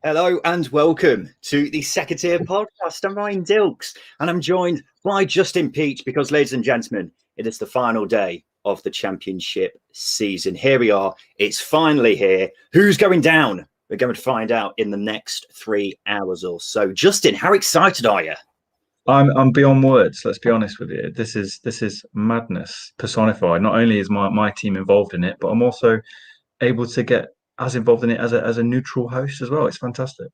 Hello and welcome to the Second Tier Podcast. I'm Ryan Dilks and I'm joined by Justin Peach because, ladies and gentlemen, it is the final day of the championship season. Here we are. It's finally here. Who's going down? We're going to find out in the next 3 hours or so. Justin, how excited are you? I'm beyond words. Let's be honest with you. This is madness personified. Not only is my team involved in it, but I'm also able to get as involved in it as a neutral host as well. It's fantastic.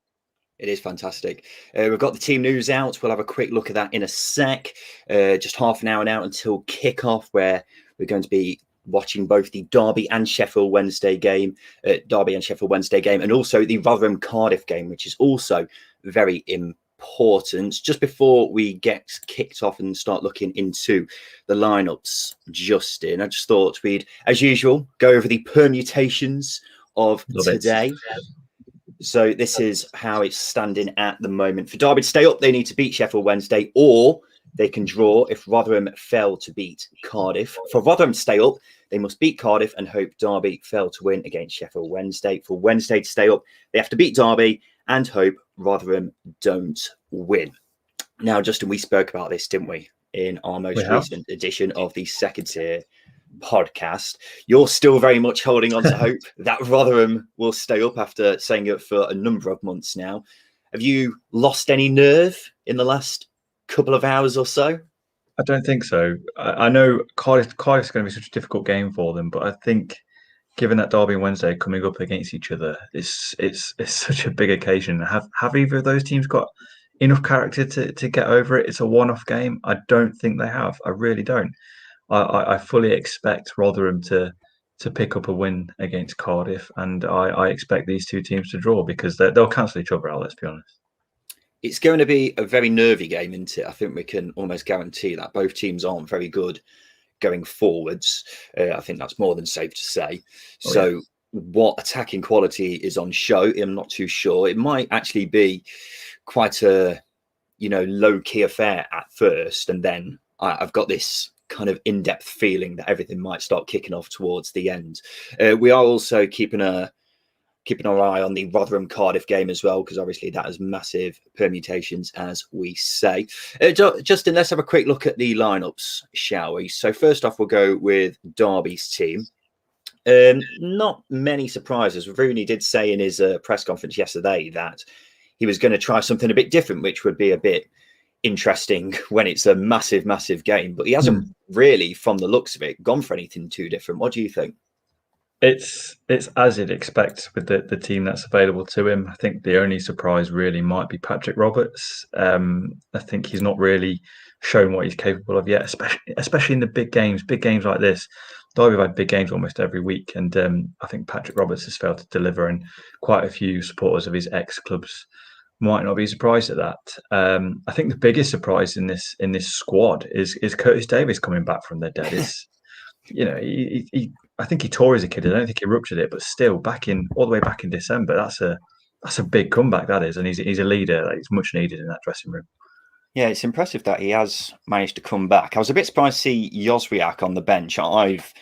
It is fantastic. We've got the team news out. We'll have a quick look at that in a sec. Just half an hour now until kickoff, where we're going to be watching both the Derby and Sheffield Wednesday game, and also the Rotherham Cardiff game, which is also very important. Just before we get kicked off and start looking into the lineups, Justin, I just thought we'd, as usual, go over the permutations of Love today. it. So this is how it's standing at the moment. For Derby to stay up, they need to beat Sheffield Wednesday, or they can draw if Rotherham fail to beat Cardiff. For Rotherham to stay up, they must beat Cardiff and hope Derby fail to win against Sheffield Wednesday. For Wednesday to stay up, they have to beat Derby and hope Rotherham don't win. Now, Justin, we spoke about this, didn't we, in our most recent edition of the Second Tier Podcast. You're still very much holding on to hope that Rotherham will stay up after staying up for a number of months now. Have you lost any nerve in the last couple of hours or so? I don't think so. I know Cardiff's going to be such a difficult game for them, but I think given that Derby and Wednesday coming up against each other, it's such a big occasion. Have either of those teams got enough character to get over it? It's a one-off game. I don't think they have. I really don't. I fully expect Rotherham to pick up a win against Cardiff, and I expect these two teams to draw because they'll cancel each other out. Let's be honest. It's going to be a very nervy game, isn't it? I think we can almost guarantee that both teams aren't very good going forwards. I think that's more than safe to say. So what attacking quality is on show, I'm not too sure. It might actually be quite a, low-key affair at first, and then I've got this kind of in-depth feeling that everything might start kicking off towards the end. We are also keeping our eye on the Rotherham Cardiff game as well, because obviously that has massive permutations, as we say. Justin, let's have a quick look at the lineups, shall we? So first off, we'll go with Derby's team. Not many surprises. Rooney did say in his press conference yesterday that he was going to try something a bit different, which would be a bit interesting when it's a massive game, but he hasn't really, from the looks of it, gone for anything too different. What do you think? It's as you'd expect with the team that's available to him. I think the only surprise really might be Patrick Roberts. I think he's not really shown what he's capable of yet, especially in the big games like this. Derby have had big games almost every week, and I think Patrick Roberts has failed to deliver, and quite a few supporters of his ex-clubs might not be surprised at that. I think the biggest surprise in this squad is Curtis Davies coming back from the dead. It's I think he tore as a kid. I don't think he ruptured it, but still, all the way back in December, that's a big comeback. That is, and he's a leader. He's much needed in that dressing room. Yeah, it's impressive that he has managed to come back. I was a bit surprised to see Jozwiak on the bench. I've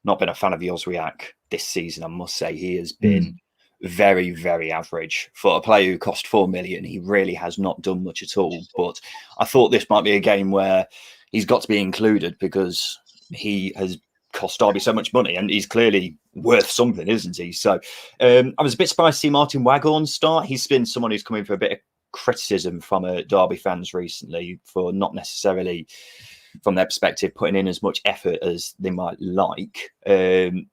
not been a fan of Jozwiak this season, I must say. He has been very, very average. For a player who cost 4 million, he really has not done much at all. But I thought this might be a game where he's got to be included because he has cost Derby so much money and he's clearly worth something, isn't he? So I was a bit surprised to see Martin Waghorn start. He's been someone who's come in for a bit of criticism from Derby fans recently for not necessarily, from their perspective, putting in as much effort as they might like. And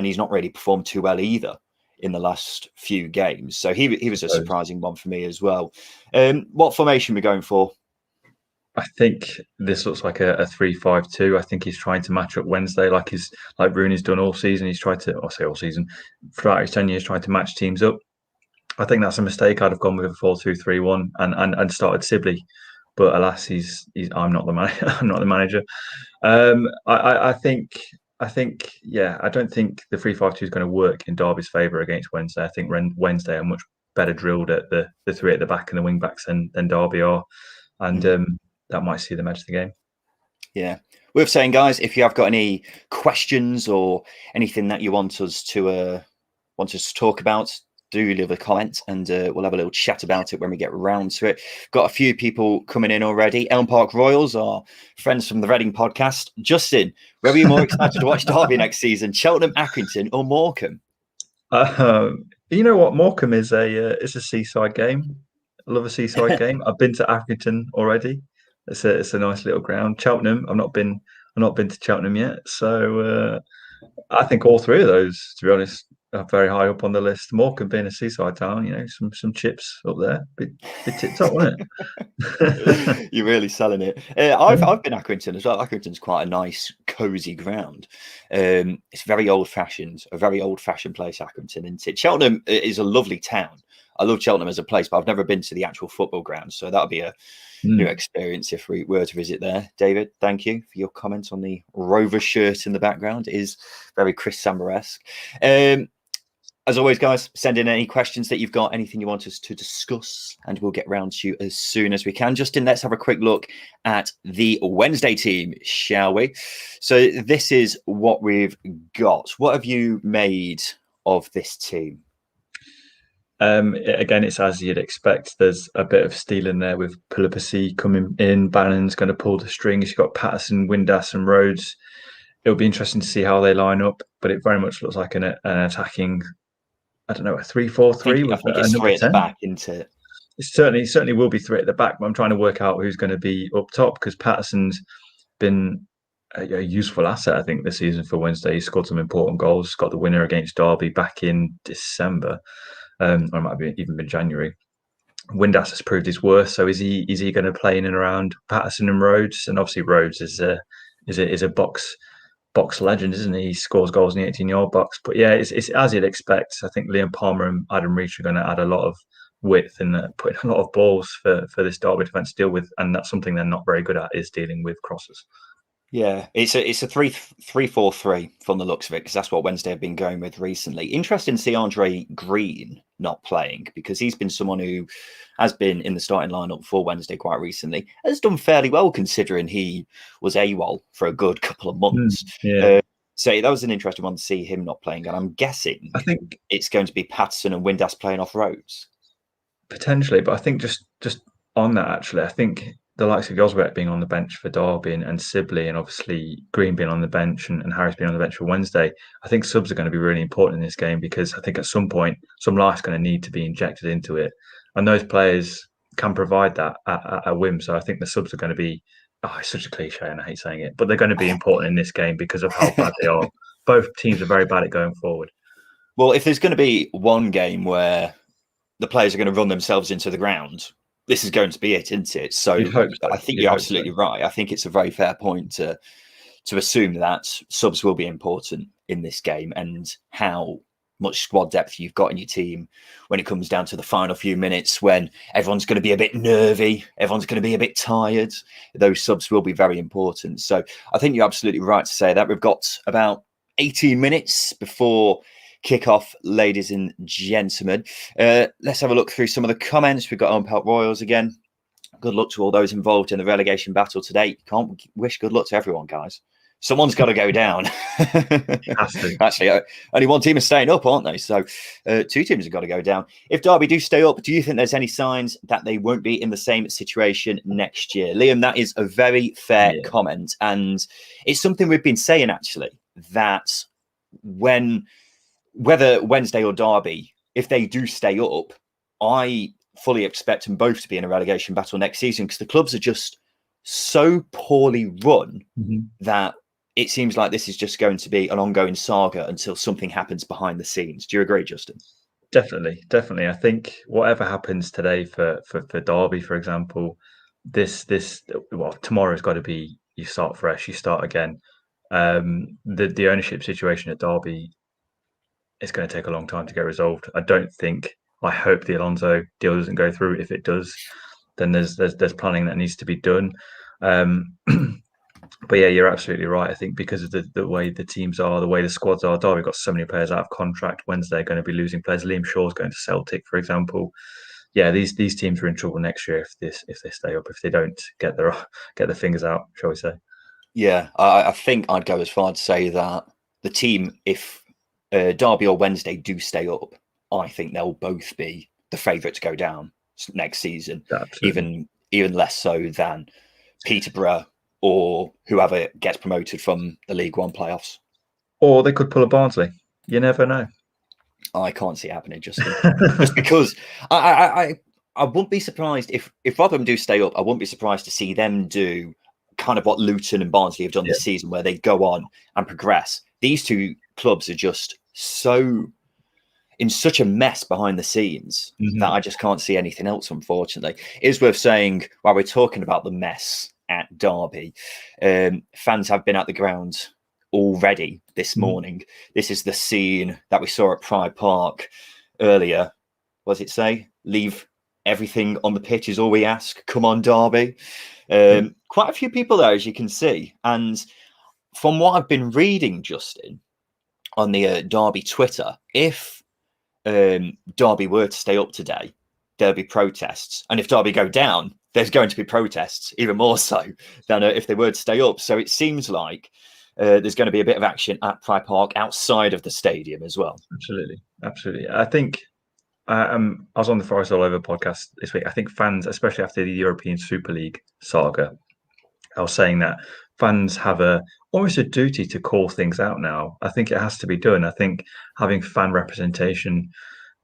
he's not really performed too well either in the last few games. So he was a surprising one for me as well. What formation are we going for? I think this looks like a 3-5-2. I think he's trying to match up Wednesday like Rooney's done all season. He's tried to, I'll say all season, throughout his 10 years, trying to match teams up. I think that's a mistake. I'd have gone with a 4-2-3-1 and started Sibley, but alas, I'm not the man. I'm not the manager. I think, yeah, I don't think the 3-5-2 is going to work in Derby's favour against Wednesday. I think Wednesday are much better drilled at the three at the back and the wing backs than Derby are, and that might see them edge the game. Yeah, worth saying, guys, if you have got any questions or anything that you want us to talk about, do leave a comment, and we'll have a little chat about it when we get round to it. Got a few people coming in already. Elm Park Royals are friends from the Reading podcast. Justin, where are you more excited to watch Derby next season, Cheltenham, Accrington, or Morecambe? You know what? Morecambe is it's a seaside game. I love a seaside game. I've been to Accrington already. It's a nice little ground. Cheltenham, I've not been to Cheltenham yet. So I think all three of those, to be honest, are very high up on the list. Morecambe being a seaside town, some chips up there, bit tip top, wasn't it? You're really selling it. I've been Accrington as well. Accrington's quite a nice, cozy ground. It's very old fashioned, a very old fashioned place, Accrington, isn't it? Cheltenham is a lovely town. I love Cheltenham as a place, but I've never been to the actual football ground, so that'll be a new experience if we were to visit there. David, thank you for your comments on the Rover shirt in the background. It is very Chris Samber-esque. As always, guys, send in any questions that you've got, anything you want us to discuss, and we'll get round to you as soon as we can. Justin, let's have a quick look at the Wednesday team, shall we? So this is what we've got. What have you made of this team? Again, it's as you'd expect. There's a bit of steel in there with Pilipasi coming in. Bannon's going to pull the strings. You've got Patterson, Windass, and Rhodes. It'll be interesting to see how they line up, but it very much looks like an attacking, I don't know, a 3-4-3 I think it's three at the back, isn't it? It certainly will be three at the back, but I'm trying to work out who's going to be up top because Patterson's been a useful asset, I think, this season for Wednesday. He scored some important goals. Got the winner against Derby back in December. Or it might have even been January. Windass has proved his worth. So is he going to play in and around Patterson and Rhodes? And obviously Rhodes is a box legend, isn't he? He scores goals in the 18-yard box. But yeah, it's as you'd expect. I think Liam Palmer and Adam Reach are going to add a lot of width and put in a lot of balls for this Derby defence to deal with, and that's something they're not very good at, is dealing with crosses. Yeah, it's a 3-4-3 from the looks of it, because that's what Wednesday have been going with recently. Interesting to see Andre Green not playing, because he's been someone who has been in the starting lineup for Wednesday quite recently. Has done fairly well considering he was AWOL for a good couple of months. So that was an interesting one to see him not playing, and I'm guessing I think it's going to be Patterson and Windass playing off Rhodes. Potentially, but I think just on that, actually, I think the likes of Goswett being on the bench for Derby and Sibley, and obviously Green being on the bench and Harris being on the bench for Wednesday, I think subs are going to be really important in this game, because I think at some point some life's going to need to be injected into it, and those players can provide that at a whim. So I think the subs are going to be, it's such a cliche and I hate saying it, but they're going to be important in this game because of how bad they are. Both teams are very bad at going forward. Well, if there's going to be one game where the players are going to run themselves into the ground, this is going to be it, isn't it? So I think you're absolutely right. I think it's a very fair point to assume that subs will be important in this game, and how much squad depth you've got in your team when it comes down to the final few minutes, when everyone's going to be a bit nervy, everyone's going to be a bit tired. Those subs will be very important. So I think you're absolutely right to say that. We've got about 18 minutes before kick-off, ladies and gentlemen. Let's have a look through some of the comments. We've got Elm Park Royals again. Good luck to all those involved in the relegation battle today. Can't wish good luck to everyone, guys. Someone's got to go down. Actually, only one team is staying up, aren't they? So two teams have got to go down. If Derby do stay up, do you think there's any signs that they won't be in the same situation next year? Liam, that is a very fair comment. And it's something we've been saying, actually, that whether Wednesday or Derby, if they do stay up, I fully expect them both to be in a relegation battle next season, because the clubs are just so poorly run that it seems like this is just going to be an ongoing saga until something happens behind the scenes. Do you agree, Justin? Definitely. I think whatever happens today for Derby, for example, tomorrow's got to be, you start fresh, you start again. The ownership situation at Derby, it's going to take a long time to get resolved. I hope the Alonso deal doesn't go through. If it does, then there's planning that needs to be done. But yeah, you're absolutely right. I think because of the way the teams are, the way the squads are, Derby got so many players out of contract. Wednesday are going to be losing players. Liam Shaw's going to Celtic, for example. Yeah, these teams are in trouble next year if they stay up, if they don't get their fingers out, shall we say? Yeah, I think I'd go as far to say that the team, if Derby or Wednesday do stay up, I think they'll both be the favourite to go down next season, Absolutely. even less so than Peterborough or whoever gets promoted from the League One playoffs. Or they could pull a Barnsley. You never know. I can't see it happening, Justin. Just because I wouldn't be surprised if Rotherham do stay up. I wouldn't be surprised to see them do kind of what Luton and Barnsley have done this season, where they go on and progress. These two clubs are just in such a mess behind the scenes that I just can't see anything else, unfortunately. It is worth saying, while we're talking about the mess at Derby, fans have been at the ground already this morning. This is the scene that we saw at Pride Park earlier. What does it say? Leave everything on the pitch is all we ask. Come on, Derby. Quite a few people there, as you can see. And from what I've been reading, Justin, on the Derby Twitter, if Derby were to stay up today, there'll be protests. And if Derby go down, there's going to be protests, even more so than if they were to stay up. So it seems like there's going to be a bit of action at Pride Park outside of the stadium as well. Absolutely. I think I was on the Forest All Over podcast this week. I think fans, especially after the European Super League saga, I was saying that fans have almost a duty to call things out now. I think it has to be done. I think having fan representation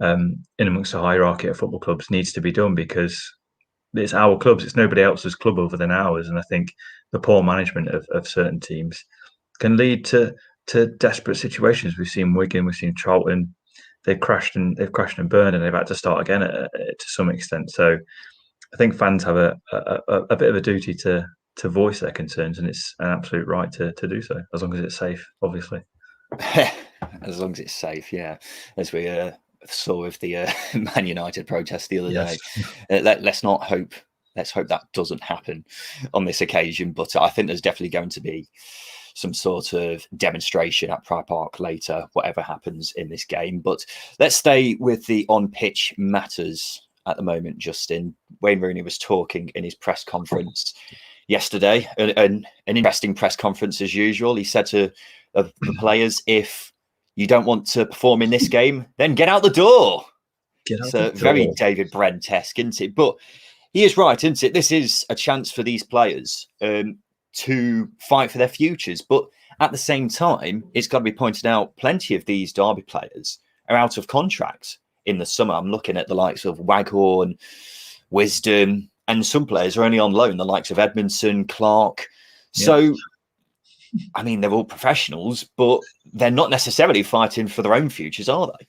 in amongst the hierarchy of football clubs needs to be done, because it's our clubs. It's nobody else's club other than ours. And I think the poor management of certain teams can lead to desperate situations. We've seen Wigan, we've seen Charlton. They've crashed and burned, and they've had to start again to some extent. So I think fans have a bit of a duty to voice their concerns, and it's an absolute right to do so, as long as it's safe, obviously. As long as it's safe, yeah. As we saw with the Man United protest the other day. Let's hope that doesn't happen on this occasion. But I think there's definitely going to be some sort of demonstration at Pride Park later, whatever happens in this game. But let's stay with the on-pitch matters at the moment, Justin. Wayne Rooney was talking in his press conference yesterday, an interesting press conference as usual. He said to the players, if you don't want to perform in this game, then get out the door. Very David Brent-esque, isn't it? But he is right, isn't it? This is a chance for these players to fight for their futures. But at the same time, it's got to be pointed out, plenty of these Derby players are out of contract in the summer. I'm looking at the likes of Waghorn, Wisdom, and some players are only on loan, the likes of Edmondson, Clark. So, I mean, they're all professionals, but they're not necessarily fighting for their own futures, are they?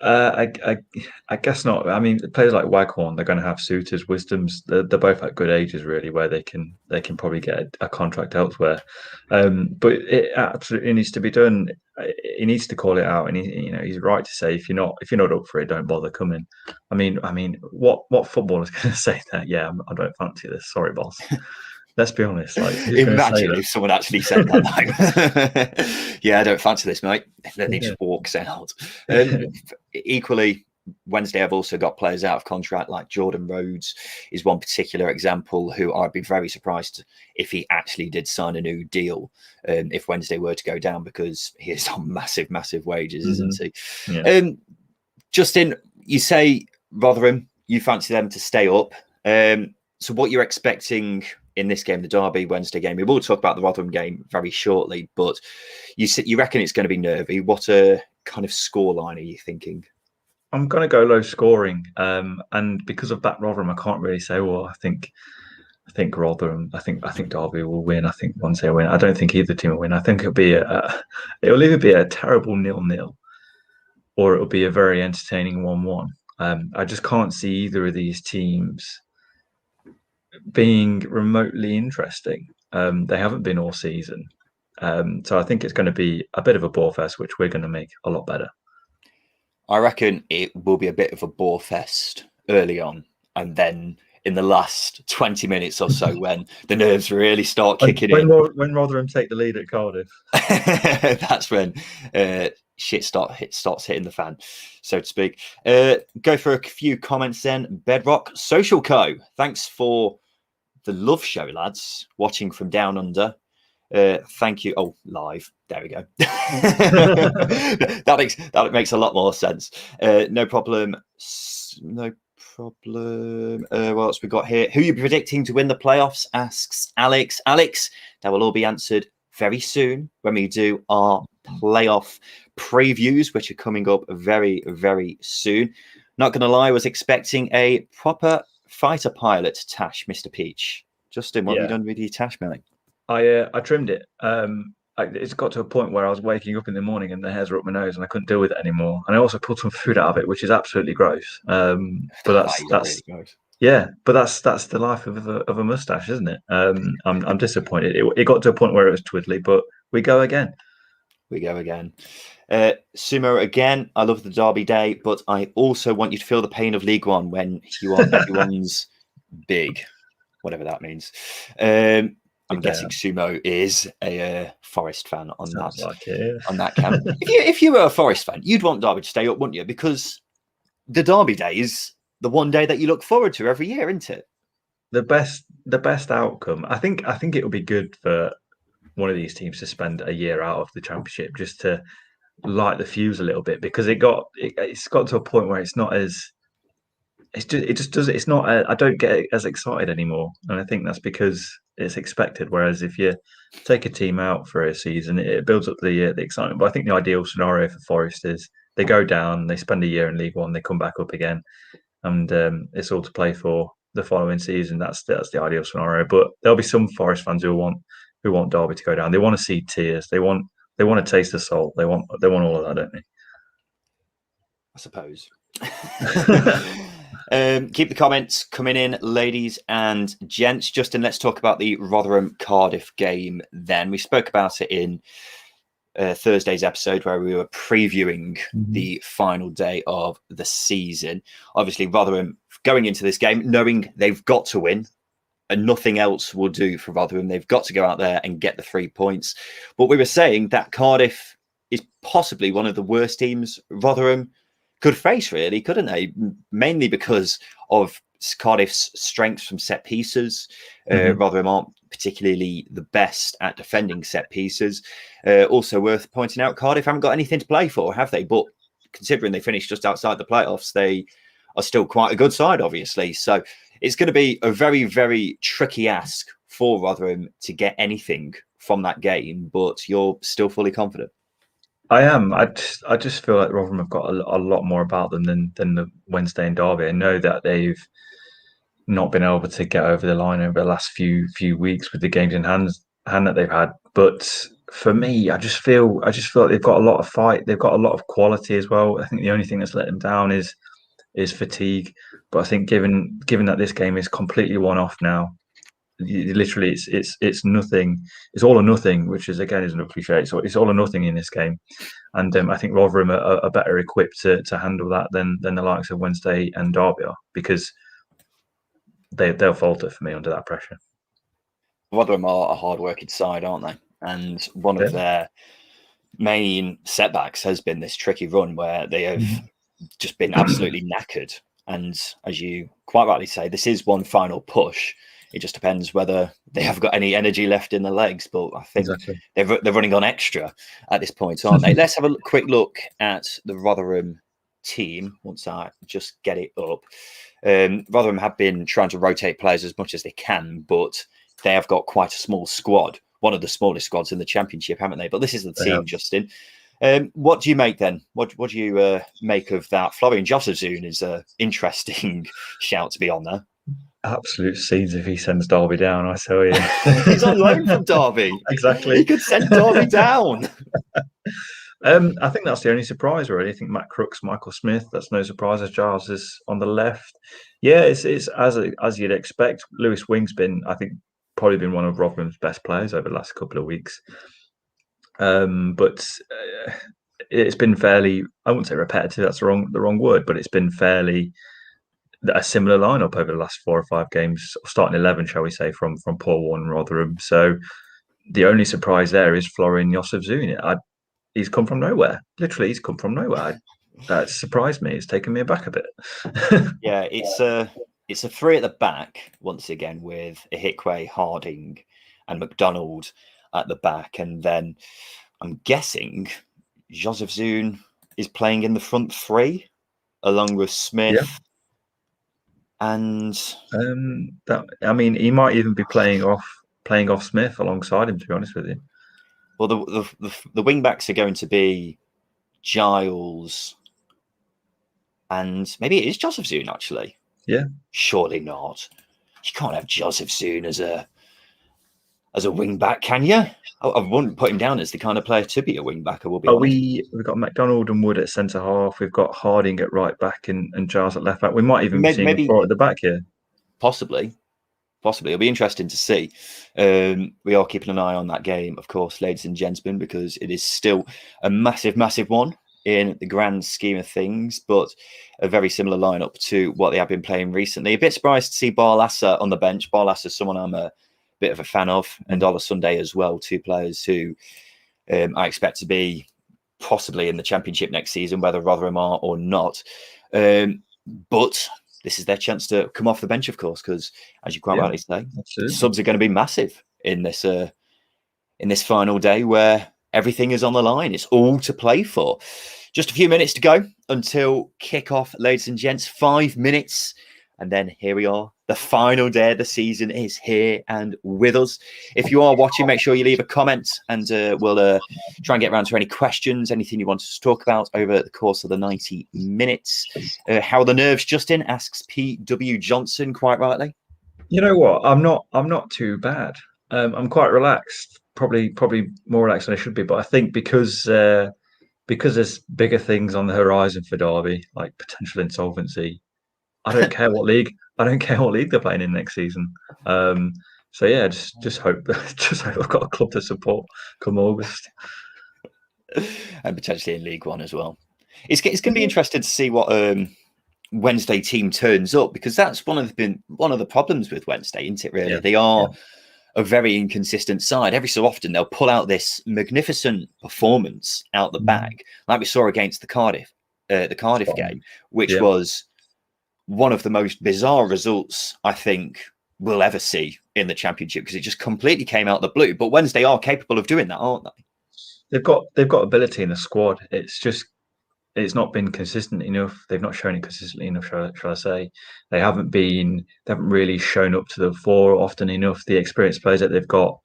I guess not. I mean, players like Waghorn, they're going to have suitors. Wisdom's, they're both at good ages, really, where they can probably get a contract elsewhere. But it absolutely needs to be done. He needs to call it out, and he's right to say, if you're not up for it, don't bother coming. I mean, what footballer's going to say that? Yeah, I don't fancy this. Sorry, boss. Let's be honest. Imagine if someone actually said that. Yeah, I don't fancy this, mate. Then he just walks out. Equally, Wednesday, I've also got players out of contract, like Jordan Rhodes is one particular example who I'd be very surprised if he actually did sign a new deal if Wednesday were to go down, because he is on massive, massive wages, isn't he? Yeah. Justin, you say Rotherham, you fancy them to stay up. So what you're expecting in this game, the Derby Wednesday game, we will talk about the Rotherham game very shortly, but you reckon it's going to be nervy. What kind of scoreline are you thinking? I'm going to go low scoring, and because of that Rotherham, I can't really say. Well, I think Rotherham. I think Derby will win. I think Wednesday will win. I don't think either team will win. I think it'll either be a terrible 0-0, or it'll be a very entertaining 1-1. I just can't see either of these teams being remotely interesting. They haven't been all season. So I think it's going to be a bit of a bore fest, which we're going to make a lot better. I reckon it will be a bit of a bore fest early on, and then in the last 20 minutes or so, when the nerves really start kicking in. When Rotherham take the lead at Cardiff. That's when shit starts hitting the fan, so to speak. Go for a few comments then. Bedrock Social Co. Thanks for the love show, lads. Watching from down under. Thank you. Oh, live. There we go. that makes a lot more sense. No problem. No problem. What else we got here? Who are you predicting to win the playoffs? Asks Alex. Alex, that will all be answered very soon when we do our playoff previews, which are coming up very, very soon. Not going to lie, I was expecting a proper fighter pilot Tash, Mr. Peach. Justin, what have you done with your Tash, mate? I trimmed it. It's got to a point where I was waking up in the morning and the hairs were up my nose and I couldn't deal with it anymore. And I also pulled some food out of it, which is absolutely gross. But that's really gross. Yeah, but that's the life of a mustache, isn't it? I'm disappointed. It got to a point where it was twiddly, but we go again. We go again. Sumo again. I love the Derby Day, but I also want you to feel the pain of League One when you are everyone's big, whatever that means. I'm guessing Sumo is a Forest fan on that camp. If you were a Forest fan, you'd want Derby to stay up, wouldn't you? Because the Derby Day is the one day that you look forward to every year, isn't it? The best outcome. I think it would be good for one of these teams to spend a year out of the Championship just to light the fuse a little bit, because it's got to a point where it's not as it's not I don't get as excited anymore, and I think that's because it's expected. Whereas if you take a team out for a season, it builds up the excitement. But I think the ideal scenario for Forest is they go down, they spend a year in League One, they come back up again, and it's all to play for the following season. That's the ideal scenario. But there'll be some Forest fans who want Derby to go down. They want to see tears. They want to taste the salt. They want all of that, don't they? I suppose. Keep the comments coming in, ladies and gents. Justin, let's talk about the Rotherham-Cardiff game then. We spoke about it in Thursday's episode where we were previewing the final day of the season. Obviously, Rotherham going into this game knowing they've got to win and nothing else will do for Rotherham. They've got to go out there and get the 3 points. But we were saying that Cardiff is possibly one of the worst teams Rotherham could face, really, couldn't they? Mainly because of Cardiff's strengths from set pieces. Rotherham aren't particularly the best at defending set pieces. Also worth pointing out, Cardiff haven't got anything to play for, have they? But considering they finished just outside the playoffs, they are still quite a good side, obviously. So it's going to be a very, very tricky ask for Rotherham to get anything from that game, but you're still fully confident. I am. I just feel like Rotherham have got a lot more about them than the Wednesday and Derby. I know that they've not been able to get over the line over the last few weeks with the games in hand that they've had. But for me, I just feel like they've got a lot of fight. They've got a lot of quality as well. I think the only thing that's let them down is fatigue. But I think given that this game is completely one off now, literally it's nothing. It's all or nothing, which is again isn't a cliche. So it's all or nothing in this game, and I think Rotherham are better equipped to handle that than the likes of Wednesday and Derby are, because they'll falter for me under that pressure. Rotherham are a hard-working side, aren't they? And one of their main setbacks has been this tricky run where they have just been absolutely knackered. And as you quite rightly say, this is one final push. It just depends whether they have got any energy left in the legs. But I think they're running on extra at this point, aren't they? Let's have a quick look at the Rotherham team once I just get it up. Rotherham have been trying to rotate players as much as they can, but they have got quite a small squad. One of the smallest squads in the Championship, haven't they? But this is the team, Justin. What do you make then? What do you make of that? Florian Josefzoon is an interesting shout to be on there. Absolute seeds if he sends Derby down, I tell you. He's on loan from Derby. Exactly. He could send Derby down. I think that's the only surprise, really. I think Matt Crooks, Michael Smith, that's no surprise, as Giles is on the left. Yeah, it's as you'd expect. Lewis Wing's been, I think, probably been one of Rotherham's best players over the last couple of weeks. But it's been fairly, I wouldn't say repetitive, that's the wrong word, but it's been fairly a similar lineup over the last 4 or 5 games, starting 11, shall we say, from Paul Warne and Rotherham. So the only surprise there is Florian Josefzoon. He's come from nowhere. Literally, he's come from nowhere. That surprised me. It's taken me aback a bit. Yeah, it's a 3 at the back once again with Ihikwe, Harding, and McDonald. at the back. And then I'm guessing Joseph Zoon is playing in the front three along with Smith. And he might even be playing off Smith alongside him, to be honest with you. Well, the wing backs are going to be Giles, and maybe it is Joseph Zoon actually. Yeah, surely not. You can't have Joseph Zoon as a wing back, can you? I wouldn't put him down as the kind of player to be a wing back. I will be honest. We've got McDonald and Wood at centre half. We've got Harding at right back and Giles at left back. We might even be seeing a four at the back here. Possibly. It'll be interesting to see. We are keeping an eye on that game, of course, ladies and gentlemen, because it is still a massive, massive one in the grand scheme of things, but a very similar lineup to what they have been playing recently. A bit surprised to see Barlasser on the bench. Barlasser is someone I'm a bit of a fan of, and Ola Sunday as well, two players who I expect to be possibly in the Championship next season, whether Rotherham are or not. But this is their chance to come off the bench, of course, because as you quite rightly say, subs are going to be massive in this final day where everything is on the line. It's all to play for. Just a few minutes to go until kick-off, ladies and gents. 5 minutes. And then here we are. The final day of the season is here and with us. If you are watching, make sure you leave a comment and we'll try and get around to any questions, anything you want us to talk about over the course of the 90 minutes. How are the nerves, Justin? Asks P.W. Johnson, quite rightly. You know what? I'm not too bad. I'm quite relaxed. Probably more relaxed than I should be. But I think because there's bigger things on the horizon for Derby, like potential insolvency, I don't care what league they're playing in next season. So yeah, just hope I've got a club to support come August, and potentially in League One as well. It's going to be interesting to see what Wednesday team turns up, because that's one of the problems with Wednesday, isn't it? Really, they are a very inconsistent side. Every so often they'll pull out this magnificent performance out the bag, like we saw against the Cardiff game, which was one of the most bizarre results I think we'll ever see in the Championship, because it just completely came out of the blue. But Wednesday are capable of doing that, aren't they? They've got ability in the squad. It's not been consistent enough. They've not shown it consistently enough, shall I say. They haven't really shown up to the fore often enough. The experienced players that they've got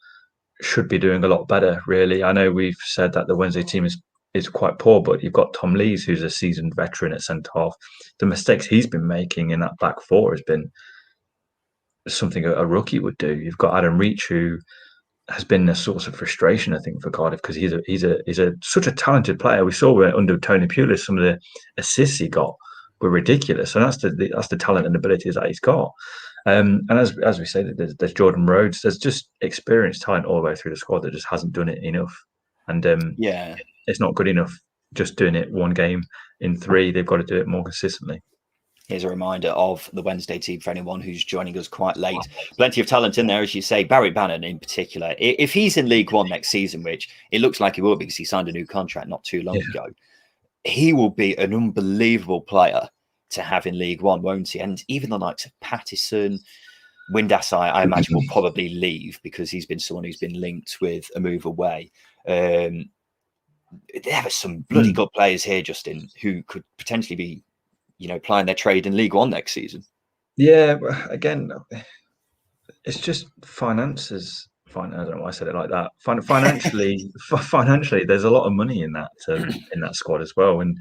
should be doing a lot better, really. I know we've said that the Wednesday team is quite poor, but you've got Tom Lees, who's a seasoned veteran at centre half. The mistakes he's been making in that back four has been something a rookie would do. You've got Adam Reach, who has been a source of frustration, I think, for Cardiff, because he's such a talented player. We saw under Tony Pulis, some of the assists he got were ridiculous, and that's the talent and abilities that he's got. And as we say, there's Jordan Rhodes. There's just experienced talent all the way through the squad that just hasn't done it enough. And it's not good enough just doing it one game in 3. They've got to do it more consistently. Here's a reminder of the Wednesday team for anyone who's joining us quite late. Plenty of talent in there, as you say. Barry Bannon in particular. If he's in League One next season, which it looks like he will be because he signed a new contract not too long ago, he will be an unbelievable player to have in League One, won't he? And even the likes of Pattison, Windass, I imagine, will probably leave because he's been someone who's been linked with a move away. There are some bloody good players here, Justin, who could potentially be plying their trade in League One next season. Yeah, again, it's just finances. I don't know why I said it like that. Financially, there's a lot of money in that squad as well, and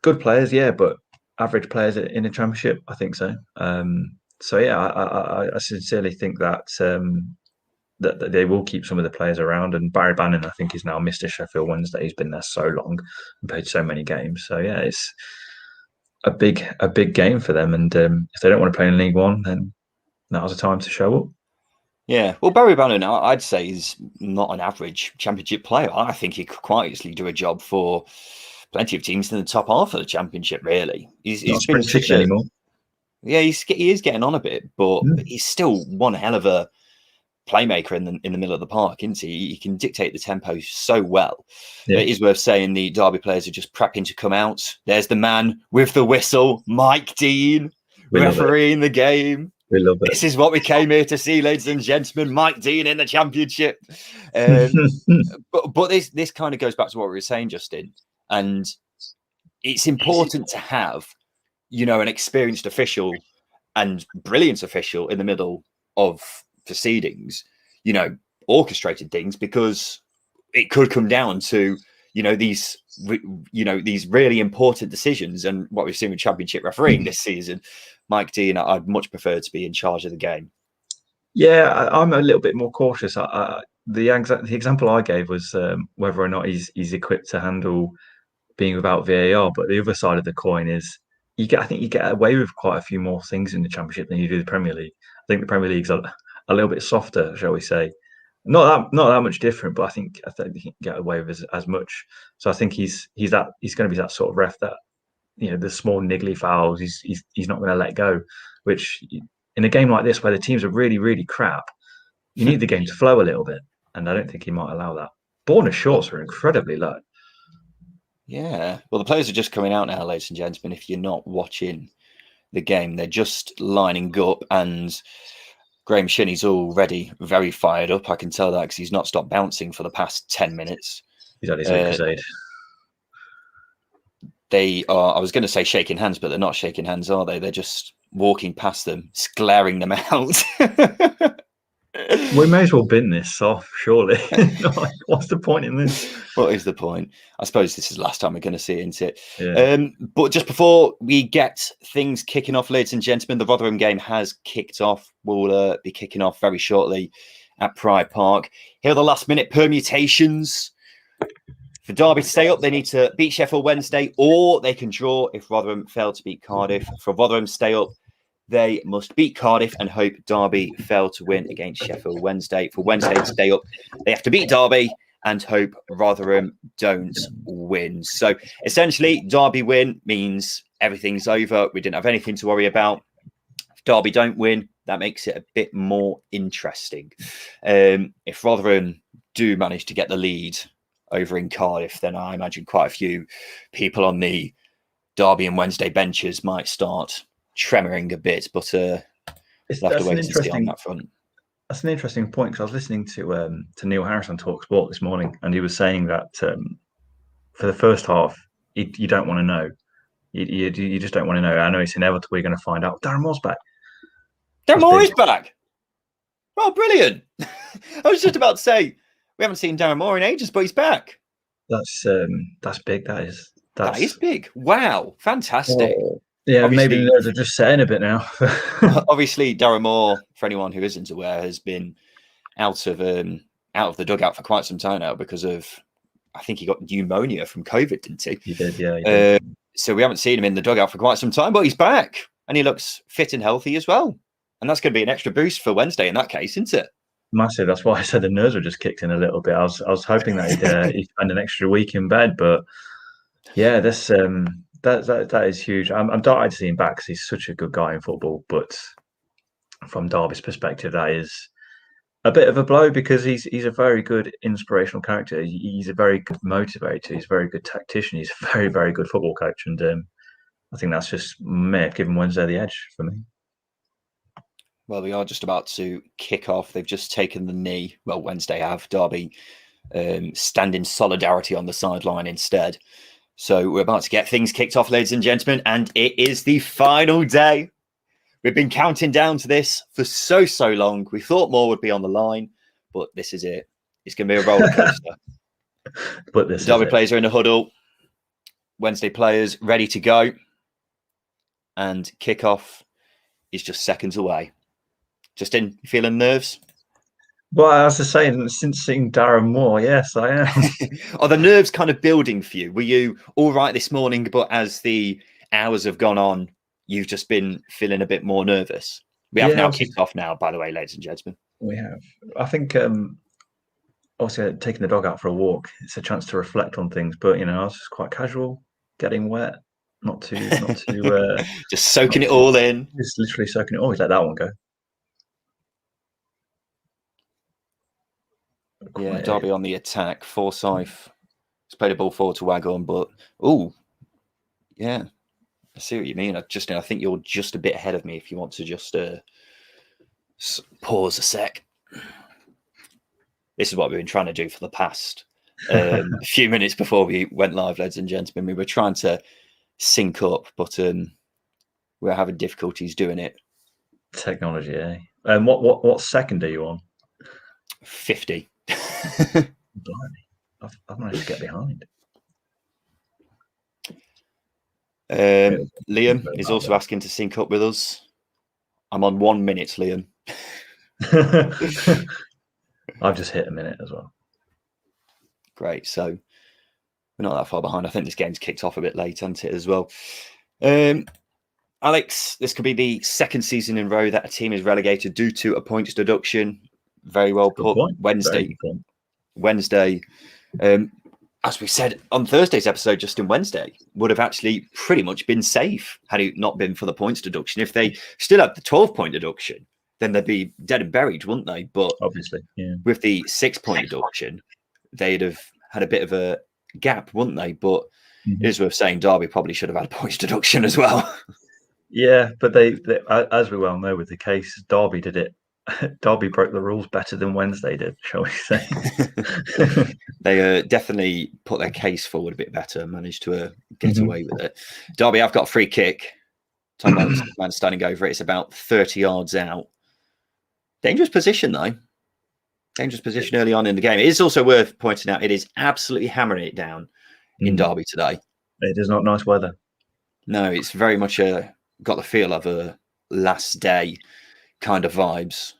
good players, but average players in a Championship, I think so. So yeah, I sincerely think that that they will keep some of the players around. And Barry Bannon, I think, is now Mr. Sheffield Wednesday. He's been there so long and played so many games. So yeah, it's a big game for them. And if they don't want to play in League One, then now's the time to show up. Yeah, well, Barry Bannon, I'd say, is not an average Championship player. I think he could quite easily do a job for plenty of teams in the top half of the Championship. Really, he's been such anymore. Yeah, he is getting on a bit, but he's still one hell of a playmaker in the middle of the park, isn't he? He can dictate the tempo so well. Yeah. It is worth saying the Derby players are just prepping to come out. There's the man with the whistle, Mike Dean, refereeing the game. We love it. This is what we came here to see, ladies and gentlemen. Mike Dean in the Championship. But this kind of goes back to what we were saying, Justin. And it's important to have, an experienced official and brilliant official in the middle of proceedings, orchestrated things, because it could come down to, these really important decisions. And what we've seen with Championship refereeing this season, Mike Dean, I'd much prefer to be in charge of the game. Yeah, I'm a little bit more cautious. The example I gave was whether or not he's equipped to handle being without VAR. But the other side of the coin is I think you get away with quite a few more things in the Championship than you do the Premier League. I think the Premier League's a little bit softer, shall we say? Not that much different, but I think you can get away with as much. So I think he's going to be that sort of ref that, the small niggly fouls he's not going to let go. Which in a game like this where the teams are really, really crap, you need the game to flow a little bit, and I don't think he might allow that. Bournemouth shorts are incredibly low. Yeah, well, the players are just coming out now, ladies and gentlemen. If you're not watching the game, they're just lining up, and Graham Shinney's already very fired up. I can tell that because he's not stopped bouncing for the past 10 minutes. He's had his own crusade. They are, I was going to say shaking hands, but they're not shaking hands, are they? They're just walking past them, glaring them out. We may as well bin this off, surely. What's the point in this? What is the point? I suppose this is the last time we're going to see it, isn't it? Yeah. But just before we get things kicking off, ladies and gentlemen, the Rotherham game has kicked off. We'll be kicking off very shortly at Pride Park. Here are the last-minute permutations. For Derby to stay up, they need to beat Sheffield Wednesday, or they can draw if Rotherham fail to beat Cardiff. For Rotherham to stay up, they must beat Cardiff and hope Derby fail to win against Sheffield Wednesday. For Wednesday to stay up, they have to beat Derby and hope Rotherham don't win. So essentially, Derby win means everything's over. We didn't have anything to worry about. If Derby don't win, that makes it a bit more interesting. If Rotherham do manage to get the lead over in Cardiff, then I imagine quite a few people on the Derby and Wednesday benches might start tremoring a bit, but we'll have to wait and see on that front. That's an interesting point, because I was listening to Neil Harris on TalkSport this morning, and he was saying that for the first half, you don't want to know. You just don't want to know. I know it's inevitable. We're going to find out. Darren Moore's back. Darren Moore is back. Oh, brilliant! I was just about to say we haven't seen Darren Moore in ages, but he's back. That's big. That is big. Wow, fantastic. Oh. Yeah, obviously, maybe they're just setting a bit now. Obviously, Darren Moore, for anyone who isn't aware, has been out of the dugout for quite some time now because of, I think he got pneumonia from COVID, didn't he? He did, yeah. He did. So we haven't seen him in the dugout for quite some time, but he's back and he looks fit and healthy as well. And that's going to be an extra boost for Wednesday in that case, isn't it? Massive. That's why I said the nerves were just kicked in a little bit. I was hoping that he'd spend an extra week in bed, but yeah, this. That is huge. I'm delighted to see him back because he's such a good guy in football. But from Derby's perspective, that is a bit of a blow, because he's a very good inspirational character. He's a very good motivator. He's a very good tactician. He's a very, very good football coach. And I think that's just may have given Wednesday the edge for me. Well, we are just about to kick off. They've just taken the knee. Well, Wednesday have. Derby stand in solidarity on the sideline instead. So we're about to get things kicked off, ladies and gentlemen, and it is the final day. We've been counting down to this for so long. We thought more would be on the line, but this is it. It's going to be a roller coaster. But this Derby players are in the huddle. Wednesday players ready to go. And kickoff is just seconds away. Justin, you feeling nerves? Well, as I say, since seeing Darren Moore, yes, I am. Are the nerves kind of building for you? Were you all right this morning, but as the hours have gone on, you've just been feeling a bit more nervous? We have now kicked off now, by the way, ladies and gentlemen. We have. I think, obviously, taking the dog out for a walk, it's a chance to reflect on things. But, I was just quite casual, getting wet, not too just soaking it all in. Just literally soaking it. Always let that one go. Yeah, Derby on the attack. Forsyth has played a ball forward to Waghorn, but yeah, I see what you mean. I think you're just a bit ahead of me if you want to just Pause a sec. This is what we've been trying to do for the past few minutes before we went live, ladies and gentlemen. We were trying to sync up, but we're having difficulties doing it. Technology, eh? And what second are you on? 50. Blimey. I've managed to get behind. Liam is also asking to sync up with us. I'm on 1 minute, Liam. I've just hit a minute as well. Great. So we're not that far behind. I think this game's kicked off a bit late, hasn't it, as well? Alex, this could be the second season in a row that a team is relegated due to a points deduction. Very well put. Wednesday. As we said on Thursday's episode, Justin, Wednesday would have actually pretty much been safe had it not been for the points deduction. If they still had the 12-point deduction, then they'd be dead and buried, wouldn't they? But obviously, yeah. With the 6-point deduction, they'd have had a bit of a gap, wouldn't they? But it is worth saying Derby probably should have had a points deduction as well. Yeah, but they, as we well know with the case, Derby did it. Derby broke the rules better than Wednesday did, shall we say? They definitely put their case forward a bit better, managed to get away with it. Derby have got a free kick. Tom man standing over it. It's about 30 yards out. Dangerous position, though. Dangerous position early on in the game. It is also worth pointing out it is absolutely hammering it down in Derby today. It is not nice weather. No, it's very much got the feel of a last day kind of vibes,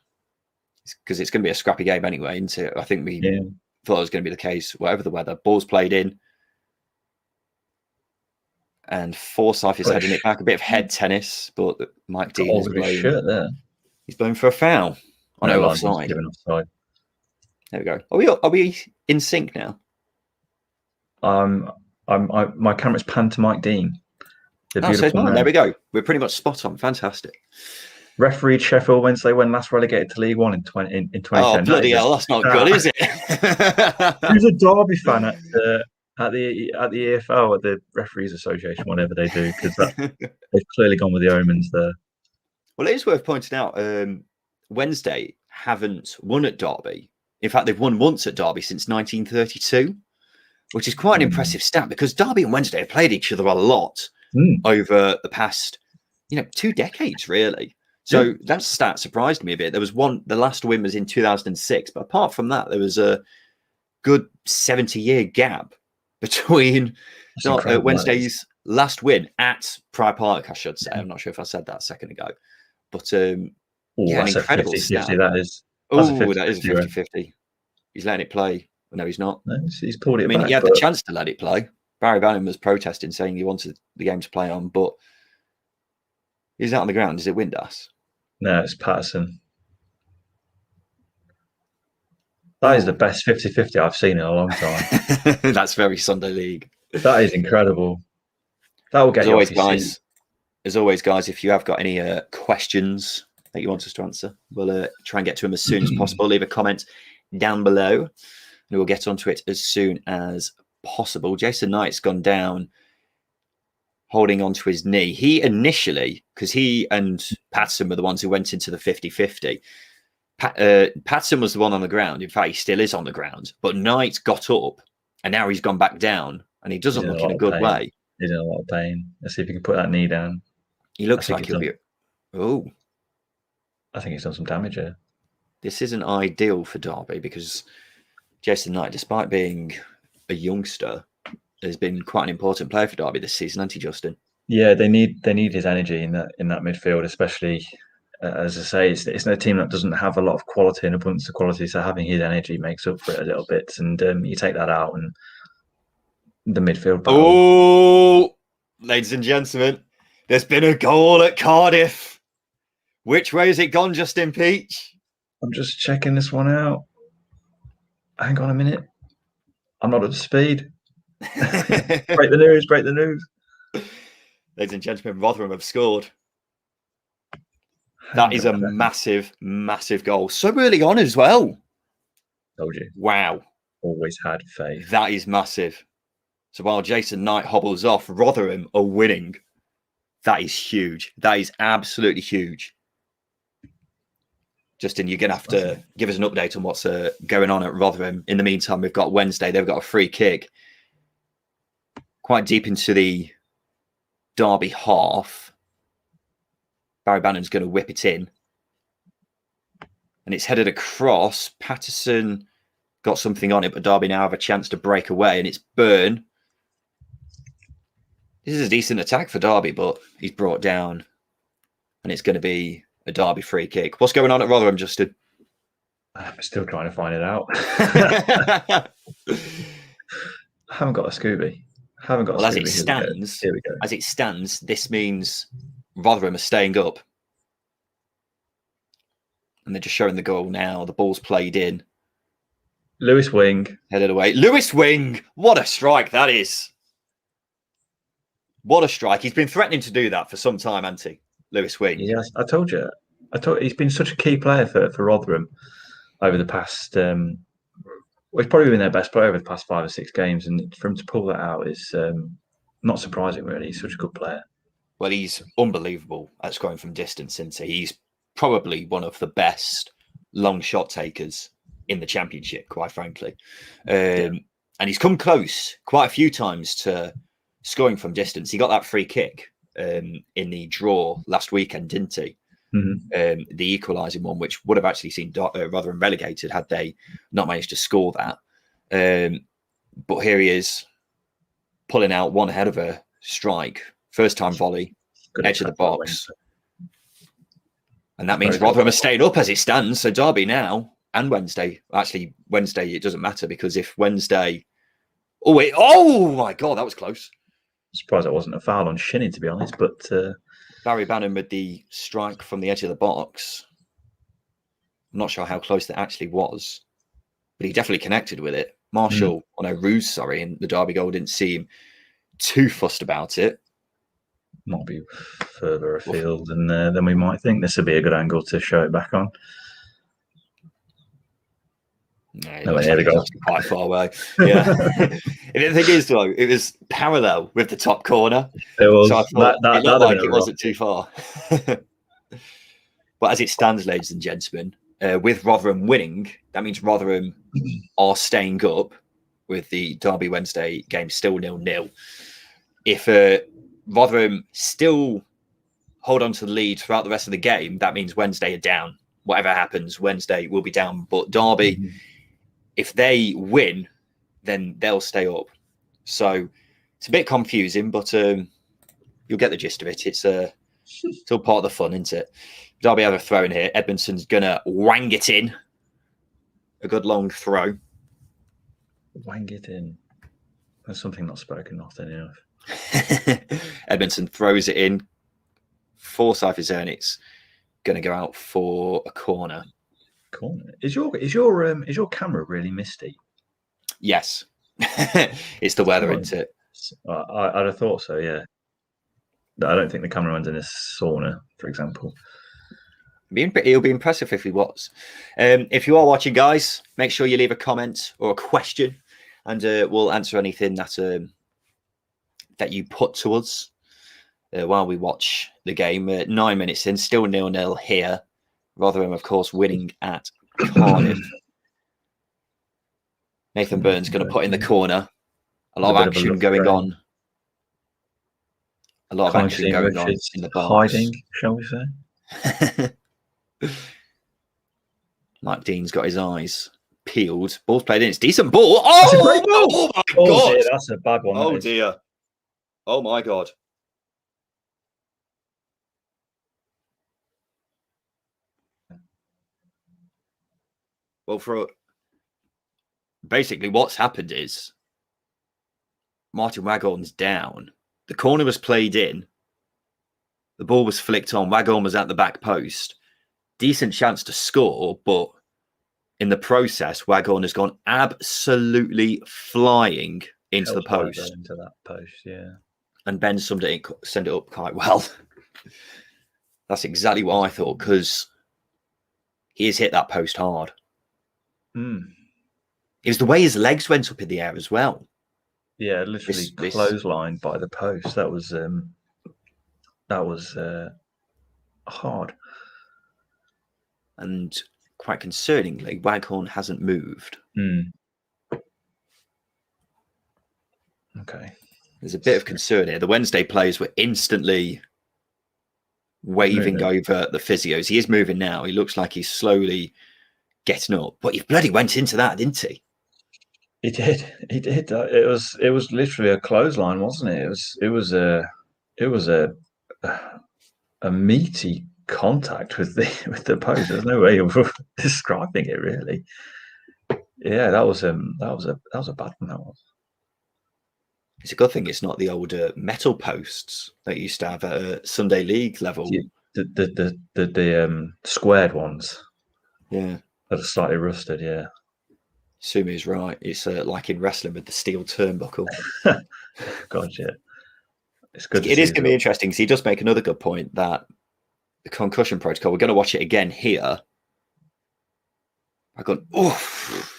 because it's going to be a scrappy game anyway, isn't it? I think we thought it was going to be the case, whatever the weather. Ball's played in, and Forsyth is heading it back. A bit of head tennis, but Mike Dean is blowing. Shirt there. He's blowing for a foul. No, offside. Offside. There we go. Are we in sync now? My camera's panned to Mike Dean. There we go. We're pretty much spot on. Fantastic. Refereed Sheffield Wednesday when last relegated to League One in 2010. Oh, bloody hell, that's not good, is it? Who's a Derby fan at the EFL, at the Referees Association, whatever they do, because they've clearly gone with the omens there. Well, it is worth pointing out, Wednesday haven't won at Derby. In fact, they've won once at Derby since 1932, which is quite an impressive stat, because Derby and Wednesday have played each other a lot over the past, 2 decades, really. So that stat surprised me a bit. There was the last win was in 2006, but apart from that, there was a good 70-year gap between Wednesday's last win at Pride Park, I should say. I'm not sure if I said that a second ago. But an incredible 50, stat. that is a 50-50. He's letting it play. Well, no, he's not. No, he's pulled it back. He had the chance to let it play. Barry Bannon was protesting, saying he wanted the game to play on, but he's out on the ground. Is it Windass? No, it's Patterson. That is the best 50-50 I've seen in a long time. That's very Sunday League. That is incredible. That will get you off your seat. As always, guys, if you have got any questions that you want us to answer, we'll try and get to them as soon as possible. Leave a comment down below, and we'll get onto it as soon as possible. Jason Knight's gone down, holding on to his knee. He initially, because he and Patson were the ones who went into the 50-50. Patson was the one on the ground. In fact, he still is on the ground. But Knight got up, and now he's gone back down, and he doesn't look in a good way. He's in a lot of pain. Let's see if he can put that knee down. He looks like he'll be... Oh. I think he's done some damage here. This isn't ideal for Derby, because Jason Knight, despite being a youngster, has been quite an important player for Derby this season, hasn't he, Justin? Yeah, they need his energy in that midfield, especially as I say, it's a team that doesn't have a lot of quality and abundance of quality, so having his energy makes up for it a little bit. And you take that out, and the midfield battle. Oh, ladies and gentlemen, there's been a goal at Cardiff. Which way has it gone, Justin Peach? I'm just checking this one out. Hang on a minute. I'm not up to speed. Break the news. Ladies and gentlemen, Rotherham have scored. That is a massive, massive goal. So early on as well. Told you. Wow. Always had faith. That is massive. So while Jason Knight hobbles off, Rotherham are winning. That is huge. That is absolutely huge. Justin, you're going to have to give us an update on what's going on at Rotherham. In the meantime, we've got Wednesday. They've got a free kick quite deep into the Derby half. Barry Bannon's going to whip it in. And it's headed across. Patterson got something on it, but Derby now have a chance to break away. And it's Byrne. This is a decent attack for Derby, but he's brought down. And it's going to be a Derby free kick. What's going on at Rotherham, Justin? I'm still trying to find it out. I haven't got a Scooby. Well, as it stands, here we go. As it stands, this means Rotherham are staying up. And they're just showing the goal now. The ball's played in. Lewis Wing. Headed away. Lewis Wing! What a strike that is. What a strike. He's been threatening to do that for some time, hasn't he? Lewis Wing. Yes, I told you. He's been such a key player for Rotherham over the past. Well, he's probably been their best player over the past 5 or 6 games, and for him to pull that out is not surprising. Really, he's such a good player. Well, he's unbelievable at scoring from distance, isn't he? He's probably one of the best long shot takers in the Championship, quite frankly. And he's come close quite a few times to scoring from distance. He got that free kick in the draw last weekend, didn't he? Mm-hmm. The equalising one, which would have actually seen Rotherham relegated had they not managed to score that. But here he is pulling out one head of a strike. First time volley, edge of the box. And that means Rotherham are staying up as it stands. So Derby now and Wednesday. Actually, Wednesday, it doesn't matter because if Wednesday... Oh my God, that was close. Surprised that wasn't a foul on Shinnie, to be honest. But Barry Bannon with the strike from the edge of the box. I'm not sure how close that actually was, but he definitely connected with it. Marshall, Roos, in the Derby goal didn't seem too fussed about it. Might be further afield than we might think. This would be a good angle to show it back on. No, there they go. Quite far away. Yeah. The thing is, though, it was parallel with the top corner. It was. So I thought it looked like it wasn't too far. But as it stands, ladies and gentlemen, with Rotherham winning, that means Rotherham are staying up with the Derby Wednesday game still 0-0. If Rotherham still hold on to the lead throughout the rest of the game, that means Wednesday are down. Whatever happens, Wednesday will be down. But Derby, if they win, then they'll stay up. So it's a bit confusing, but you'll get the gist of it. It's all part of the fun, isn't it? Derby have a throw in here. Edmondson's going to wang it in. A good long throw. Wang it in. That's something not spoken often enough. Edmondson throws it in. Forsyth is there, and it's going to go out for a corner. Corner. Is your camera really misty? Yes. It's the weather, isn't it? I'd have thought so, yeah. I don't think the cameraman's in a sauna, for example. It'll be impressive if he was. If you are watching, guys, make sure you leave a comment or a question, and we'll answer anything that you put to us while we watch the game. 9 minutes in, still 0-0 here. Rotherham, of course, winning at Cardiff. Nathan Burns going to put in the corner. A lot of action going on. A lot of action going on in the box. Hiding, shall we say? Mike Dean's got his eyes peeled. Ball's played in. It's decent ball. Oh, oh my God. Dear, that's a bad one. Oh, dear. Oh, my God. Well, basically what's happened is Martin Waghorn's down. The corner was played in. The ball was flicked on. Waghorn was at the back post. Decent chance to score, but in the process, Waghorn has gone absolutely flying into the post. Into that post, yeah. And Ben summed it up quite well. That's exactly what I thought, because he has hit that post hard. It was the way his legs went up in the air as well. Yeah, literally clotheslined by the post. That was hard. and quite concerningly, Waghorn hasn't moved. Okay. There's a bit of concern here. The Wednesday players were instantly waving over the physios. He is moving now. He looks like he's slowly getting up. But he bloody went into that, didn't he? He did. He did. It was literally a clothesline, wasn't it? It was a meaty contact with the post. There's no way of describing it really. Yeah, that was a bad one. That was. It's a good thing it's not the old metal posts that you used to have at Sunday League level. The squared ones. Yeah. That are slightly rusted, yeah. Sumi's right. It's like in wrestling with the steel turnbuckle. God, yeah. It's good. It is going to be interesting because he does make another good point that the concussion protocol, we're going to watch it again here. I've gone, oof.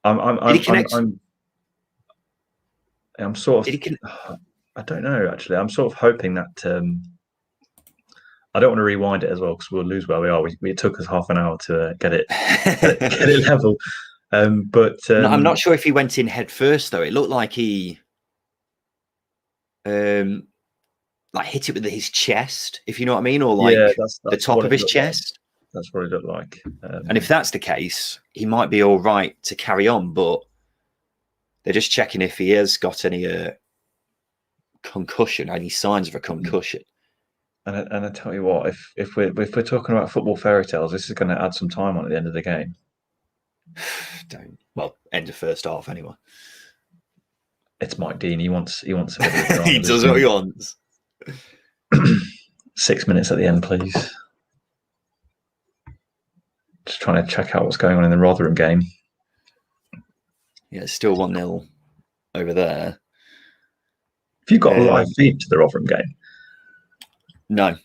I'm sort of. I don't know. Actually, I'm sort of hoping that. I don't want to rewind it as well because we'll lose where we are. It took us half an hour to get it level. But I'm not sure if he went in head first though. It looked like he like hit it with his chest, if you know what I mean, or like that's the top of his chest. That's what it looked like. And if that's the case, he might be all right to carry on, but they're just checking if he has got any concussion, any signs of a concussion. And I tell you what, if we're talking about football fairy tales, this is going to add some time on at the end of the game. Well, end of first half anyway. It's Mike Dean. He wants a bit of drama, he does what he wants. 6 minutes at the end, please. Just trying to check out what's going on in the Rotherham game. Yeah, it's still 1-0 over there. Have you got a live feed to the Rotherham game? No,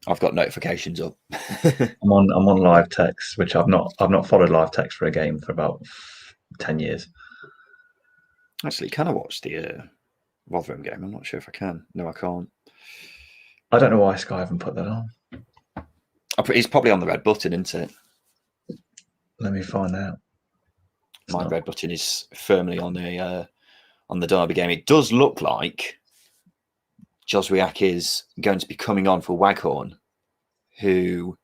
I've got notifications up. I'm on live text, which I've not followed live text for a game for about 10 years. Actually, can I watch the Rotherham game? I'm not sure if I can. No, I can't. I don't know why Sky haven't put that on. It's probably on the red button, isn't it? Let me find out. My red button is firmly on the Derby game. It does look like Joswiak is going to be coming on for Waghorn, who,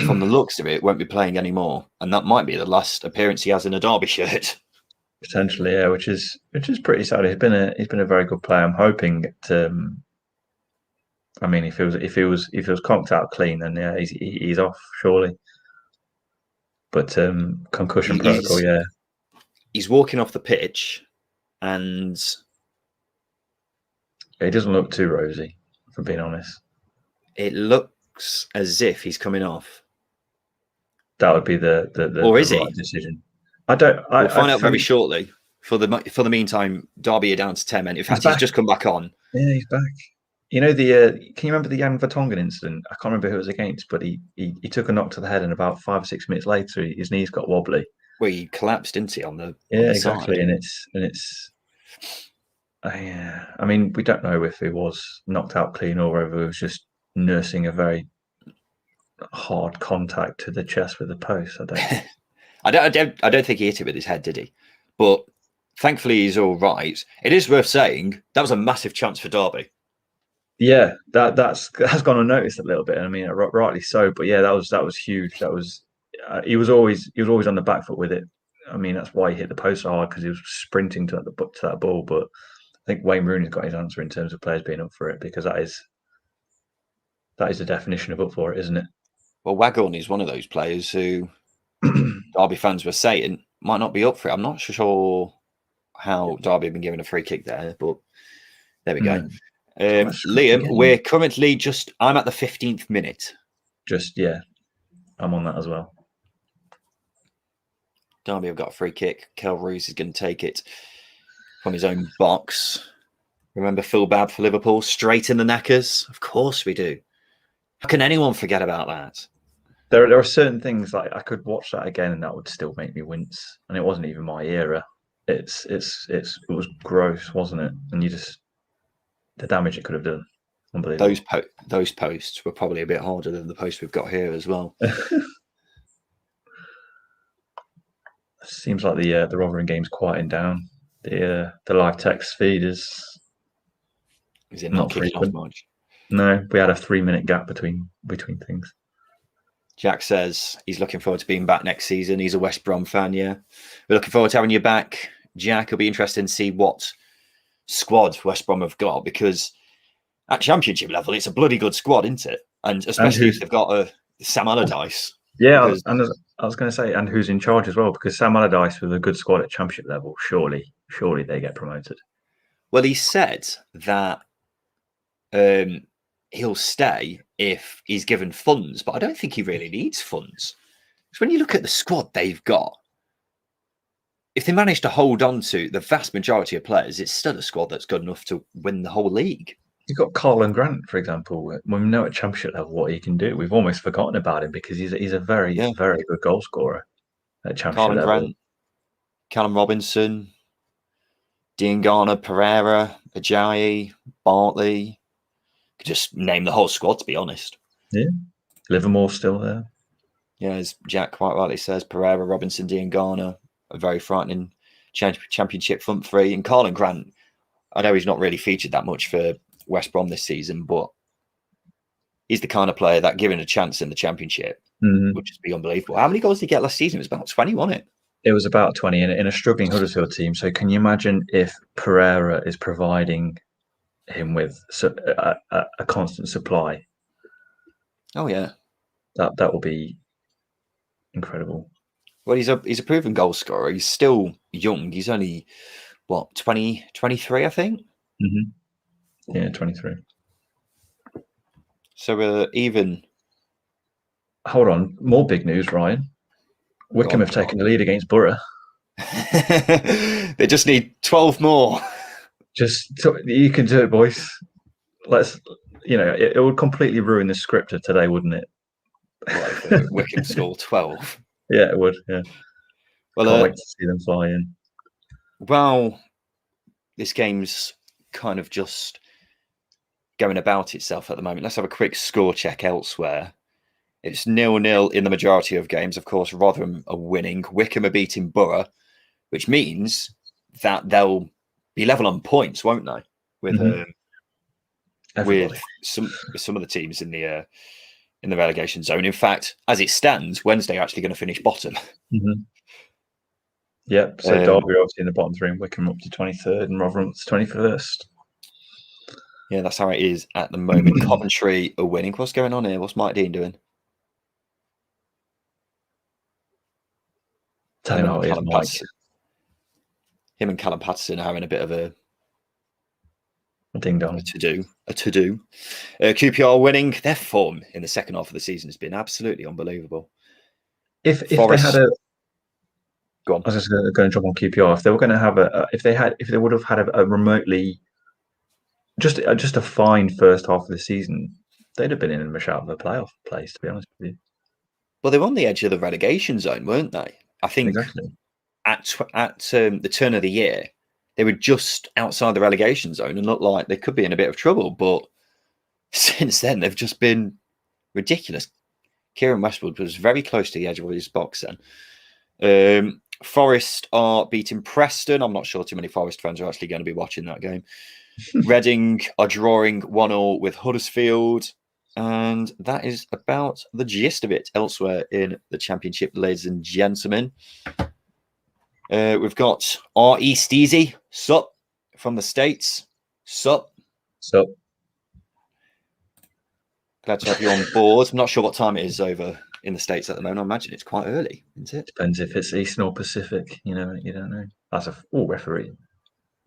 from the looks of it, won't be playing anymore, and that might be the last appearance he has in a Derby shirt. Potentially, yeah, which is pretty sad. He's been a very good player. I'm hoping that. I mean, if he was conked out clean, then yeah, he's off surely. But concussion protocol, yeah. He's walking off the pitch, and he doesn't look too rosy, for being honest. It looks as if he's coming off. That would be the or is right he? Decision. We'll find out very shortly. For the meantime, Derby are down to 10 men. In fact, he's just come back on. Yeah, he's back. You know can you remember the Jan Vertonghen incident? I can't remember who it was against, but he took a knock to the head, and about 5 or 6 minutes later, his knees got wobbly. Well, he collapsed, didn't he, on the exactly, side. and it's. I mean, we don't know if he was knocked out clean or whether he was just nursing a very hard contact to the chest with the post. I don't think he hit it with his head, did he? But thankfully, he's all right. It is worth saying that was a massive chance for Derby. Yeah, that's gone unnoticed a little bit. I mean, rightly so. But yeah, that was huge. That was he was always on the back foot with it. I mean, that's why he hit the post so hard, because he was sprinting to that ball. But I think Wayne Rooney's got his answer in terms of players being up for it, because that is the definition of up for it, isn't it? Well, Waghorn is one of those players who Derby fans were saying might not be up for it. I'm not sure how Derby have been given a free kick there, but there we go. Liam, we're currently I'm at the 15th minute. I'm on that as well. Derby have got a free kick. Kel Roos is going to take it from his own box. Remember Phil Babb for Liverpool? Straight in the knackers? Of course we do. How can anyone forget about that? There are certain things like I could watch that again and that would still make me wince. And it wasn't even my era. It was gross, wasn't it? And the damage it could have done. Unbelievable. Those posts were probably a bit harder than the post we've got here as well. Seems like the Rotherham game's quieting down. The live text feed is It not kicking off frequent. much? No, we had a 3-minute gap between things. Jack says he's looking forward to being back next season. He's a West Brom fan, yeah. We're looking forward to having you back, Jack. It'll be interesting to see what squad West Brom have got, because at Championship level, it's a bloody good squad, isn't it? And especially if they've got a Sam Allardyce. Yeah, because, and I was going to say, and who's in charge as well? Because Sam Allardyce with a good squad at Championship level, surely they get promoted. well, he said that he'll stay if he's given funds, but I don't think he really needs funds. Because when you look at the squad they've got, if they manage to hold on to the vast majority of players, it's still a squad that's good enough to win the whole league. You've got Carlin Grant, for example. When we know at Championship level what he can do, we've almost forgotten about him because he's a very, very good goal scorer at Championship level. Grant, Callum Robinson, Dean Garner, Pereira, Ajayi, Bartley. Could just name the whole squad, to be honest. Yeah. Livermore's still there. Yeah, as Jack quite rightly says, Pereira, Robinson, Dean Garner, a very frightening Championship front three. And Carlin Grant, I know he's not really featured that much for West Brom this season, but he's the kind of player that, given a chance in the Championship, would just be unbelievable. How many goals did he get last season? It was about 20, wasn't it? It was about 20 in a struggling Huddersfield team. So can you imagine if Pereira is providing him with a constant supply? Oh, yeah. That will be incredible. Well, he's a proven goal scorer. He's still young. He's only, 23, I think? Mm-hmm. Yeah, 23. So even... Hold on. More big news, Ryan. Wickham have taken the lead against Borough. They just need 12 more. You can do it, boys. It would completely ruin the script of today, wouldn't it? Well, Wickham score 12. Yeah, it would. Yeah. Well, can't wait to see them fly in. Well, this game's kind of just going about itself at the moment. Let's have a quick score check elsewhere. It's 0-0 in the majority of games. Of course, Rotherham are winning. Wickham are beating Borough, which means that they'll be level on points, won't they? With some of the teams in the relegation zone. In fact, as it stands, Wednesday are actually going to finish bottom. Mm-hmm. Yep. So Derby obviously in the bottom three, and Wickham up to 23rd, and Rotherham up to 21st. Yeah, that's how it is at the moment. Coventry are winning. What's going on here? What's Mike Dean doing? Tell him how it is, Mike. Him and Callum Patterson are having a bit of a ding dong. A to-do. QPR winning. Their form in the second half of the season has been absolutely unbelievable. If they had a... Go on. I was just going to jump on QPR. If they were going to have if they would have had a remotely... Just a fine first half of the season, they'd have been in a shout of a playoff place, to be honest with you. Well, they were on the edge of the relegation zone, weren't they? I think exactly. At the turn of the year, they were just outside the relegation zone and looked like they could be in a bit of trouble. But since then, they've just been ridiculous. Kieran Westwood was very close to the edge of his box then. Forest are beating Preston. I'm not sure too many Forest fans are actually going to be watching that game. Reading are drawing 1-1 with Huddersfield. And that is about the gist of it elsewhere in the Championship, ladies and gentlemen. We've got our East Easy, Sup, from the States. Sup. Glad to have you on board. I'm not sure what time it is over in the States at the moment. I imagine it's quite early, isn't it? Depends if it's Eastern or Pacific. You don't know. That's referee.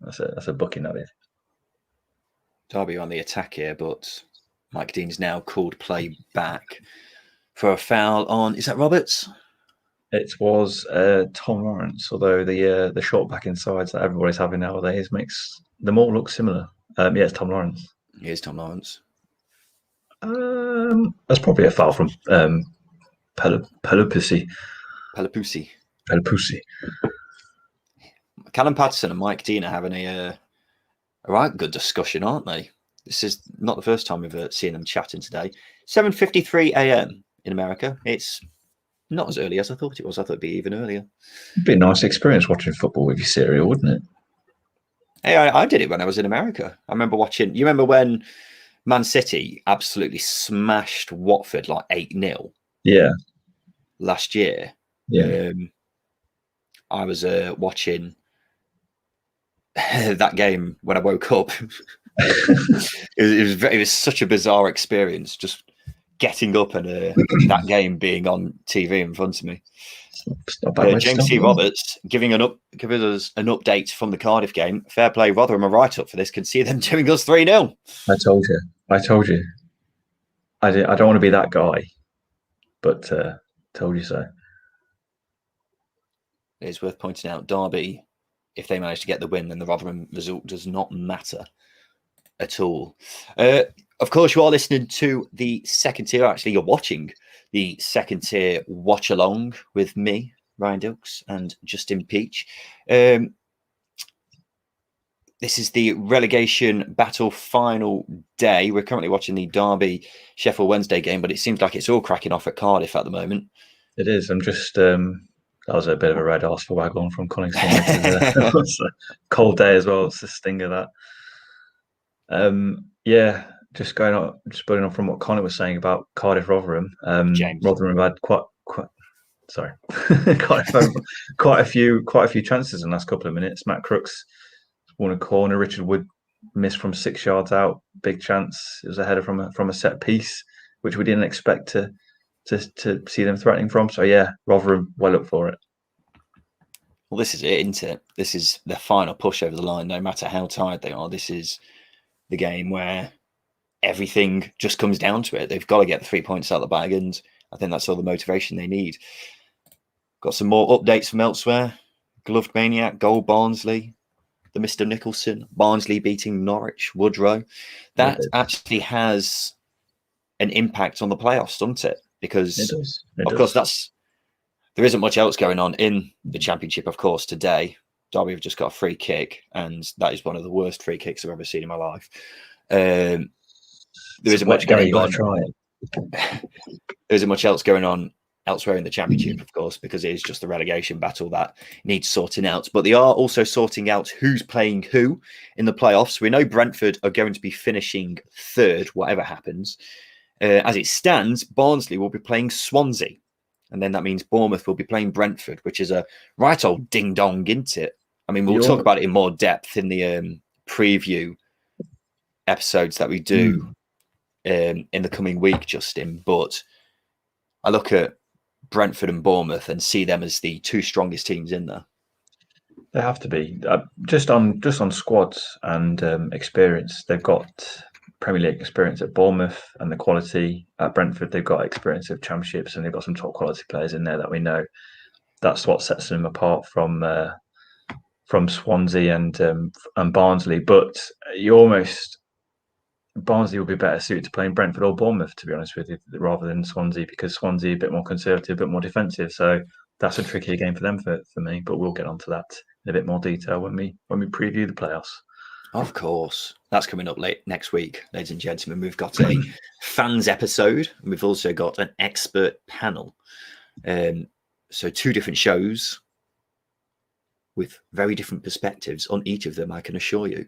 That's a booking, that is. Derby on the attack here, but Mike Dean's now called play back for a foul on, is that Roberts? It was Tom Lawrence, although the short back insides that everybody's having nowadays makes them all look similar. Yeah, it's Tom Lawrence. It is Tom Lawrence. That's probably a foul from Pelupusi. Callum Patterson and Mike Dean are having a right good discussion, aren't they? This is not the first time we've seen them chatting today. 7:53 a.m. in America. It's not as early as I thought it was. I thought it'd be even earlier. It'd be a nice experience watching football with your cereal, wouldn't it? Hey, I did it when I was in America. I remember watching. You remember when Man City absolutely smashed Watford like 8-0 Yeah. last year? Yeah. I was watching that game when I woke up. It was such a bizarre experience, just getting up and that game being on TV in front of me. James C. Roberts giving us an update from the Cardiff game. Fair play, Rotherham are right up for this. Can see them doing us 3-0. I told you. I don't want to be that guy, but told you so. It is worth pointing out, Derby, if they manage to get the win, then the Rotherham result does not matter at all. Of course, you are listening to the second tier. Actually, you're watching the second tier watch along with me, Ryan Dilks, and Justin Peach. This is the relegation battle final day. We're currently watching the Derby Sheffield Wednesday game, but it seems like it's all cracking off at Cardiff at the moment. It is. I'm just that was a bit of a red arse for Wagon from Coningston. It was a cold day as well. It's the sting of that. Yeah, just building on from what Connor was saying about Cardiff Rotherham. Rotherham have had quite a few chances in the last couple of minutes. Matt Crooks won a corner. Richard Wood missed from 6 yards out. Big chance. It was a header from a set piece, which we didn't expect to see them threatening from. So yeah, Rotherham well up for it. Well, this is it, isn't it? This is the final push over the line. No matter how tired they are, this is the game where everything just comes down to it. They've got to get the 3 points out of the bag, and I think that's all the motivation they need. Got some more updates from elsewhere. Gloved Maniac, goal Barnsley, the Mr. Nicholson, Barnsley beating Norwich, Woodrow. That actually has an impact on the playoffs, doesn't it? Because, of course, there isn't much else going on in the Championship, of course, today. Derby have just got a free kick, and that is one of the worst free kicks I've ever seen in my life. There isn't much going on. There isn't much else going on elsewhere in the Championship, of course, because it is just the relegation battle that needs sorting out. But they are also sorting out who's playing who in the playoffs. We know Brentford are going to be finishing third, whatever happens. As it stands, Barnsley will be playing Swansea. And then that means Bournemouth will be playing Brentford, which is a right old ding-dong, isn't it? I mean, we'll talk about it in more depth in the preview episodes that we do in the coming week, Justin. But I look at Brentford and Bournemouth and see them as the two strongest teams in there. They have to be. Just on squads and experience. They've got Premier League experience at Bournemouth and the quality at Brentford. They've got experience of championships and they've got some top quality players in there that we know. That's what sets them apart from Swansea and Barnsley. But Barnsley will be better suited to playing Brentford or Bournemouth, to be honest with you, rather than Swansea, because Swansea a bit more conservative, a bit more defensive. So that's a trickier game for them for me. But we'll get onto that in a bit more detail when we preview the playoffs. Of course. That's coming up late next week, ladies and gentlemen. We've got a fans episode, and we've also got an expert panel. So 2 different shows with very different perspectives on each of them, I can assure you.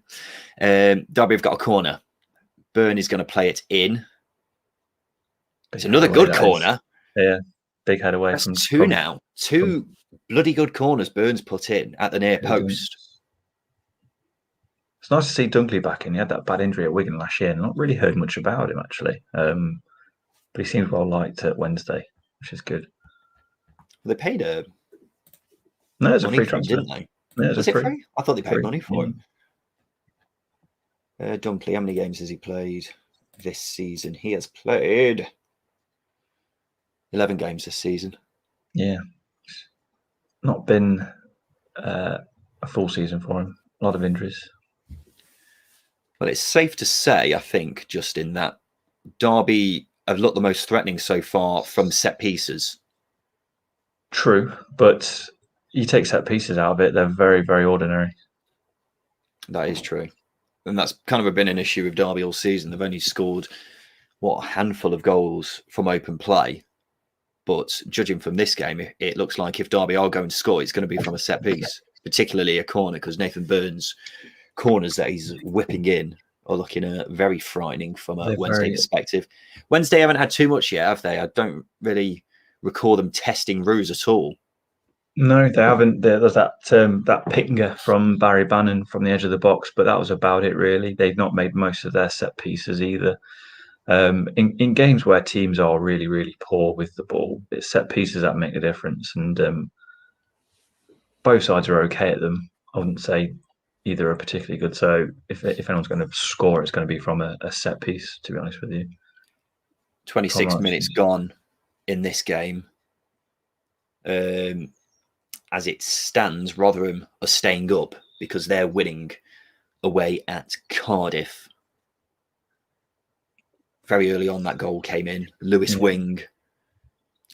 Derby have got a corner. Burn is going to play it in. It's another good corner. Yeah, big head away. That's now. Two bloody good corners Burn's put in at the near post. It's nice to see Dunkley back in. He had that bad injury at Wigan last year. Not really heard much about him, actually. But he seems well liked at Wednesday, which is good. They paid a... No, it's a free transfer. Didn't they? Yeah, was it free? I thought they paid money for him. Dunkley, how many games has he played this season? He has played 11 games this season. Yeah. Not been a full season for him. A lot of injuries. Well, it's safe to say, I think, Justin, that Derby have looked the most threatening so far from set pieces. True, but you take set pieces out of it, they're very, very ordinary. That is true. And that's kind of been an issue with Derby all season. They've only scored, a handful of goals from open play. But judging from this game, it looks like if Derby are going to score, it's going to be from a set piece, particularly a corner, because Nathan Burns' corners that he's whipping in are looking very frightening from a Wednesday perspective. Wednesday haven't had too much yet, have they? I don't really recall them testing Roos at all. No, they haven't. There's that pinger from Barry Bannon from the edge of the box, but that was about it, really. They've not made most of their set pieces either. In games where teams are really, really poor with the ball, it's set pieces that make a difference, and both sides are okay at them. I wouldn't say either are particularly good. So if anyone's going to score, it's going to be from a set piece, to be honest with you. 26 minutes gone in this game. As it stands, Rotherham are staying up because they're winning away at Cardiff. Very early on, that goal came in, Lewis Wing,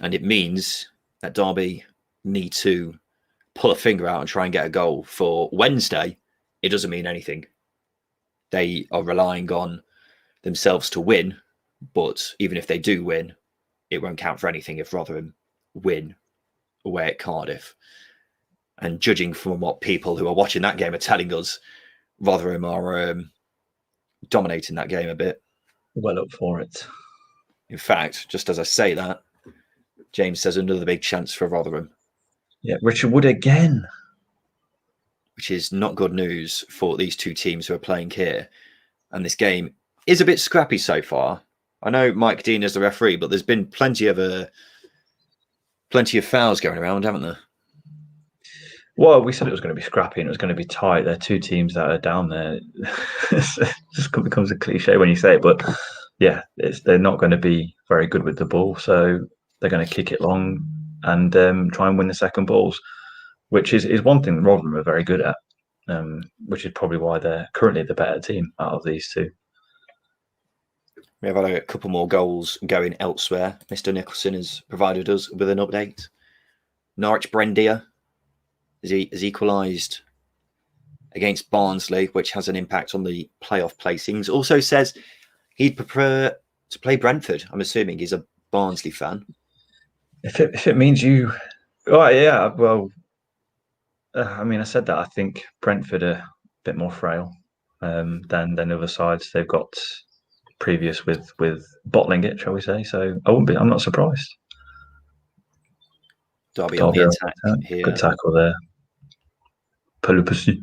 and it means that Derby need to pull a finger out and try and get a goal. For Wednesday, it doesn't mean anything. They are relying on themselves to win, but even if they do win, it won't count for anything if Rotherham win away at Cardiff. And judging from what people who are watching that game are telling us, Rotherham are dominating that game a bit. Well up for it. In fact, just as I say that, James says another big chance for Rotherham. Yeah, Richard Wood again. Which is not good news for these two teams who are playing here. And this game is a bit scrappy so far. I know Mike Dean is the referee, but there's been plenty of fouls going around, haven't there? Well, we said it was going to be scrappy and it was going to be tight. There are two teams that are down there. It just becomes a cliche when you say it, but yeah, they're not going to be very good with the ball. So they're going to kick it long and try and win the second balls, which is one thing that Rotherham are very good at, which is probably why they're currently the better team out of these two. We have had a couple more goals going elsewhere. Mr. Nicholson has provided us with an update. Norwich Brendia has equalised against Barnsley, which has an impact on the playoff placings. Also says he'd prefer to play Brentford. I'm assuming he's a Barnsley fan. If it means you... Oh, yeah, well... I mean, I said that. I think Brentford are a bit more frail than other sides. They've got previous with bottling it, shall we say? So I'm not surprised. Derby on the attack here. Good tackle there. Pelupasi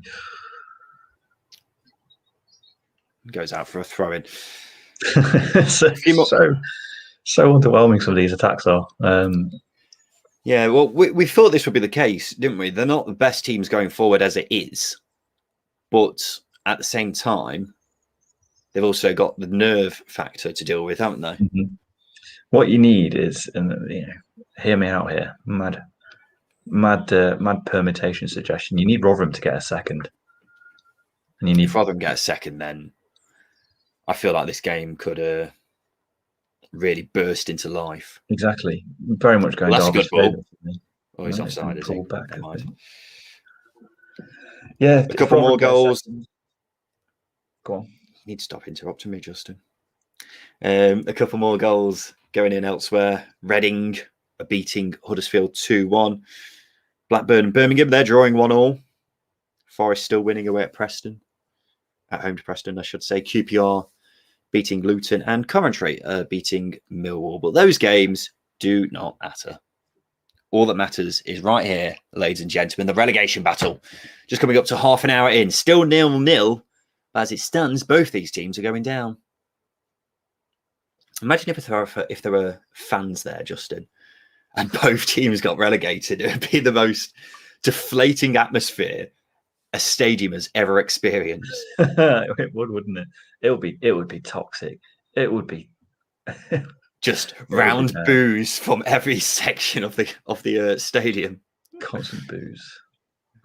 goes out for a throw-in. so underwhelming some of these attacks are. Yeah, well, we thought this would be the case, didn't we? They're not the best teams going forward as it is, but at the same time, they've also got the nerve factor to deal with, haven't they? Mm-hmm. What you need is, and hear me out here, mad permutation suggestion. You need Rotherham to get a second, and you need if Rotherham get a second, then I feel like this game could really burst into life. Exactly, very much going. Well, that's a good ball. Oh, he's offside, is he? Back, yeah, a couple more goals. Go on. You need to stop interrupting me, Justin. A couple more goals going in elsewhere. Reading are beating Huddersfield 2-1. Blackburn and Birmingham, they're drawing 1-1. Forest still winning away at Preston. At home to Preston, I should say. QPR beating Luton and Coventry beating Millwall. But those games do not matter. All that matters is right here, ladies and gentlemen, the relegation battle. Just coming up to half an hour in. Still 0-0. As it stands, both these teams are going down. Imagine if there were fans there, Justin, and both teams got relegated. It would be the most deflating atmosphere a stadium has ever experienced. It would, wouldn't it? It would be toxic. It would be just round boos from every section of the stadium. Constant boos.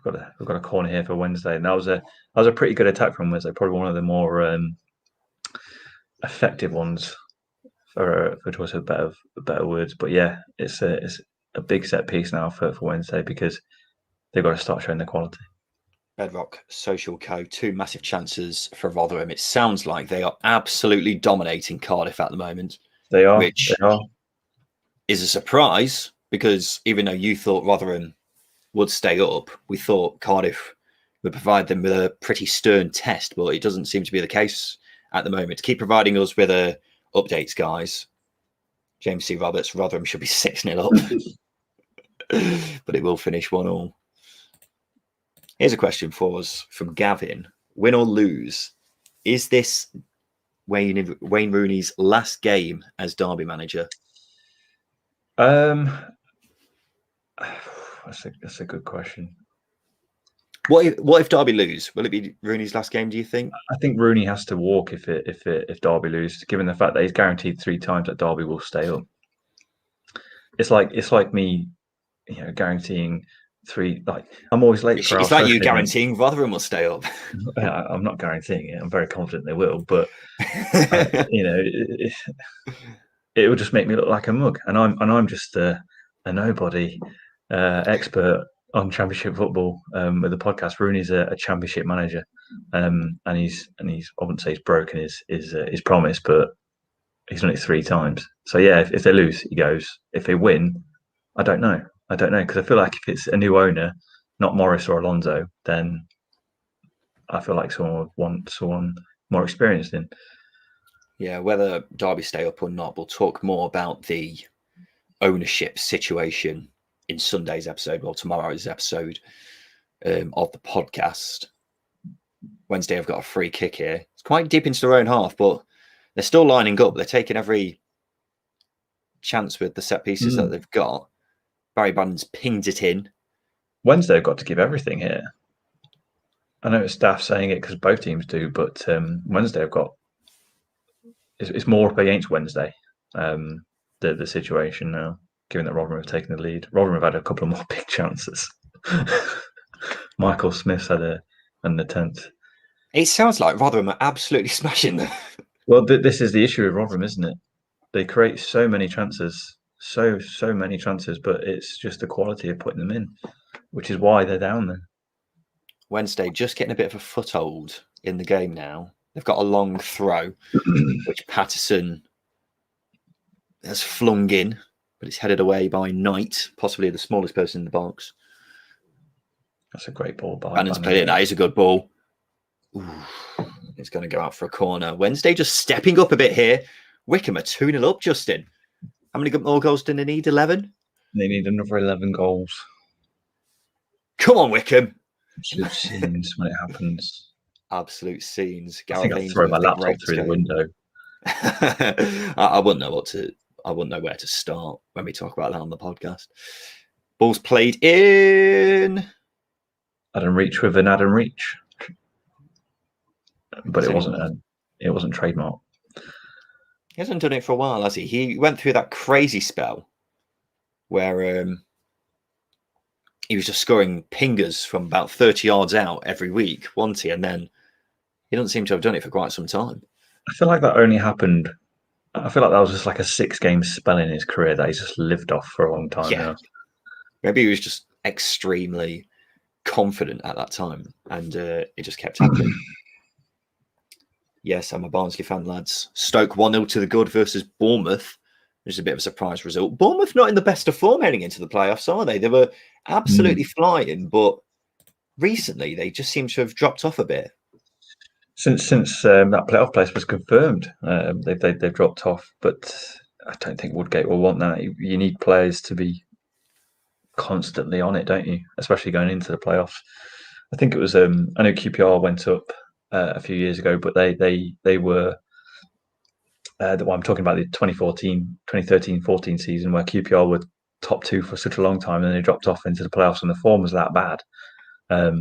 We've got a corner here for Wednesday, and that was a pretty good attack from Wednesday. Probably one of the more effective ones, for choice of better words. But yeah, it's a big set piece now for Wednesday because they've got to start showing their quality. Bedrock Social Co. 2 massive chances for Rotherham. It sounds like they are absolutely dominating Cardiff at the moment. They are. Which is a surprise, because even though you thought Rotherham would stay up, we thought Cardiff would provide them with a pretty stern test, but it doesn't seem to be the case at the moment. Keep providing us with updates, guys. James C. Roberts, Rotherham should be 6-0 up, but it will finish 1-1. Here's a question for us from Gavin. Win or lose, is this Wayne Rooney's last game as Derby manager? That's a good question. What if Derby lose? Will it be Rooney's last game, do you think? I think Rooney has to walk if Derby lose, given the fact that he's guaranteed 3 times that Derby will stay up. It's like me, guaranteeing 3. Like, I'm always late for. It's like you guaranteeing Rotherham will stay up. I'm not guaranteeing it. I'm very confident they will, but it would just make me look like a mug, and I'm just a nobody expert on Championship football with the podcast. Rooney's a Championship manager, and he's I wouldn't say he's broken his promise, but he's done it 3 times. So yeah, if they lose, he goes. If they win, I don't know, because I feel like if it's a new owner, not Morris or Alonso, then I feel like someone would want someone more experienced in. Yeah, whether Derby stay up or not, we'll talk more about the ownership situation in Sunday's episode, or tomorrow's episode of the podcast. Wednesday, I've got a free kick here. It's quite deep into their own half, but they're still lining up. They're taking every chance with the set pieces that they've got. Barry Bannon's pinged it in. Wednesday have got to give everything here. I know it's staff saying it because both teams do, but Wednesday have got. It's more up against Wednesday, the situation now, given that Rotherham have taken the lead. Rotherham have had a couple of more big chances. Michael Smith's had an attempt. It sounds like Rotherham are absolutely smashing them. Well, this is the issue with Rotherham, isn't it? They create so many chances, so many chances, but it's just the quality of putting them in, which is why they're down there. Wednesday just getting a bit of a foothold in the game now. They've got a long throw, which Patterson has flung in, but it's headed away by Knight, possibly the smallest person in the box. That's a great ball by Bannon's played it. That is a good ball. Ooh, it's going to go out for a corner. Wednesday just stepping up a bit here. Wickham are 2-0 up, Justin. How many more goals do they need? 11? They need another 11 goals. Come on, Wickham. Absolute scenes when it happens. Absolute scenes. I think I'll throw my laptop through the window. I wouldn't know where to start when we talk about that on the podcast. Ball's played in. Adam Reach with an Adam Reach, but it wasn't trademark. He hasn't done it for a while, has he? He went through that crazy spell where he was just scoring pingers from about 30 yards out every week, wasn't he? And then he doesn't seem to have done it for quite some time. I feel like that only happened. I feel like that was just like a 6-game spell in his career that he's just lived off for a long time now. Maybe he was just extremely confident at that time, and it just kept happening. Yes, I'm a Barnsley fan, lads. Stoke 1-0 to the good versus Bournemouth, which is a bit of a surprise result. Bournemouth not in the best of form heading into the playoffs, are they? They were absolutely flying, but recently they just seem to have dropped off a bit. Since that playoff place was confirmed, they've dropped off. But I don't think Woodgate will want that. You need players to be constantly on it, don't you? Especially going into the playoffs. I think it was. I know QPR went up a few years ago, but they were. I'm talking about the 2013-14 season where QPR were top 2 for such a long time, and they dropped off into the playoffs, and the form was that bad. They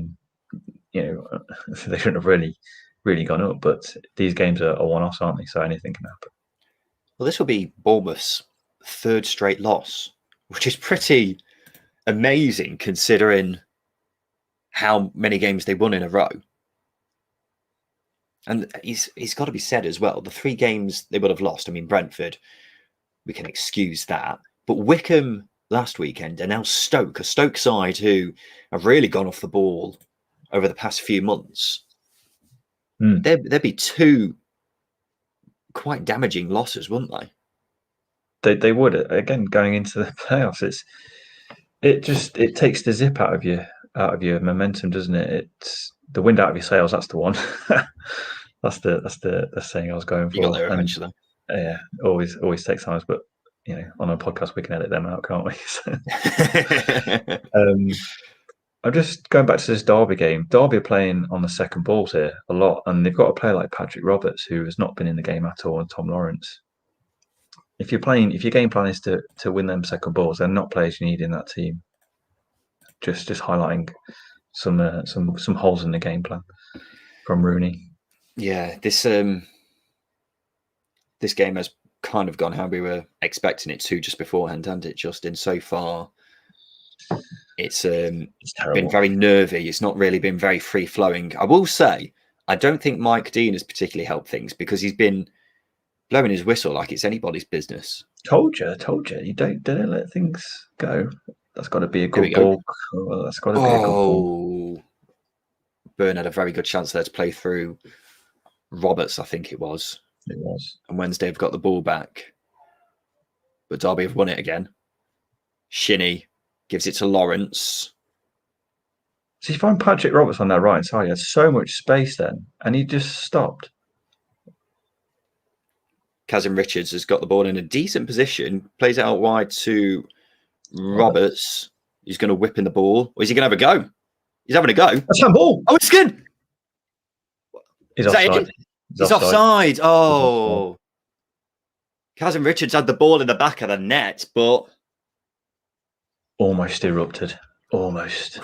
shouldn't have really gone up, but these games are one-offs, aren't they? So anything can happen. Well, this will be Bournemouth's 3rd straight loss, which is pretty amazing considering how many games they won in a row. And he's got to be said as well, the 3 games they would have lost, I mean, Brentford, we can excuse that. But Wickham last weekend, and now Stoke, a Stoke side who have really gone off the ball over the past few months, Mm. there'd be two quite damaging losses, wouldn't they? They would, again, going into the playoffs. It takes the zip out of your momentum, doesn't it? It's the wind out of your sails. That's the one. that's the saying I was going You got for. there And eventually. yeah, always takes time. But on a podcast we can edit them out, can't we? I'm just going back to this Derby game. Derby are playing on the second balls here a lot, and they've got a player like Patrick Roberts who has not been in the game at all, and Tom Lawrence. If your game plan is to win them second balls, they're not players you need in that team. Just highlighting some holes in the game plan from Rooney. Yeah, this game has kind of gone how we were expecting it to just beforehand, hasn't it, Justin? So far, it's been very nervy. It's not really been very free flowing. I will say, I don't think Mike Dean has particularly helped things because he's been blowing his whistle like it's anybody's business. Told you. You don't let things go. That's got to be a good ball. That's got to be a good ball. Byrne had a very good chance there to play through Roberts, I think it was. It was. And Wednesday have got the ball back. But Derby have won it again. Shinnie gives it to Lawrence. So you find Patrick Roberts on that right side. He had so much space then, and he just stopped. Kazim Richards has got the ball in a decent position, plays it out wide to Roberts. He's going to whip in the ball. Or is he going to have a go? He's having a go. That's handball. Oh, it's good. He's offside. He's offside. Oh. Kazim Richards had the ball in the back of the net, but almost erupted. Almost.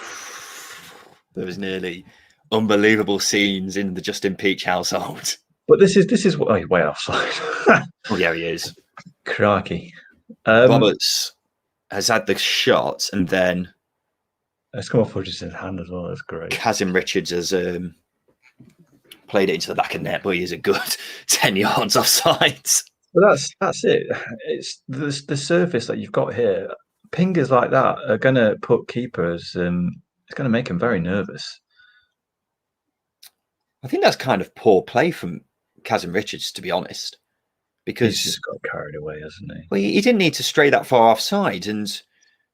There was nearly unbelievable scenes in the Justin Peach household. But this is what he's way offside. Oh yeah, he is. Crikey. Roberts has had the shot, and then it's come off Hutchinson's hand as well. That's great. Kazim Richards has played it into the back of net, but he is a good 10 yards offside. But that's it. It's the surface that you've got here. Pingers like that are going to put keepers. It's going to make them very nervous. I think that's kind of poor play from Kazim Richards, to be honest, because he's just got carried away, hasn't he? Well, he didn't need to stray that far offside, and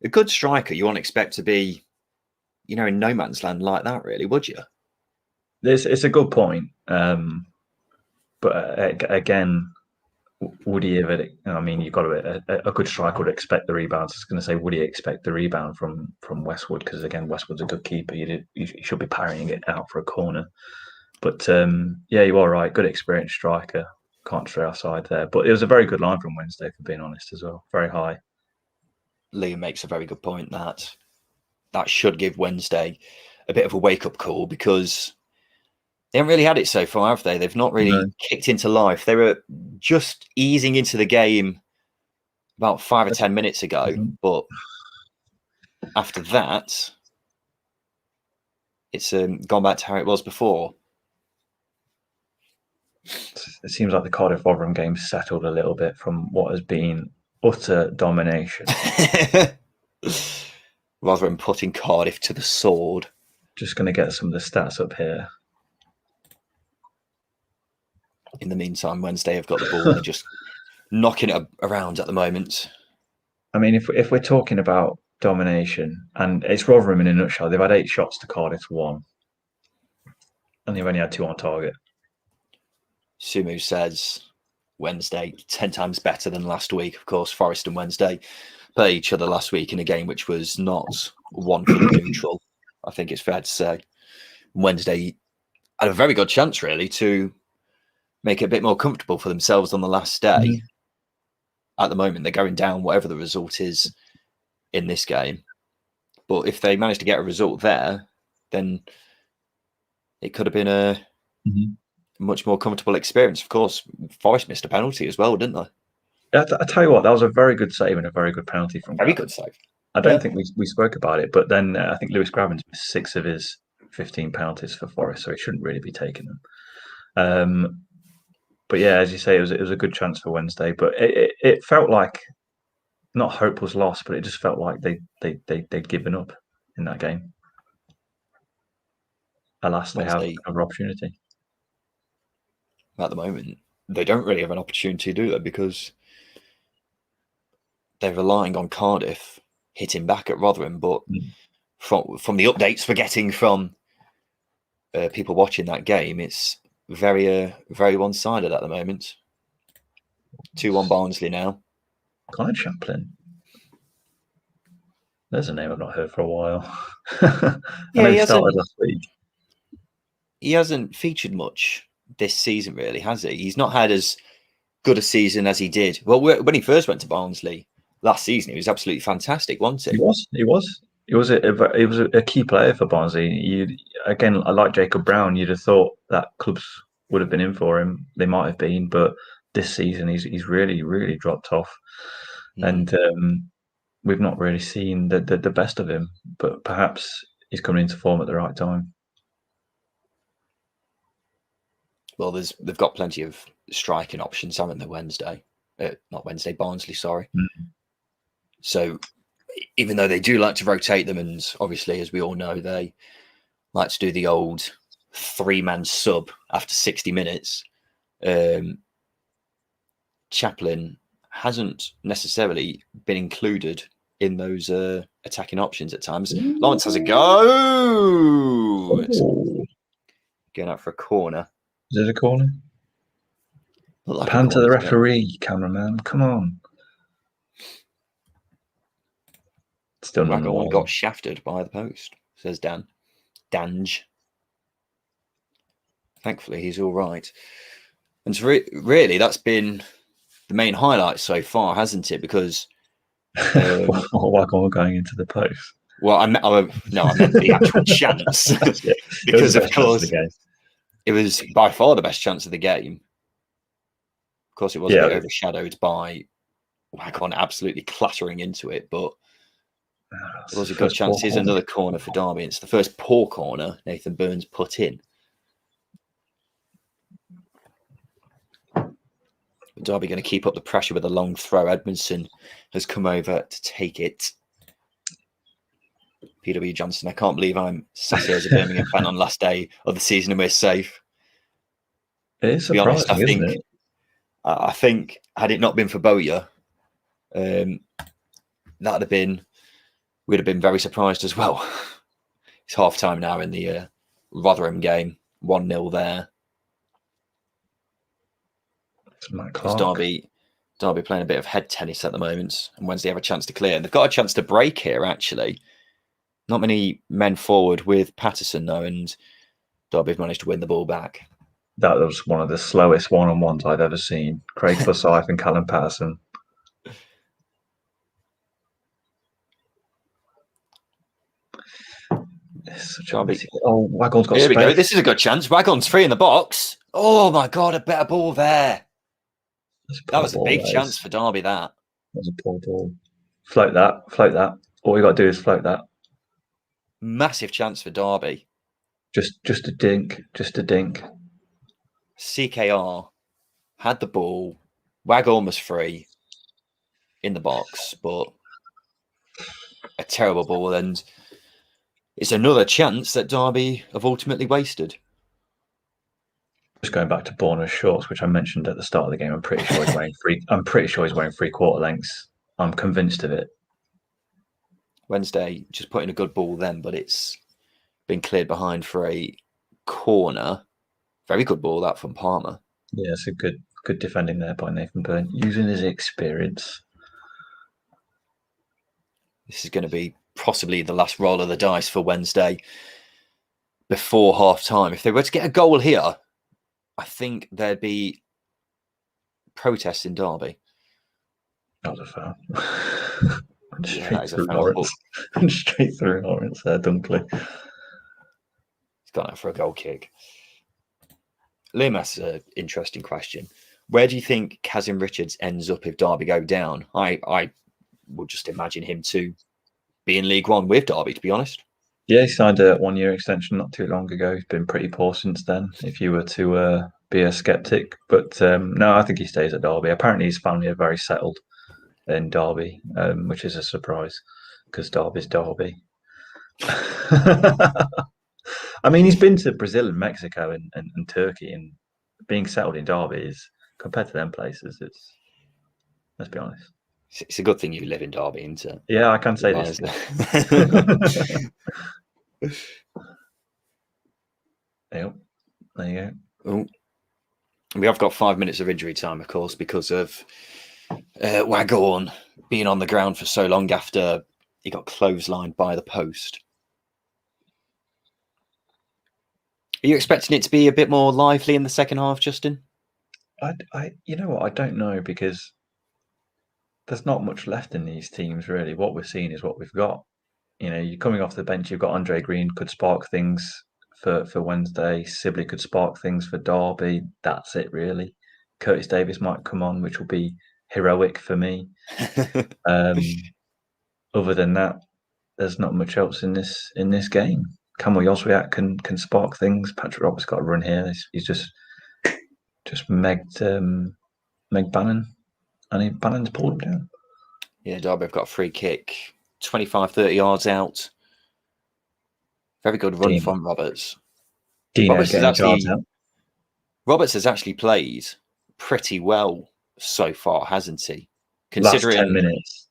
a good striker you won't expect to be, in no man's land like that, really, would you? It's a good point, but again, would he ever? I mean, you've got a good striker would expect the rebounds. I was going to say, would he expect the rebound from Westwood? Because again, Westwood's a good keeper. You should be parrying it out for a corner. But yeah, you are right. Good experienced striker. Can't stray offside there. But it was a very good line from Wednesday, for being honest, as well. Very high. Liam makes a very good point that should give Wednesday a bit of a wake-up call, because they haven't really had it so far, have they? They've not really kicked into life. They were just easing into the game about 5 or 10 minutes ago, but after that, it's gone back to how it was before. It seems like the Cardiff-Rotherham game settled a little bit from what has been utter domination. Rotherham putting Cardiff to the sword. Just going to get some of the stats up here. In the meantime, Wednesday have got the ball and they're just knocking it around at the moment. I mean, if we're talking about domination, and it's Rotherham in a nutshell, they've had 8 shots to Cardiff's 1. And they've only had 2 on target. Sumu says Wednesday 10 times better than last week. Of course, Forest and Wednesday played each other last week in a game which was not one for the neutral. I think it's fair to say Wednesday had a very good chance, really, to make it a bit more comfortable for themselves on the last day. At the moment, they're going down, whatever the result is in this game. But if they manage to get a result there, then it could have been a much more comfortable experience. Of course, Forest missed a penalty as well, didn't they? I tell you what, that was a very good save and a very good penalty from Very good save. I don't think we spoke about it, but then I think Lewis Graven's missed 6 of his 15 penalties for Forest, so he shouldn't really be taking them. But yeah, as you say, it was a good chance for Wednesday, but it felt like not hope was lost, but it just felt like they'd given up in that game. alas, they have Wednesday, another opportunity. at the moment, they don't really have an opportunity, do they? Because they're relying on Cardiff hitting back at Rotherham. But from the updates we're getting from people watching that game, it's very one-sided at the moment. 2-1 Barnsley now. Guy Chaplin. There's a name I've not heard for a while. I know he started last week. He hasn't featured much this season, really, has he? He's not had as good a season as he did. Well, when he first went to Barnsley last season, he was absolutely fantastic, wasn't he? He was a key player for Barnsley. Again, I like Jacob Brown. You'd have thought that clubs would have been in for him. They might have been, but this season he's really dropped off, and we've not really seen the best of him. But perhaps he's coming into form at the right time. Well, they've got plenty of striking options, haven't they? Barnsley, sorry. So even though they do like to rotate them, and obviously, as we all know, they like to do the old 3-man sub after 60 minutes, Chaplin hasn't necessarily been included in those attacking options at times. Lawrence has a go. Going out for a corner. Is it a corner? Like Pan to the referee, cameraman. Come on. Still Watchalong got shafted by the post, says Dan. Dange. Thankfully, he's all right. And so really, that's been the main highlight so far, hasn't it? Because Watchalong going into the post. Well, I meant the actual chance. Because of course, it was by far the best chance of the game. Of course, it was a bit overshadowed by Watchalong absolutely clattering into it, but it was a good chance. Here's another corner for Derby. It's the first poor corner Nathan Burns put in. Derby going to keep up the pressure with a long throw. Edmondson has come over to take it. PW Johnson, I can't believe I'm sat here as a Birmingham fan on last day of the season and we're safe. It is surprising, isn't it? I think had it not been for Bowyer, we'd have been very surprised as well. It's half time now in the Rotherham game, 1-0 there. Derby playing a bit of head tennis at the moment, and Wednesday have a chance to clear. And they've got a chance to break here, actually. Not many men forward with Patterson, though, and Derby have managed to win the ball back. That was one of the slowest one-on-ones I've ever seen. Craig Forsyth and Callum Patterson. Wagon's got Here space. we go. This is a good chance. Wagon's free in the box. Oh, my God, a better ball there. That was a big chance for Derby, that. That was a poor ball. Float that. All you got to do is float that. Massive chance for Derby. Just a dink. CKR had the ball. Wagon was free in the box, but a terrible ball. And it's another chance that Derby have ultimately wasted. Just going back to Bournemouth shorts, which I mentioned at the start of the game, I'm pretty sure he's wearing three-quarter lengths. I'm convinced of it. Wednesday just put in a good ball then, but it's been cleared behind for a corner. Very good ball that from Palmer. Yeah, it's a good defending there by Nathan Byrne, using his experience. This is going to be possibly the last roll of the dice for Wednesday before half time. If they were to get a goal here, I think there'd be protests in Derby. That was a foul. Straight through Lawrence there, Dunkley. He's gone out for a goal kick. Liam asks an interesting question. Where do you think Kazim Richards ends up if Derby go down? I would just imagine him to be in League One with Derby, to be honest. Yeah, he signed a 1-year extension not too long ago. He's been pretty poor since then, if you were to be a sceptic. But no, I think he stays at Derby. Apparently his family are very settled in Derby, which is a surprise because Derby's Derby. I mean, he's been to Brazil and Mexico and Turkey, and being settled in Derby is, compared to them places, it's, let's be honest. It's a good thing you live in Derby, isn't it? Yeah, I can say this. Yep, there you go. Oh, we have got 5 minutes of injury time, of course, because of Watchalong being on the ground for so long after he got clotheslined by the post. Are you expecting it to be a bit more lively in the second half, Justin? You know what? I don't know, because there's not much left in these teams, really. What we're seeing is what we've got. You know, you're coming off the bench. You've got Andre Green, could spark things for Wednesday. Sibley could spark things for Derby. That's it, really. Curtis Davis might come on, which will be heroic for me. Other than that, there's not much else in this game. Kamil Jozwiak can spark things. Patrick Roberts got a run here. He's just megged Bannon, and Bannon's pulled him down. Yeah, Derby have got a free kick, 25, 30 yards out. Very good run from Roberts. Roberts has actually played pretty well so far, hasn't he? Considering last 10 minutes.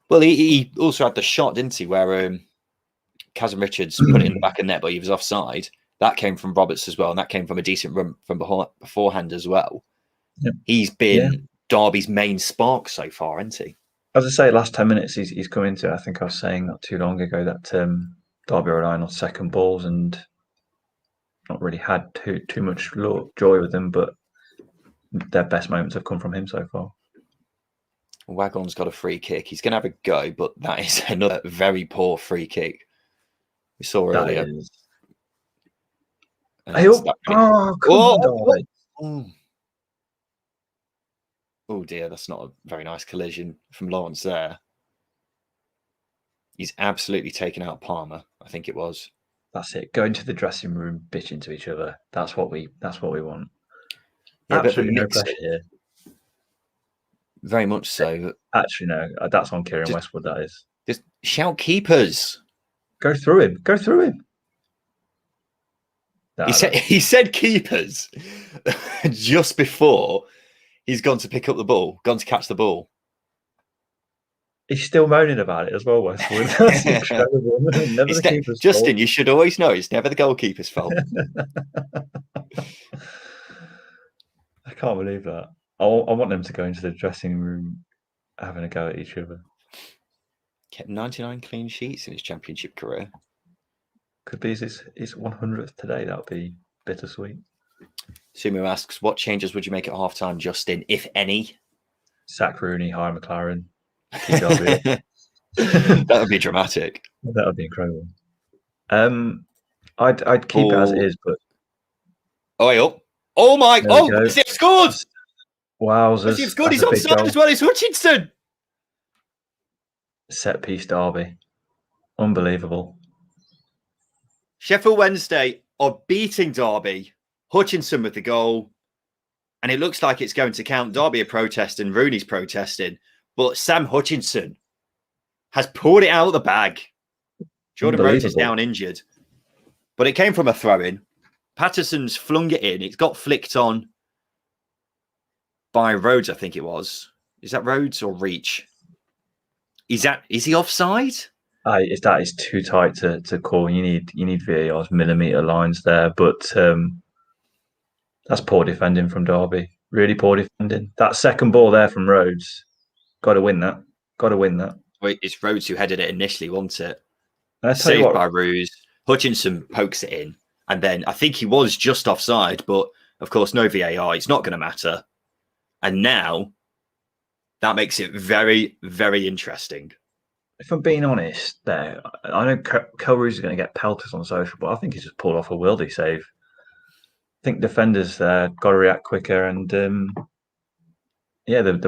Well, he also had the shot, didn't he, where Kazim Richards put it in the back of net, but he was offside. That came from Roberts as well, and that came from a decent run from beforehand as well. Yep. He's been Derby's main spark so far, hasn't he? As I say, last 10 minutes he's come into. I think I was saying not too long ago that Derby are relying on second balls and not really had too much joy with them, but their best moments have come from him so far. Wagon's got a free kick. He's going to have a go, but that is another very poor free kick. We saw earlier. Oh dear, that's not a very nice collision from Lawrence there. He's absolutely taken out Palmer, I think it was. That's it. Go into the dressing room, bitch into each other. That's what we want. Yeah, absolutely no pressure here. Very much so. Actually, no. That's on Kieran Westwood. That is. Just shout keepers. Go through him. Go through him. He said keepers just before he's gone to pick up the ball, gone to catch the ball. He's still moaning about it as well, Westwood. That's incredible. Never the keeper's Justin, fault. you should always know it's never the goalkeeper's fault. I can't believe that. I want them to go into the dressing room having a go at each other. Kept 99 clean sheets in his championship career. Could be his 100th today. That would be bittersweet. Sumo asks, what changes would you make at halftime, Justin, if any? Sack Rooney, hire McLaren. That would be dramatic. That would be incredible. I'd keep it as it is, but oh my! They've scored! Wowzers! They've scored. He's onside as well. It's Hutchinson. Set piece Derby, unbelievable. Sheffield Wednesday are beating Derby. Hutchinson with the goal, and it looks like it's going to count. Derby are protesting, Rooney's protesting, but Sam Hutchinson has pulled it out of the bag. Jordan Rhodes is down injured, but it came from a throw-in. Patterson's flung it in. It's got flicked on by Rhodes, I think it was. Is that Rhodes or Reach? Is he offside? That is too tight to call. You need VAR's millimetre lines there, but that's poor defending from Derby. Really poor defending. That second ball there from Rhodes, got to win that. Wait, it's Rhodes who headed it initially, wasn't it? Saved by Ruse. Hutchinson pokes it in, and then I think he was just offside, but of course no VAR. It's not going to matter. And now that makes it very, very interesting. If I'm being honest, there, I know Kelrose is going to get pelters on social, but I think he's just pulled off a worldy save. I think defenders got to react quicker, and the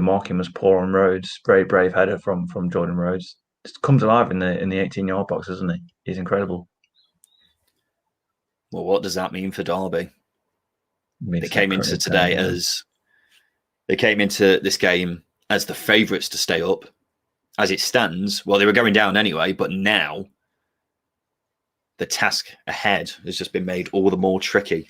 marking was poor on Rhodes. Very brave header from Jordan Rhodes. Just comes alive in the 18-yard box, doesn't he? He's incredible. Well, what does that mean for Derby? They came into this game as the favourites to stay up. As it stands, well, they were going down anyway, but now the task ahead has just been made all the more tricky.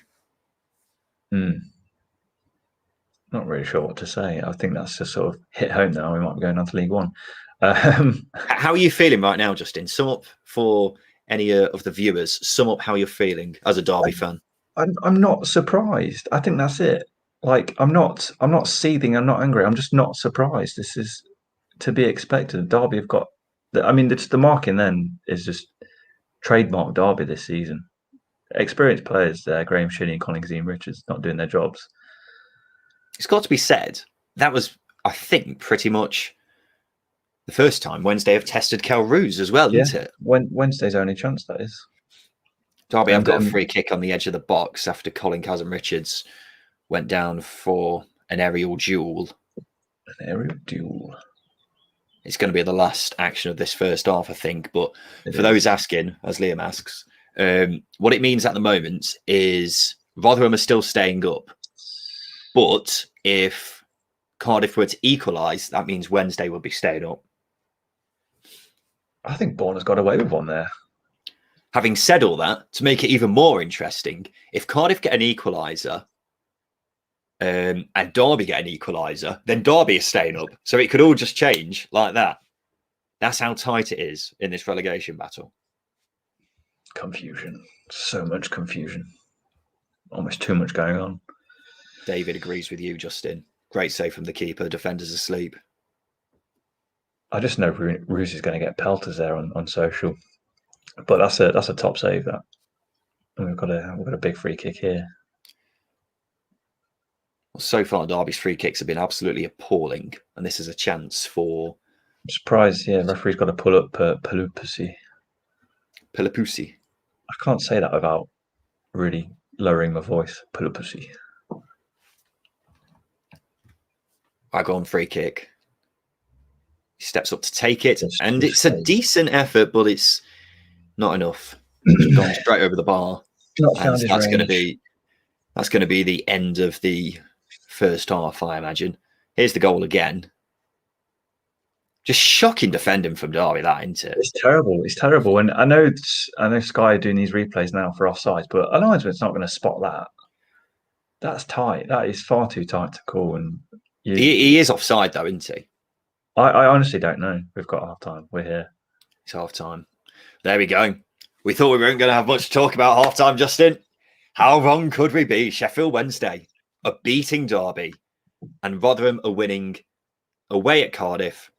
Not really sure what to say. I think that's just sort of hit home now. We might be going on to League One. How are you feeling right now, Justin? Sum up for any of the viewers. Sum up how you're feeling as a Derby fan. I'm not surprised. I think that's it. Like I'm not seething. I'm not angry. I'm just not surprised. This is to be expected. Derby have got. I mean, the marking then is just trademark Derby this season. Experienced players there, Graham Shinney and Colin Kazim Richards, not doing their jobs. It's got to be said, that was, I think, pretty much the first time Wednesday have tested Kel Roos as well, isn't it? Wednesday's only chance, that is. Derby have got a free kick on the edge of the box after Colin Kazim Richards went down for an aerial duel. An aerial duel. It's going to be the last action of this first half, I think. But for those asking, as Liam asks, what it means at the moment is Rotherham are still staying up. But if Cardiff were to equalise, that means Wednesday will be staying up. I think Bourne has got away with one there. Having said all that, to make it even more interesting, if Cardiff get an equaliser and Derby get an equaliser, then Derby is staying up. So it could all just change like that. That's how tight it is in this relegation battle. Confusion. So much confusion. Almost too much going on. David agrees with you, Justin. Great save from the keeper. Defenders asleep. I just know Roos is going to get pelters there on social, but that's a top save. That and we've got a big free kick here. Well, so far, Derby's free kicks have been absolutely appalling, and this is a chance for. I'm surprised, yeah. Referee's got to pull up Pelupusi. Pelupusi. I can't say that without really lowering my voice. Pelupusi. I go on free kick. He steps up to take it, and it's a decent effort, but it's not enough. It's gone straight over the bar. And that's going to be the end of the first half, I imagine. Here's the goal again. Just shocking defending from Derby, that, isn't it? It's terrible. It's terrible. And I know Sky are doing these replays now for offsides, but a linesman's not going to spot that. That's tight. That is far too tight to call. And he is offside, though, isn't he? I honestly don't know. We've got half time. We're here. It's half time. There we go. We thought we weren't going to have much to talk about half time, Justin. How wrong could we be? Sheffield Wednesday are beating Derby, and Rotherham are winning away at Cardiff.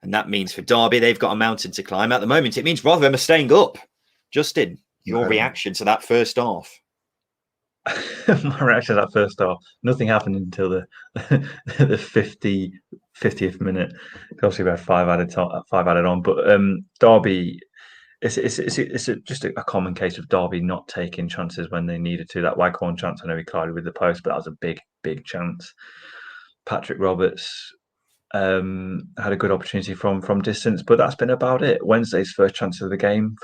And that means for Derby, they've got a mountain to climb. At the moment, it means Rotherham are staying up. Justin, your reaction to that first half? My reaction to that first half, nothing happened until the 50th minute. Obviously, we had five added on, but Derby, it's just a common case of Derby not taking chances when they needed to. That Waghorn chance, I know he collided with the post, but that was a big chance. Patrick Roberts had a good opportunity from distance, but that's been about it. Wednesday's first real chance of the game,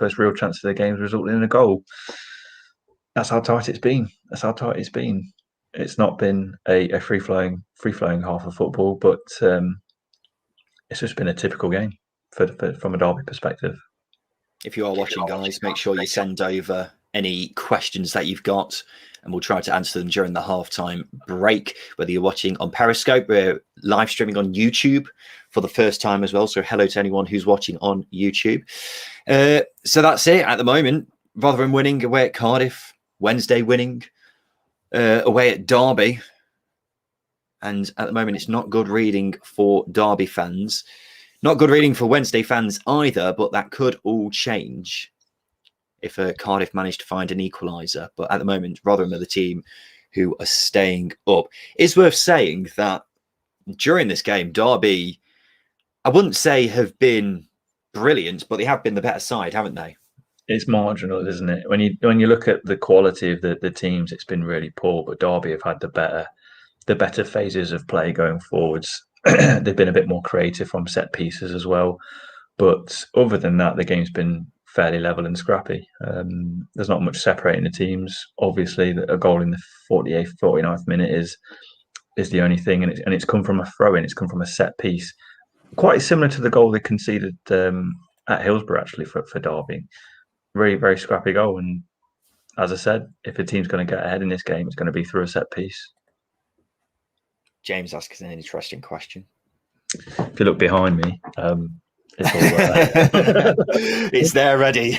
resulted in a goal. That's how tight it's been. It's not been a free flowing half of football, but it's just been a typical game from a Derby perspective. If you are watching, guys, make sure you send over any questions that you've got, and we'll try to answer them during the halftime break. Whether you're watching on Periscope, we're live streaming on YouTube for the first time as well. So hello to anyone who's watching on YouTube. So that's it at the moment. Rotherham winning away at Cardiff. Wednesday winning away at Derby. And at the moment, it's not good reading for Derby fans. Not good reading for Wednesday fans either, but that could all change if Cardiff managed to find an equaliser. But at the moment, Rotherham are the team who are staying up. It's worth saying that during this game, Derby, I wouldn't say have been brilliant, but they have been the better side, haven't they? It's marginal, isn't it? When you look at the quality of the teams, it's been really poor. But Derby have had the better phases of play going forwards. They've been a bit more creative from set pieces as well. But other than that, the game's been fairly level and scrappy. There's not much separating the teams. Obviously, a goal in the 48th, 49th minute is the only thing, and it's come from a throw-in. It's come from a set piece, quite similar to the goal they conceded at Hillsborough actually for Derby. very, very scrappy goal. And as I said, if a team's going to get ahead in this game, it's going to be through a set piece. James asks an interesting question. If you look behind me, it's all it's there ready.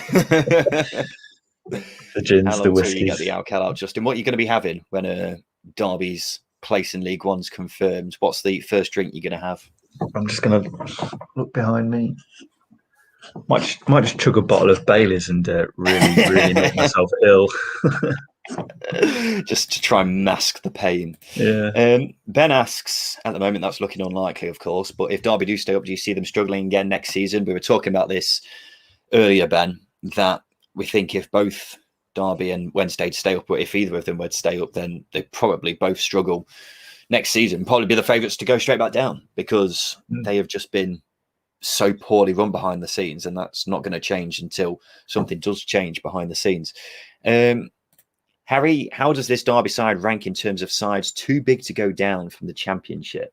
The gins, How the long till you get whiskies. the alcohol out, Justin? What are you going to be having when Derby's place in League One's confirmed? What's the first drink you're going to have? I'm just going to look behind me. Might just chug a bottle of Baileys and really make myself ill. Just to try and mask the pain. Yeah. Ben asks, at the moment that's looking unlikely, of course, but if Derby do stay up, do you see them struggling again next season? We were talking about this earlier, Ben, that we think if both Derby and Wednesday stay up, or if either of them were to stay up, then they probably both struggle next season. Probably be the favourites to go straight back down because they have just been so poorly run behind the scenes, and that's not going to change until something does change behind the scenes. Harry, how does this Derby side rank in terms of sides too big to go down from the Championship?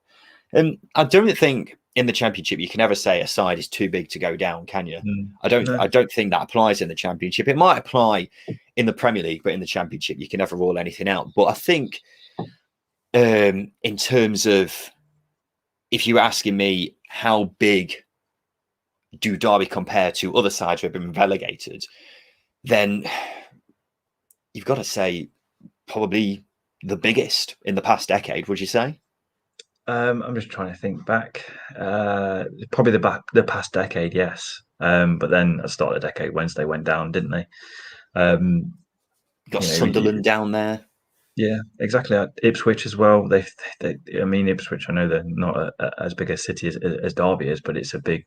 I don't think in the Championship you can ever say a side is too big to go down, can you? I don't think that applies in the Championship. It might apply in the Premier League, but in the Championship you can never rule anything out. But I think in terms of, if you were asking me how big do Derby compare to other sides who have been relegated, then you've got to say probably the biggest in the past decade, would you say? I'm just trying to think back. Probably the past decade, yes. But then at the start of the decade, Wednesday went down, didn't they? You've got Sunderland down there. Yeah, exactly. Ipswich as well. I mean, Ipswich, I know they're not as big a city as Derby is, but it's a big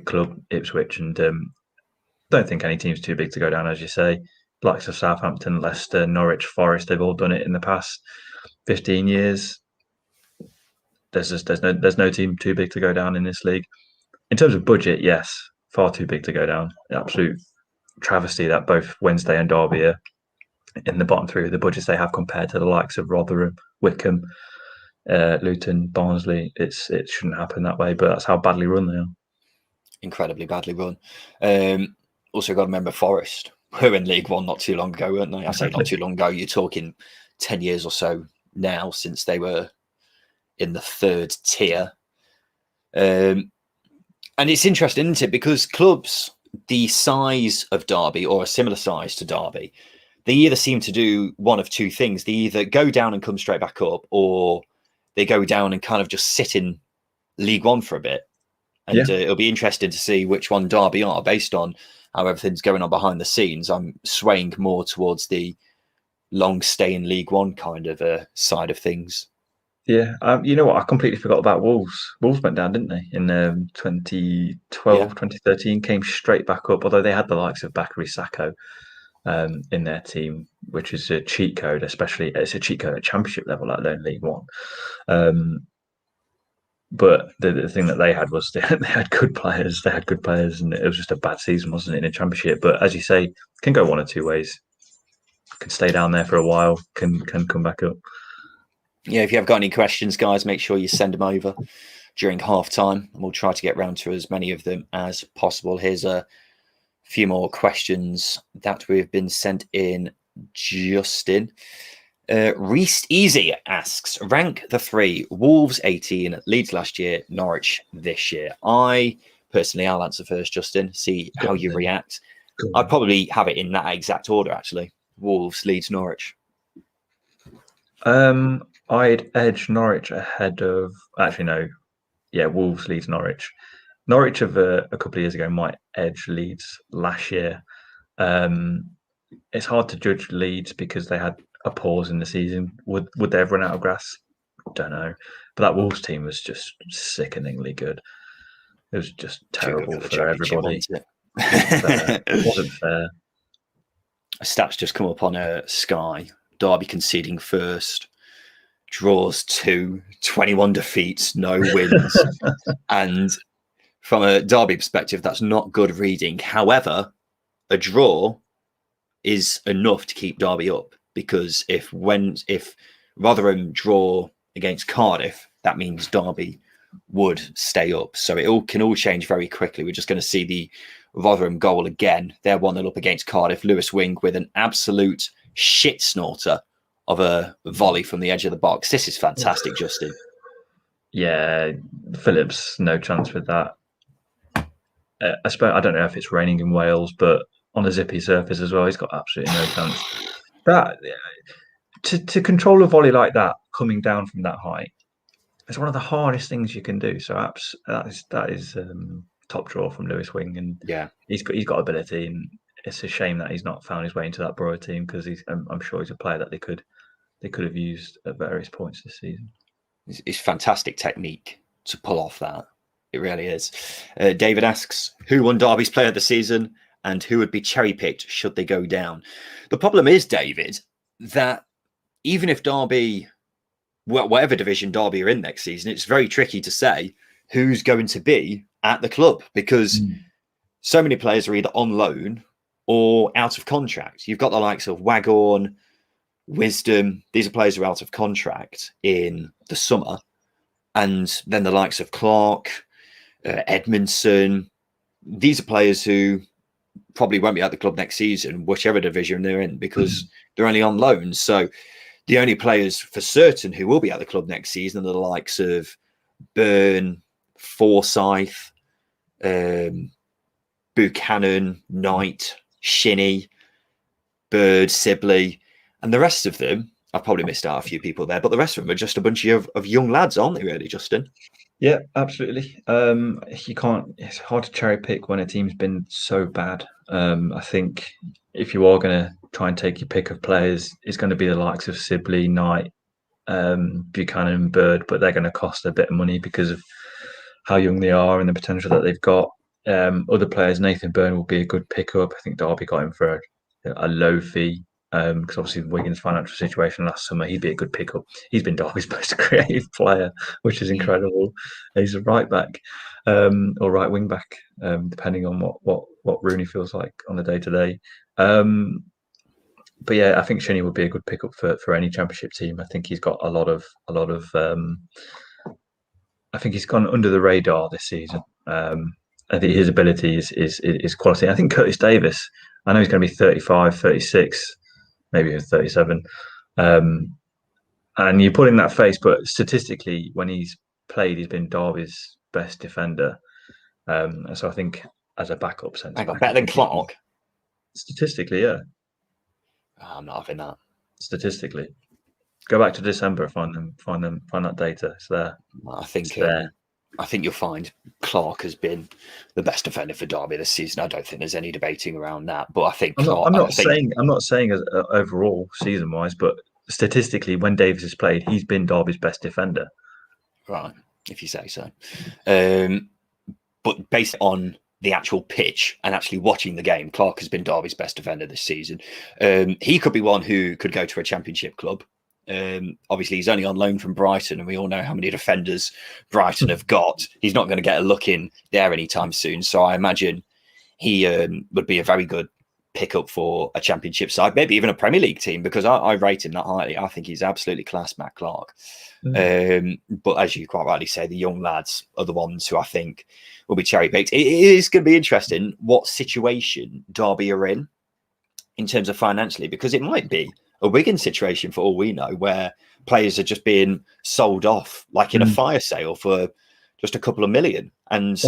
club, Ipswich. And don't think any team's too big to go down, as you say. Likes of Southampton, Leicester, Norwich, Forest, they've all done it in the past 15 years. There's no team too big to go down in this league. In terms of budget, yes, far too big to go down. Absolute travesty that both Wednesday and Derby are in the bottom three of the budgets they have compared to the likes of Rotherham, Wycombe, Luton, Barnsley. It shouldn't happen that way, but that's how badly run they are. Incredibly badly run. Also got to remember Forest were in League One not too long ago, weren't they? I say not too long ago. You're talking 10 years or so now since they were in the third tier. And it's interesting, isn't it? Because clubs the size of Derby or a similar size to Derby, they either seem to do one of two things. They either go down and come straight back up, or they go down and kind of just sit in League One for a bit. And it'll be interesting to see which one Derby are based on how everything's going on behind the scenes. I'm swaying more towards the long stay in League One kind of side of things. Yeah, you know what? I completely forgot about Wolves. Wolves went down, didn't they? In 2012, 2013, came straight back up, although they had the likes of Bakary Sacco in their team, which is a cheat code, especially it's a cheat code at Championship level, let alone League One. But the thing that they had was they had good players. They had good players, and it was just a bad season, wasn't it, in the Championship? But as you say, can go one or two ways. Can stay down there for a while. Can come back up. Yeah, if you have got any questions, guys, make sure you send them over during half time, and we'll try to get round to as many of them as possible. Here's a few more questions that we've been sent in. Justin. Reese Easy asks, rank the three: Wolves 18, Leeds last year, Norwich this year. I'll answer first, Justin, see how you react. I'd probably have it in that exact order, actually. Wolves, Leeds, Norwich. I'd edge Norwich ahead of... Actually, no. Yeah, Wolves, Leeds, Norwich. Norwich of a couple of years ago might edge Leeds last year. It's hard to judge Leeds because they had a pause in the season. Would they have run out of grass? Don't know. But that Wolves team was just sickeningly good. It was just terrible for everybody. It wasn't fair. A stats just come up on Sky. Derby conceding first, draws 2, 21 defeats, no wins. And from a Derby perspective, that's not good reading. However, a draw is enough to keep Derby up, because if Rotherham draw against Cardiff, that means Derby would stay up. So it can all change very quickly. We're just going to see the Rotherham goal again. They're 1-0 up against Cardiff. Lewis Wing with an absolute shit snorter of a volley from the edge of the box. This is fantastic, Justin. Yeah, Phillips, no chance with that. I don't know if it's raining in Wales, but on a zippy surface as well, he's got absolutely no chance. That to control a volley like that coming down from that height, it's one of the hardest things you can do. So that is top draw from Lewis Wing, and yeah, he's got ability, and it's a shame that he's not found his way into that Borough team because I'm sure he's a player that they could have used at various points this season. It's fantastic technique to pull off that. It really is. David asks, who won Derby's player of the season and who would be cherry-picked should they go down? The problem is, David, that even if Derby, whatever division Derby are in next season, it's very tricky to say who's going to be at the club because so many players are either on loan or out of contract. You've got the likes of Waghorn, Wisdom. These are players who are out of contract in the summer. And then the likes of Clark, Edmondson. These are players who probably won't be at the club next season, whichever division they're in, because they're only on loan. So the only players for certain who will be at the club next season are the likes of Byrne, Forsyth, Buchanan, Knight, Shinney, Bird, Sibley, and the rest of them. I've probably missed out a few people there, but the rest of them are just a bunch of young lads, aren't they, really, Justin? Yeah, absolutely. You can't. It's hard to cherry pick when a team's been so bad. I think if you are going to try and take your pick of players, it's going to be the likes of Sibley, Knight, Buchanan, Bird, but they're going to cost a bit of money because of how young they are and the potential that they've got. Other players, Nathan Byrne will be a good pickup. I think Derby got him for a low fee. Because obviously Wigan's financial situation last summer, he'd be a good pickup. He's been Derby's most creative player, which is incredible. He's a right back or right wing back, depending on what Rooney feels like on the day to day. But yeah, I think Shinney would be a good pickup for any championship team. I think he's got a lot of. I think he's gone under the radar this season. I think his ability is quality. I think Curtis Davis. I know he's going to be 35, 36. Maybe 37. And you put in that face, but statistically, when he's played, he's been Derby's best defender. So I think as a backup sense, I got better than Clark. Statistically, yeah. I'm not having that. Statistically, go back to December, find that data. It's there. I think you'll find Clark has been the best defender for Derby this season. I don't think there's any debating around that. But I think I'm not saying as overall season wise, but statistically, when Davis has played, he's been Derby's best defender. Right, if you say so. But based on the actual pitch and actually watching the game, Clark has been Derby's best defender this season. He could be one who could go to a championship club. Obviously, he's only on loan from Brighton, and we all know how many defenders Brighton have got. He's not going to get a look in there anytime soon. So I imagine he would be a very good pickup for a championship side, maybe even a Premier League team, because I rate him that highly. I think he's absolutely class, Matt Clark. But as you quite rightly say, the young lads are the ones who I think will be cherry picked. It is going to be interesting what situation Derby are in terms of financially, because it might be a Wigan situation for all we know, where players are just being sold off like in a fire sale for just a couple of million. And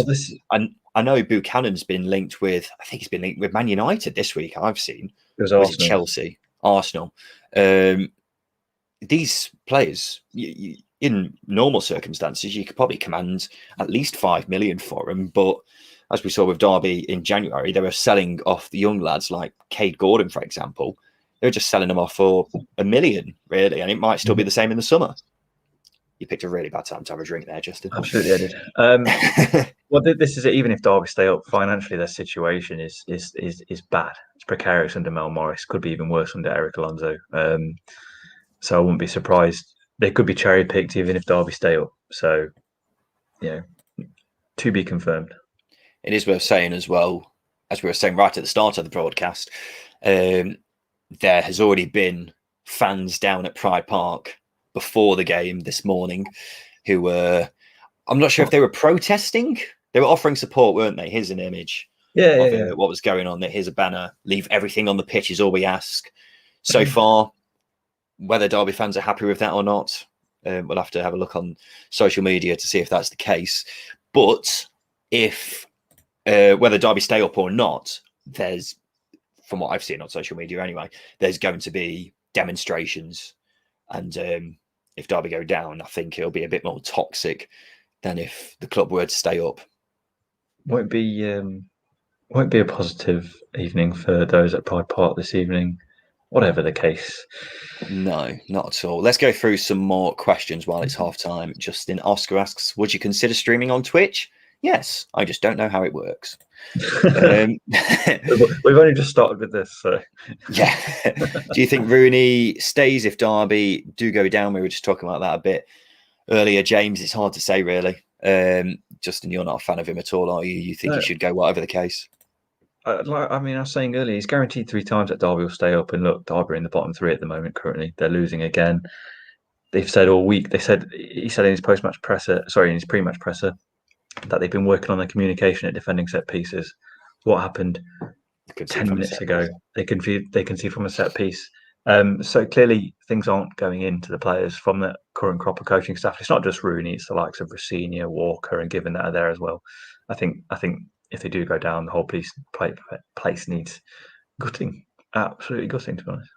I know Buchanan's been linked with, I think he's been linked with Man United this week. I've seen. Was it Chelsea, Arsenal? These players, in normal circumstances, you could probably command at least 5 million for them. But as we saw with Derby in January, they were selling off the young lads like Cade Gordon, for example. They were just selling them off for $1 million, really, and it might still be the same in the summer. You picked a really bad time to have a drink there, Justin. Absolutely, I did. Well, this is it. Even if Derby stay up financially, their situation is bad. It's precarious under Mel Morris. Could be even worse under Eric Alonso. So I wouldn't be surprised. They could be cherry picked even if Derby stay up. So, to be confirmed. It is worth saying as well, as we were saying right at the start of the broadcast, there has already been fans down at Pride Park before the game this morning who were, I'm not sure if they were protesting. They were offering support, weren't they? Here's an image Yeah. what was going on. That here's a banner, leave everything on the pitch is all we ask. So far, whether Derby fans are happy with that or not, we'll have to have a look on social media to see if that's the case. But if whether Derby stay up or not, there's, from what I've seen on social media anyway, there's going to be demonstrations. And if Derby go down, I think it'll be a bit more toxic than if the club were to stay up. Won't be a positive evening for those at Pride Park this evening, whatever the case. No, not at all. Let's go through some more questions while it's half time. Justin Oscar asks, would you consider streaming on Twitch? Yes, I just don't know how it works. We've only just started with this, so yeah. Do you think Rooney stays if Derby do go down? We were just talking about that a bit earlier, James. It's hard to say, really. Justin, you're not a fan of him at all, are you? You think he should go, whatever the case? I was saying earlier, he's guaranteed 3 times that Derby will stay up. And look, Derby are in the bottom 3 at the moment. Currently, they're losing again. They've said all week. He said in his pre-match presser, that they've been working on their communication at defending set pieces. What happened 10 minutes ago? They can see from a set piece. So clearly things aren't going into the players from the current crop of coaching staff. It's not just Rooney; it's the likes of Rossini, Walker, and Given that are there as well. I think if they do go down, the whole place needs gutting, absolutely gutting, to be honest.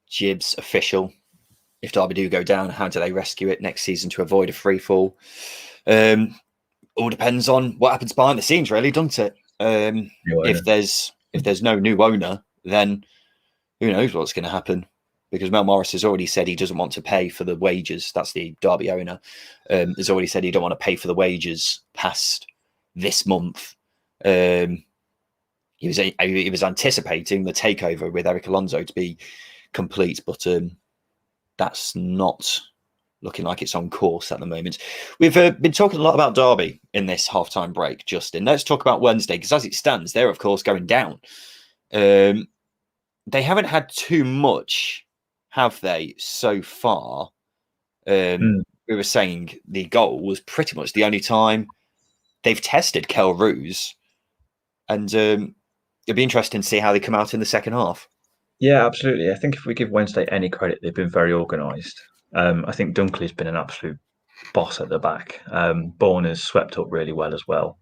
Jibs official. If Derby do go down, how do they rescue it next season to avoid a free fall? All depends on what happens behind the scenes, really, doesn't it? If there's no new owner, then who knows what's going to happen? Because Mel Morris has already said he doesn't want to pay for the wages. That's the Derby owner. Has already said he don't want to pay for the wages past this month. He was anticipating the takeover with Eric Alonso to be complete, but that's not looking like it's on course at the moment. We've been talking a lot about Derby in this halftime break, Justin. Let's talk about Wednesday, because as it stands, they're, of course, going down. They haven't had too much, have they, so far? We were saying the goal was pretty much the only time they've tested Kel Roos. And it'll be interesting to see how they come out in the second half. Yeah, absolutely. I think if we give Wednesday any credit, they've been very organised. I think Dunkley's been an absolute boss at the back. Bourne has swept up really well as well.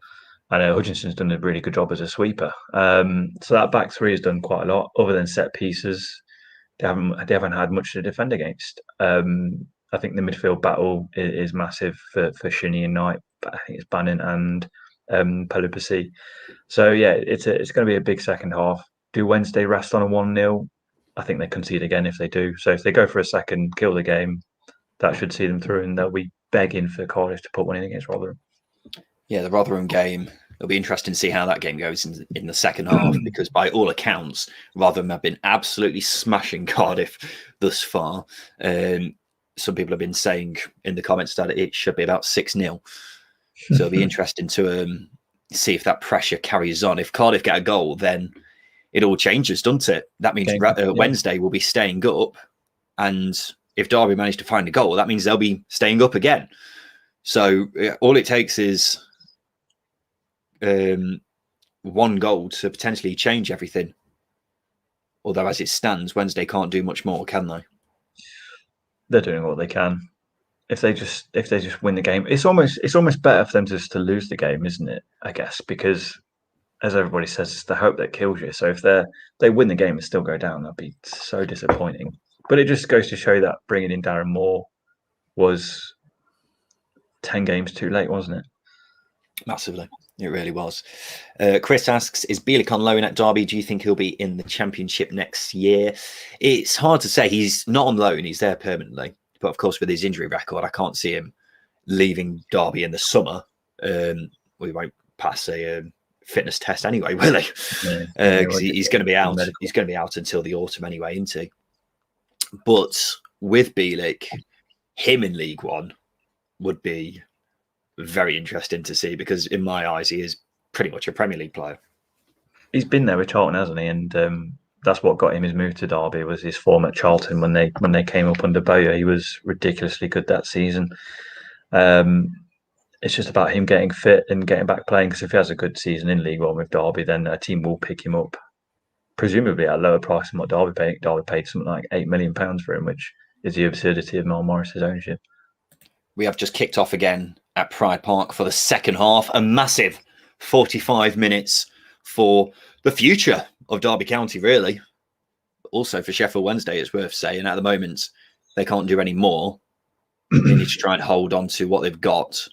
I know Hutchinson's done a really good job as a sweeper. So that back 3 has done quite a lot. Other than set pieces, they haven't had much to defend against. I think the midfield battle is massive for Shinnie and Knight. But I think it's Bannon and Pelupasi. So yeah, it's going to be a big second half. Do Wednesday rest on a 1-0? I think they concede again if they do. So if they go for a second, kill the game, that should see them through, and they'll be begging for Cardiff to put one in against Rotherham. Yeah, the Rotherham game. It'll be interesting to see how that game goes in the second half, because by all accounts, Rotherham have been absolutely smashing Cardiff thus far. Some people have been saying in the comments that it should be about 6-0. So it'll be interesting to see if that pressure carries on. If Cardiff get a goal, then it all changes, doesn't it? That means Wednesday will be staying up. And if Derby manage to find a goal, that means they'll be staying up again. So all it takes is one goal to potentially change everything. Although as it stands, Wednesday can't do much more, can they? They're doing what they can. If they just win the game, it's almost better for them just to lose the game, isn't it? I guess, because as everybody says, it's the hope that kills you. So if they win the game and still go down, that'd be so disappointing. But it just goes to show that bringing in Darren Moore was 10 games too late, wasn't it? Massively. It really was. Chris asks, is Bielik on loan at Derby? Do you think he'll be in the Championship next year? It's hard to say. He's not on loan. He's there permanently. But of course, with his injury record, I can't see him leaving Derby in the summer. We won't pass a fitness test anyway, will he? Because he's going to be out. He's going to be out until the autumn anyway, isn't he? But with Bielik, him in League One would be very interesting to see, because in my eyes, he is pretty much a Premier League player. He's been there with Charlton, hasn't he? And that's what got him his move to Derby, was his form at Charlton when they came up under Bowyer. He was ridiculously good that season. it's just about him getting fit and getting back playing. Because if he has a good season in League One with Derby, then a team will pick him up, presumably at a lower price than what Derby paid. Derby paid something like £8 million for him, which is the absurdity of Mel Morris's ownership. We have just kicked off again at Pride Park for the second half. A massive 45 minutes for the future of Derby County, really. Also for Sheffield Wednesday, it's worth saying. At the moment, they can't do any more. They need to try and hold on to what they've got.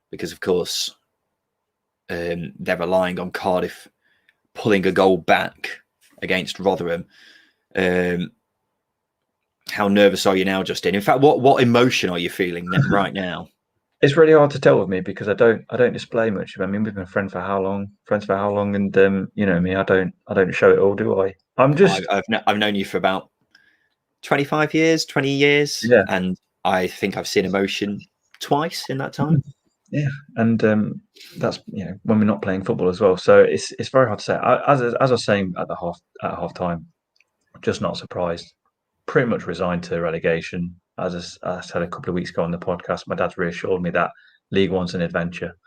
Because, of course, they're relying on Cardiff pulling a goal back against Rotherham. How nervous are you now, Justin? In fact, what emotion are you feeling right now? It's really hard to tell with me because I don't display much. I mean, we've been friends for how long? And you know me, I don't show it all, do I? I've known you for about 25 years, 20 years, yeah, and I think I've seen emotion twice in that time. Yeah, and that's when we're not playing football as well. So it's very hard to say. As I was saying at half time, just not surprised. Pretty much resigned to relegation. As I said a couple of weeks ago on the podcast, my dad's reassured me that League One's an adventure.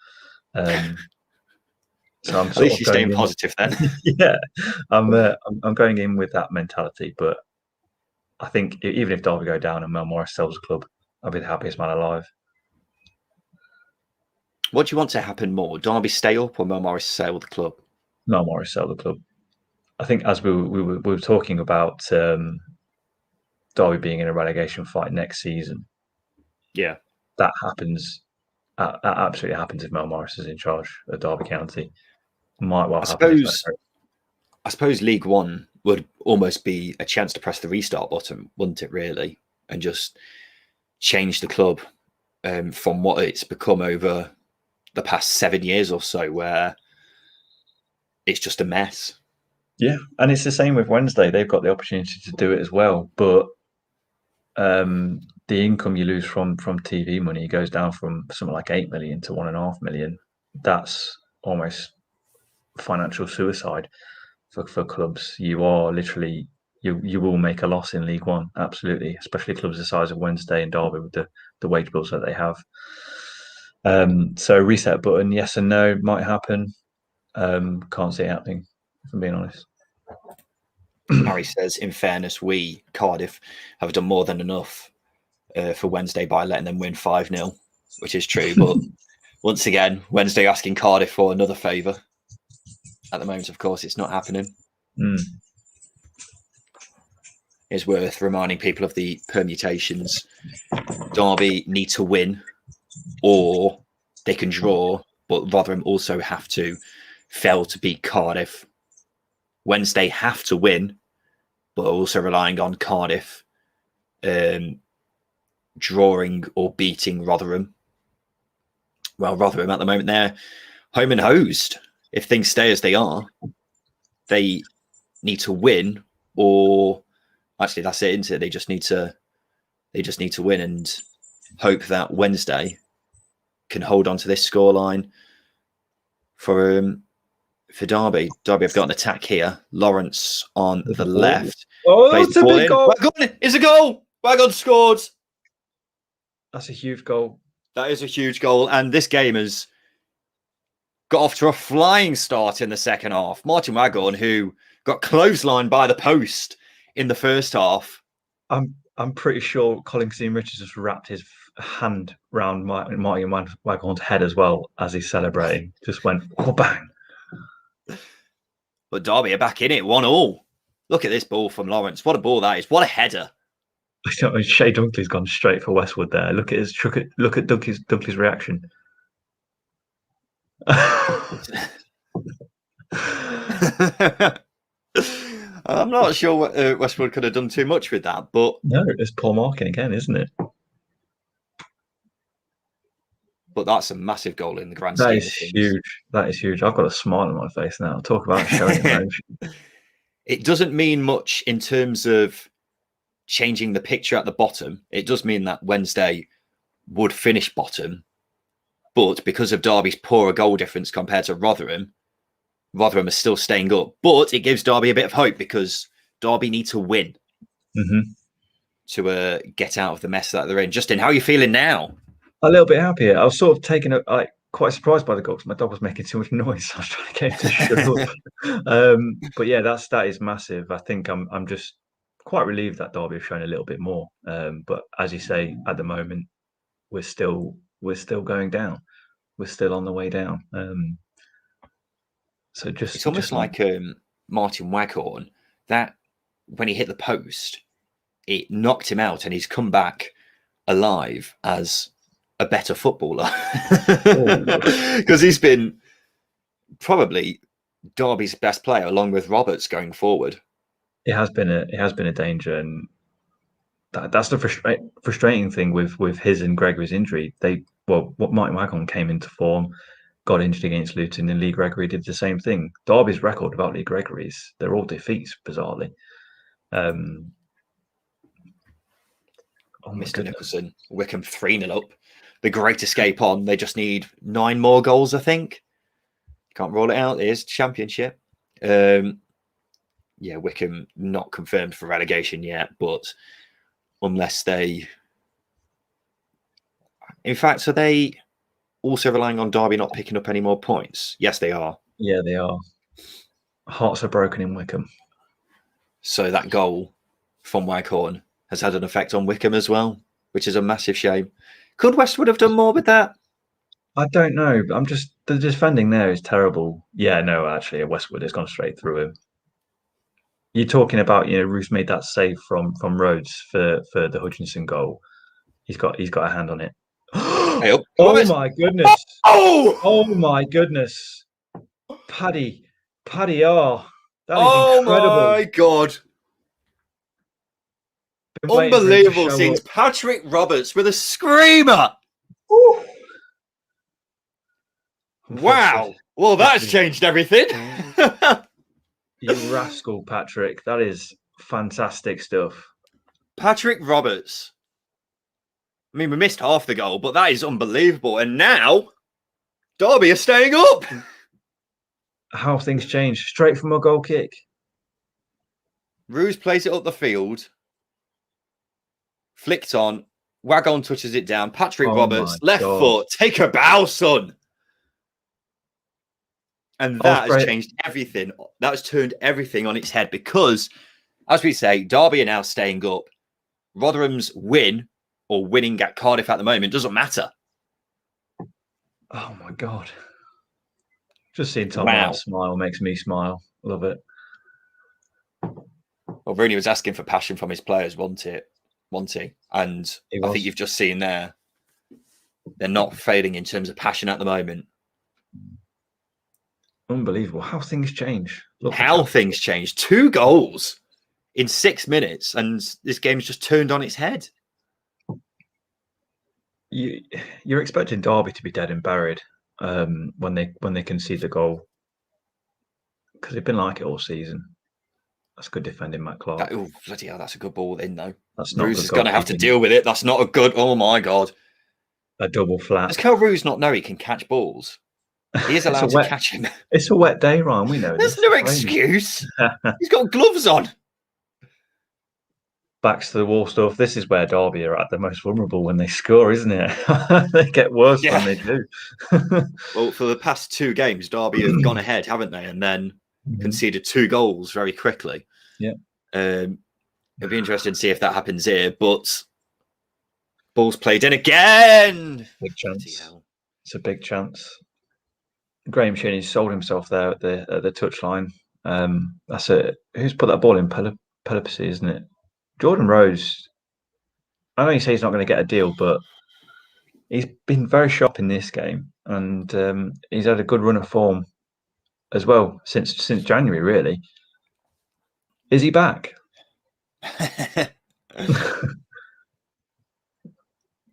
So I'm at least you're staying positive then. Yeah, I'm going in with that mentality. But I think even if Derby go down and Mel Morris sells the club, I'll be the happiest man alive. What do you want to happen more? Derby stay up or Mel Morris sell the club? Mel Morris sell the club. I think as we were talking about Derby being in a relegation fight next season. Yeah, that happens. That absolutely happens if Mel Morris is in charge of Derby County. Might well happen. I suppose League One would almost be a chance to press the restart button, wouldn't it? Really, and just change the club from what it's become over the past 7 years or so, where it's just a mess. Yeah, and it's the same with Wednesday. They've got the opportunity to do it as well, but the income you lose from TV money goes down from something like 8 million to 1.5 million. That's almost financial suicide for clubs. You are literally you will make a loss in League One, absolutely, especially clubs the size of Wednesday and Derby with the wage bills that they have. So reset button, yes and no, might happen. Can't see it happening, if I'm being honest. Harry says, in fairness, we, Cardiff, have done more than enough for Wednesday by letting them win 5-0, which is true. But once again, Wednesday asking Cardiff for another favour. At the moment, of course, it's not happening. It's worth reminding people of the permutations. Derby need to win, or they can draw, but Rotherham also have to fail to beat Cardiff. Wednesday have to win, but also relying on Cardiff drawing or beating Rotherham. Well, Rotherham at the moment, they're home and hosed. If things stay as they are, they need to win, or actually that's it, isn't it? They just need to win and hope that Wednesday can hold on to this scoreline for Derby. Derby have got an attack here. Lawrence on the left. Oh, it's a big goal. Wagon, it's a goal. Wagon scored. That's a huge goal. That is a huge goal. And this game has got off to a flying start in the second half. Martin Wagon, who got clotheslined by the post in the first half. I'm pretty sure Colin Richards just wrapped his hand round Martin Wagon's head as well as he's celebrating. Just went, oh, bang. But Derby are back in it, 1-1. Look at this ball from Lawrence. What a ball that is. What a header. Shea Dunkley's gone straight for Westwood there. Look at Dunkley's reaction. I'm not sure Westwood could have done too much with that, but no, it's poor marking again, isn't it? But that's a massive goal in the grand scheme of things. Huge. That is huge. I've got a smile on my face now. Talk about showing emotion. It doesn't mean much in terms of changing the picture at the bottom. It does mean that Wednesday would finish bottom, but because of Derby's poorer goal difference compared to Rotherham are still staying up. But it gives Derby a bit of hope because Derby need to win to get out of the mess that they're in. Justin, how are you feeling now? a little bit happier. I was sort of quite surprised by the goal because my dog was making too much noise. So I was trying to get him to shut up. But yeah, that is massive. I think I'm just quite relieved that Derby have shown a little bit more. But as you say, at the moment, we're still going down. We're still on the way down. So it's almost like Martin Waghorn, that when he hit the post, it knocked him out, and he's come back alive as a better footballer because he's been probably Derby's best player along with Roberts going forward. It has been a danger, and that's the frustrating thing with his and Gregory's injury. Martin Waghorn came into form, got injured against Luton, and Lee Gregory did the same thing. Derby's record about Lee Gregory's, they're all defeats, bizarrely. Mr. Nicholson, Wickham 3-0 up. The great escape on. They just need 9 more goals, I think. Can't roll it out. It is Championship. Wickham not confirmed for relegation yet, but unless they... In fact, are they also relying on Derby not picking up any more points? Yes, they are. Yeah, they are. Hearts are broken in Wickham. So that goal from Waghorn has had an effect on Wickham as well, which is a massive shame. Could Westwood have done more with that? I don't know. The defending there is terrible. Yeah, no, actually, Westwood has gone straight through him. You're talking about, Roos made that save from Rhodes for the Hutchinson goal. He's got a hand on it. Hey, oh my goodness! Oh my goodness! Paddy R. That is incredible. Oh my god! Unbelievable scenes. Patrick Roberts with a screamer. Ooh. Wow. Well, that's changed everything. You rascal, Patrick. That is fantastic stuff. Patrick Roberts. I mean, we missed half the goal, but that is unbelievable. And now, Derby are staying up. How things change. Straight from a goal kick. Roos plays it up the field. Flicked on. Waghorn touches it down. Patrick Roberts, left foot. Take a bow, son. And that has changed everything. That has turned everything on its head because, as we say, Derby are now staying up. Rotherham's win or winning at Cardiff at the moment doesn't matter. Oh, my God. Just seeing Tom White smile makes me smile. Love it. Well, Rooney was asking for passion from his players, wasn't he? And I think you've just seen there, they're not failing in terms of passion at the moment. Unbelievable. How things change. Things change. 2 goals in 6 minutes, and this game's just turned on its head. You're expecting Derby to be dead and buried when they concede the goal, because they've been like it all season. That's good defending, Matt Clark. Bloody hell, that's a good ball in, though. That's not. Roos is going to have to deal with it. That's not a good... Oh, my God. A double flat. Does Kel Roos not know he can catch balls? He is allowed to catch him. It's a wet day, Ryan. We know There's no excuse. He's got gloves on. Backs to the wall stuff. This is where Derby are at the most vulnerable when they score, isn't it? They get worse when they do. Well, for the past 2 games, Derby have gone ahead, haven't they? And then conceded 2 goals very quickly. Yeah. It'll be interesting to see if that happens here. But ball's played in again. Big chance. It's a big chance. Graham Shinnie sold himself there at the touchline. That's it. Who's put that ball in? Pelopsy, isn't it? Jordan Rose. I know you say he's not going to get a deal, but he's been very sharp in this game, and he's had a good run of form as well since January. Really, is he back?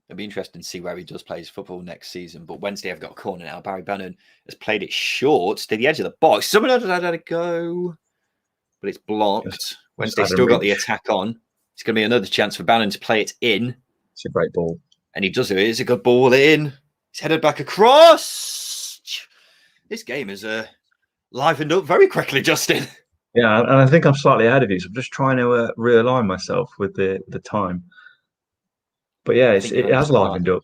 It'll be interesting to see where he does play his football next season. But Wednesday, I've got a corner now. Barry Bannon has played it short to the edge of the box. Someone else had a go, but it's blocked. Wednesday's still got the attack on. It's going to be another chance for Bannon to play it in. It's a great ball. And he does it. It's a good ball in. He's headed back across. This game is livened up very quickly, Justin. Yeah, and I think I'm slightly ahead of you. So I'm just trying to realign myself with the time. But yeah, it has livened up.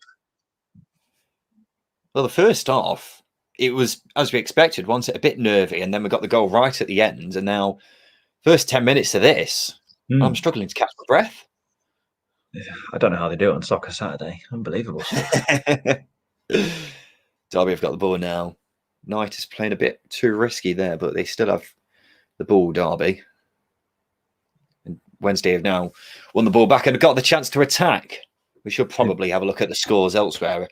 Well, the first half, it was as we expected, wasn't it? A bit nervy, and then we got the goal right at the end, and now first 10 minutes of this, I'm struggling to catch my breath. I don't know how they do it on Soccer Saturday. Unbelievable stuff. Derby have got the ball now. Knight is playing a bit too risky there, but they still have the ball, Derby. And Wednesday have now won the ball back and got the chance to attack. We should probably have a look at the scores elsewhere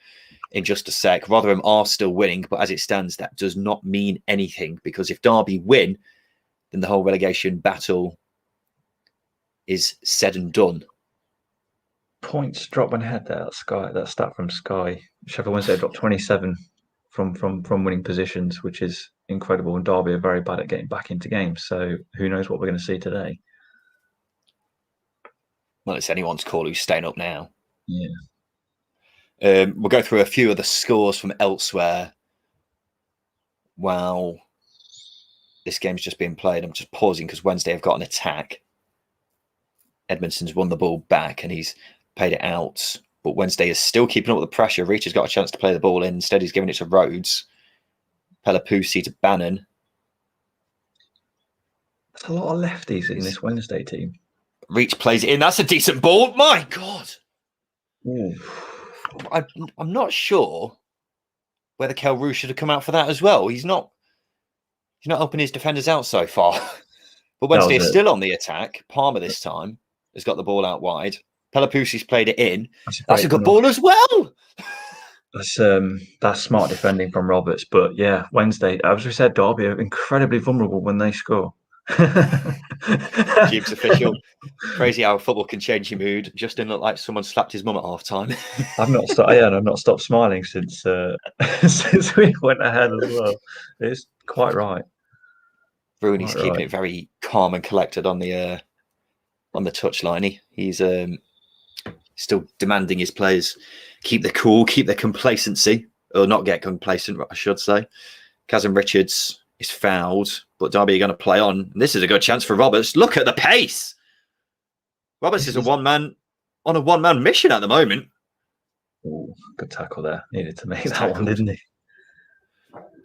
in just a sec. Rotherham are still winning, but as it stands, that does not mean anything, because if Derby win, then the whole relegation battle is said and done. Points drop when ahead there. That stat from Sky. Sheffield Wednesday dropped 27 from winning positions, which is incredible. And Derby are very bad at getting back into games. So who knows what we're going to see today? Well, it's anyone's call who's staying up now. Yeah. We'll go through a few of the scores from elsewhere while this game's just being played. I'm just pausing because Wednesday have got an attack. Edmondson's won the ball back and he's paid it out. But Wednesday is still keeping up with the pressure. Reach has got a chance to play the ball in. Instead, he's giving it to Rhodes. Pelapusi to Bannon. There's a lot of lefties in this Wednesday team. Reach plays it in. That's a decent ball. My God. Ooh. I'm not sure whether Kelru should have come out for that as well. He's not helping his defenders out so far. But Wednesday is still on the attack. Palmer this time has got the ball out wide. Pelapusi's played it in. That's a good ball as well. That's smart defending from Roberts. But yeah, Wednesday, as we said, Derby are incredibly vulnerable when they score. Gibbs official. Crazy how football can change your mood. Just didn't look like someone slapped his mum at half time. I've not stopped smiling since since we went ahead as well. It's quite right. Rooney's keeping it very calm and collected on the touchline. He's still demanding his players keep the cool, keep their complacency, or not get complacent, I should say. Kazim Richards is fouled, but Derby are going to play on. And this is a good chance for Roberts. Look at the pace. Roberts is on a one-man mission at the moment. Ooh, good tackle there. Needed to make that one, didn't he?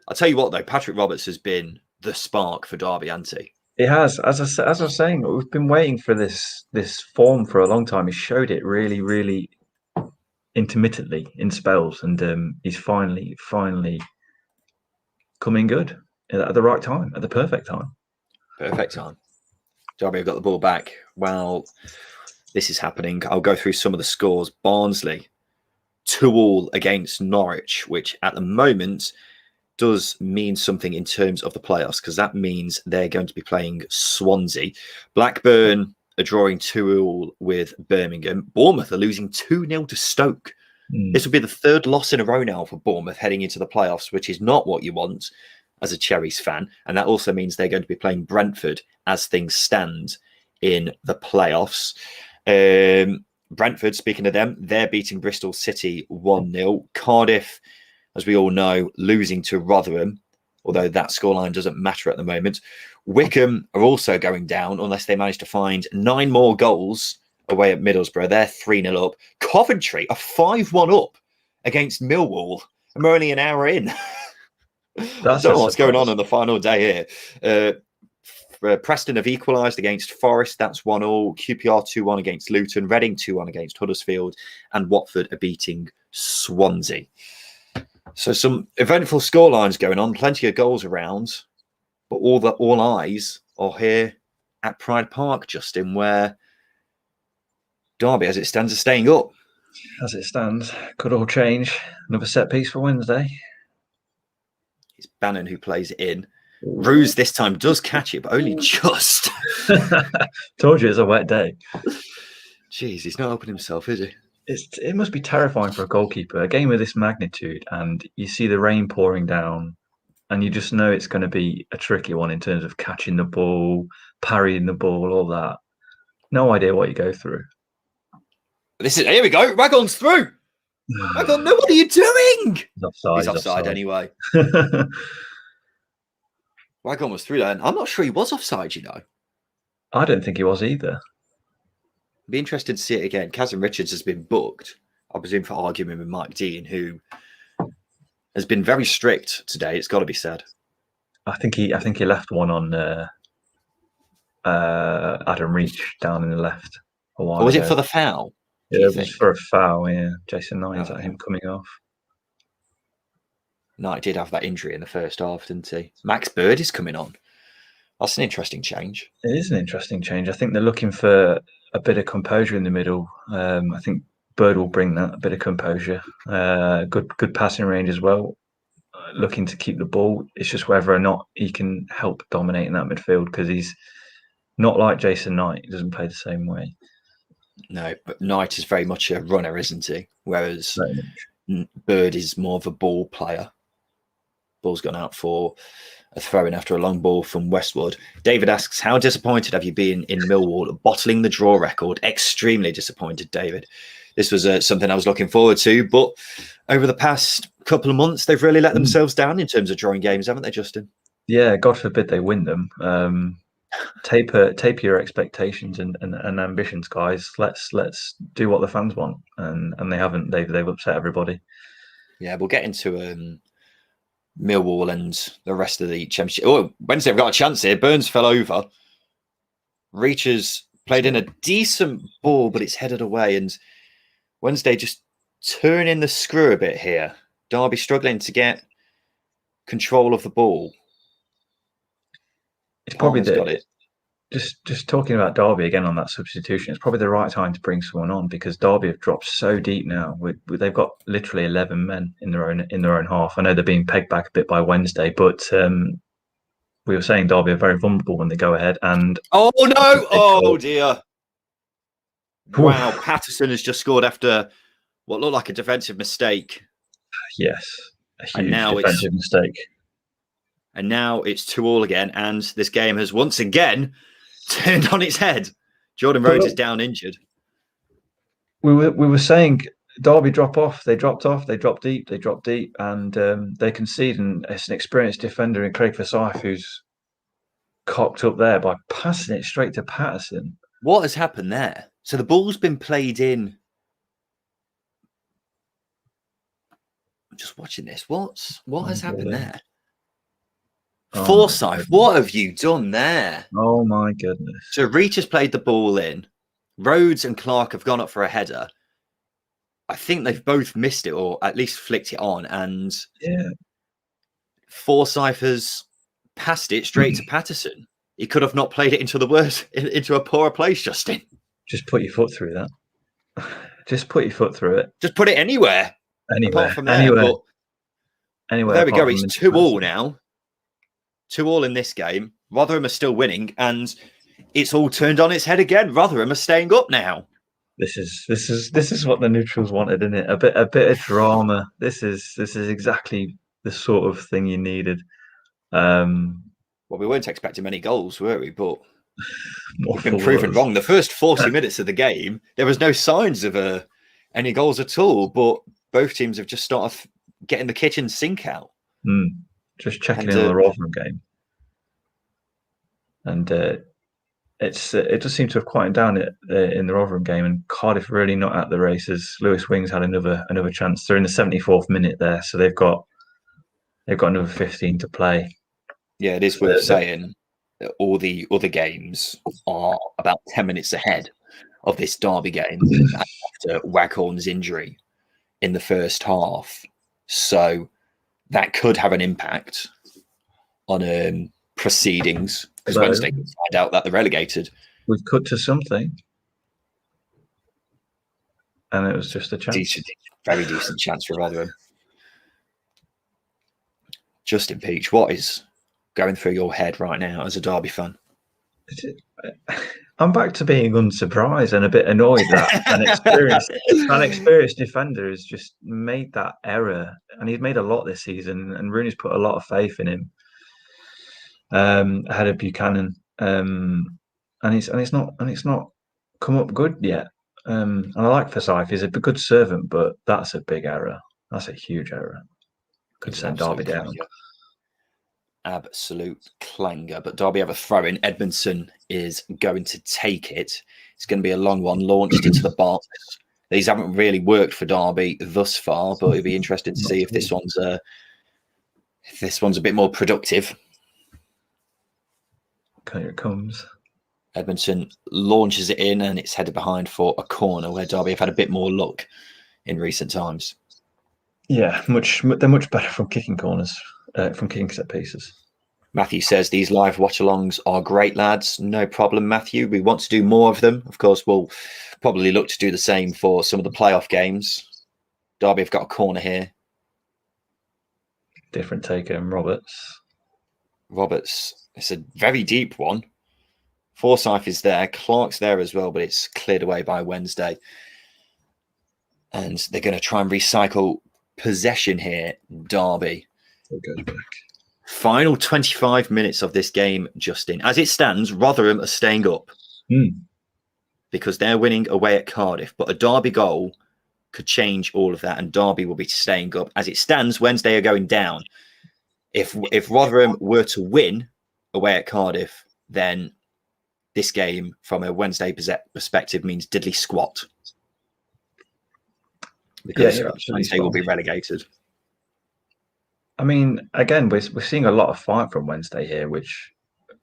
I'll tell you what, though, Patrick Roberts has been the spark for Derby, hasn't he? He has. As I was saying, we've been waiting for this form for a long time. He showed it really, really intermittently in spells, and he's finally coming good at the right time, at the perfect time. Perfect time. Derby have got the ball back. While this is happening, I'll go through some of the scores. Barnsley 2-2 against Norwich, which at the moment does mean something in terms of the playoffs, because that means they're going to be playing Swansea. Blackburn are drawing 2-2 with Birmingham. Bournemouth are losing 2-0 to Stoke. This will be the third loss in a row now for Bournemouth heading into the playoffs, which is not what you want as a Cherries fan. And that also means they're going to be playing Brentford as things stand in the playoffs. Brentford, speaking of them, they're beating Bristol City 1-0. Cardiff, as we all know, losing to Rotherham, although that scoreline doesn't matter at the moment. Wickham are also going down unless they manage to find 9 more goals away at Middlesbrough. They're 3-0 up. Coventry are 5-1 up against Millwall, and we're only an hour in. I don't know what's going on the final day here. Preston have equalised against Forest. That's 1-1. QPR 2-1 against Luton. Reading 2-1 against Huddersfield. And Watford are beating Swansea. So some eventful scorelines going on. Plenty of goals around. But all eyes are here at Pride Park, Justin, where Derby, as it stands, are staying up. As it stands, could all change. Another set piece for Wednesday. It's Bannon who plays it in. Ruse this time does catch it, but only just. Told you it's a wet day. Jeez, he's not helping himself, is he? It must be terrifying for a goalkeeper. A game of this magnitude, and you see the rain pouring down, and you just know it's going to be a tricky one in terms of catching the ball, parrying the ball, all that. No idea what you go through. Here we go. Wagon's through. Wagon, no, what are you doing? He's offside anyway. Wagon was through there, and I'm not sure he was offside, you know. I don't think he was either. Be interested to see it again. Kazim Richards has been booked, I presume, for arguing with Mike Dean, who has been very strict today. It's got to be said. I think he left one on Adam Reach down in the left a while Or was ago. it for the foul? Yeah, it was for a foul. Yeah, Jason Knight, Oh, him coming off. Knight did have that injury in the first half, didn't he? Max Bird is coming on. That's an interesting change. It is an interesting change. I think they're looking for a bit of composure in the middle. I think Bird will bring that, a bit of composure. Good passing range as well. Looking to keep the ball. It's just whether or not he can help dominate in that midfield, because he's not like Jason Knight. He doesn't play the same way. No, but Knight is very much a runner, isn't he? Whereas Bird is more of a ball player. Ball's gone out for a throw-in after a long ball from Westwood. David asks, how disappointed have you been in Millwall bottling the draw record? Extremely disappointed, David. This was something I was looking forward to, but over the past couple of months, they've really let themselves down in terms of drawing games, haven't they, Justin? Yeah, God forbid they win them. Taper your expectations and ambitions, guys. Let's do what the fans want, and they haven't. They've upset everybody. Yeah, we'll get into Millwall and the rest of the championship. Oh, Wednesday, we've got a chance here. Burns fell over. Reaches played in a decent ball, but it's headed away. And Wednesday just turning the screw a bit here. Derby struggling to get control of the ball. It's probably got it. Just talking about Derby again on that substitution, it's probably the right time to bring someone on, because Derby have dropped so deep now. They've got literally 11 men in their own half. I know they're being pegged back a bit by Wednesday, but we were saying Derby are very vulnerable when they go ahead. And oh no! Oh dear! Wow, Patterson has just scored after what looked like a defensive mistake. Yes, a huge defensive mistake. And now it's 2-2 again, and this game has once again turned on its head. Jordan Rhodes is down injured. We were saying Derby drop off. They dropped off. They dropped deep. And they concede. And it's an experienced defender in Craig Forsyth who's cocked up there by passing it straight to Patterson. What has happened there? So the ball's been played in. I'm just watching this. What has happened there? Forsyth, what have you done there? Oh my goodness. So Reach has played the ball in. Rhodes and Clark have gone up for a header. I think they've both missed it, or at least flicked it on. And Forsyth has passed it straight to Patterson. He could have not played it into a poorer place, Justin. Just put your foot through that. Just put your foot through it. Just put it anywhere. Apart from there. Anywhere. There we go. It's 2-2 now. 2-2 in this game. Rotherham are still winning, and it's all turned on its head again. Rotherham are staying up now. This is what the neutrals wanted, isn't it? A bit of drama. This is exactly the sort of thing you needed. Well, we weren't expecting many goals, were we? But we've been proven wrong. The first 40 minutes of the game, there was no signs of any goals at all. But both teams have just started getting the kitchen sink out. Just checking in on the Rotherham game, and it does seem to have quieted down in the Rotherham game. And Cardiff really not at the races. Lewis Wings had another chance. They're in the 74th minute there, so they've got another 15 to play. Yeah, it is worth saying that all the other games are about 10 minutes ahead of this Derby game after Waghorn's injury in the first half. So that could have an impact on proceedings, because Wednesday could find out that they're relegated. We've cut to something, and it was just a chance. Very decent chance for Rotherham. Justin Peach, what is going through your head right now as a Derby fan? I'm back to being unsurprised and a bit annoyed that an experienced defender has just made that error, and he's made a lot this season. And Rooney's put a lot of faith in him ahead of Buchanan, and it's not come up good yet. And I like Forsyth; he's a good servant, but that's a big error. That's a huge error. Could send Derby down. Absolute clanger, but Derby have a throw in. Edmondson is going to take it. It's going to be a long one, launched into the box. These haven't really worked for Derby thus far, but it'd be interesting to Not see at if all. this one's a bit more productive. Okay, here it comes. Edmondson launches it in, and it's headed behind for a corner where Derby have had a bit more luck in recent times. Yeah, they're much better from kicking corners, from kicking set pieces. Matthew says these live watch-alongs are great, lads. No problem, Matthew. We want to do more of them. Of course, we'll probably look to do the same for some of the playoff games. Derby have got a corner here. Different taker in Roberts. It's a very deep one. Forsyth is there. Clark's there as well, but it's cleared away by Wednesday. And they're going to try and recycle possession here, Derby. It goes back. Final 25 minutes of this game, Justin. As it stands, Rotherham are staying up because they're winning away at Cardiff. But a Derby goal could change all of that, and Derby will be staying up. As it stands, Wednesday are going down. If Rotherham were to win away at Cardiff, then this game, from a Wednesday perspective, means diddly squat. Because Wednesday will be relegated. I mean, again, we're seeing a lot of fight from Wednesday here, which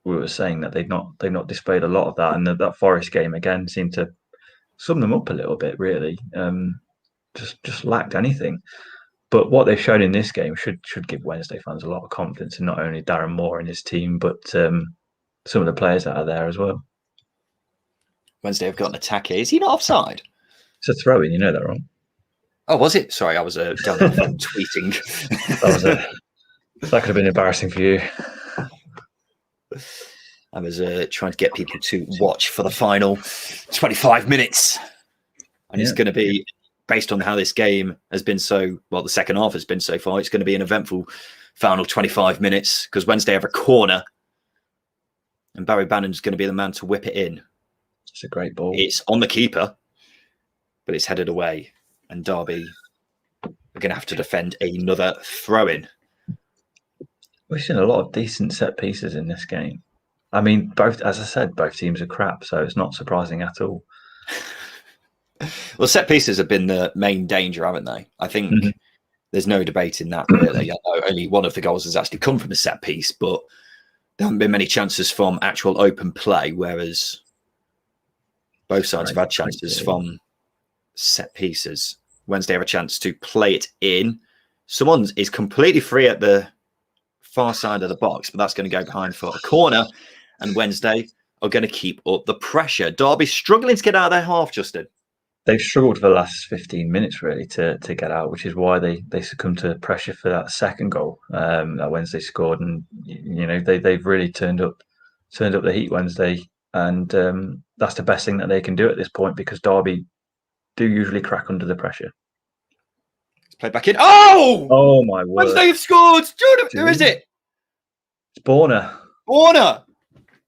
we were saying that they've not displayed a lot of that, and that Forest game again seemed to sum them up a little bit. Really, just lacked anything. But what they've shown in this game should give Wednesday fans a lot of confidence in not only Darren Moore and his team, but some of the players that are there as well. Wednesday have got an attack here. Is he not offside? It's a throw-in, you know that, right? Oh, was it? Sorry, I was down on phone tweeting. That could have been embarrassing for you. I was trying to get people to watch for the final 25 minutes. And it's going to be, based on how this game has been the second half has been so far, it's going to be an eventful final 25 minutes because Wednesday have a corner and Barry Bannon's going to be the man to whip it in. It's a great ball. It's on the keeper, but it's headed away. And Derby are going to have to defend another throw-in. We've seen a lot of decent set pieces in this game. I mean, both teams are crap, so it's not surprising at all. Well, set pieces have been the main danger, haven't they? I think there's no debate in that, really. I know only one of the goals has actually come from a set piece, but there haven't been many chances from actual open play, whereas both sides have had chances from set pieces. Wednesday have a chance to play it in. Someone is completely free at the far side of the box, but that's going to go behind for a corner. And Wednesday are going to keep up the pressure. Derby struggling to get out of their half, Justin. They've struggled for the last 15 minutes, really, to get out, which is why they succumbed to pressure for that second goal that Wednesday scored. And, you know, they've really turned up the heat Wednesday. And that's the best thing that they can do at this point because Derby do usually crack under the pressure. It's played back in. Oh my word! Wednesday have scored. Who is it? It's Borna.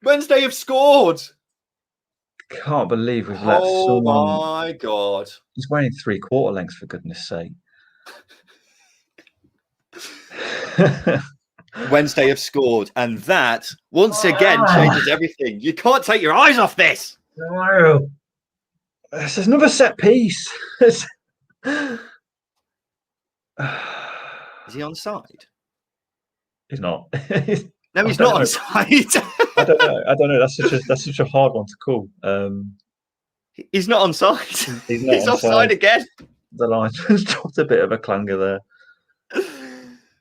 Wednesday have scored. Can't believe we've let someone. Oh my god! He's wearing 3/4 lengths, for goodness' sake. Wednesday have scored, and that once again changes everything. You can't take your eyes off this. No. This is another set piece. Is he onside? He's not. No, he's not onside. I don't know. That's such a hard one to call. He's not onside. He's offside again. The line just dropped a bit of a clanger there.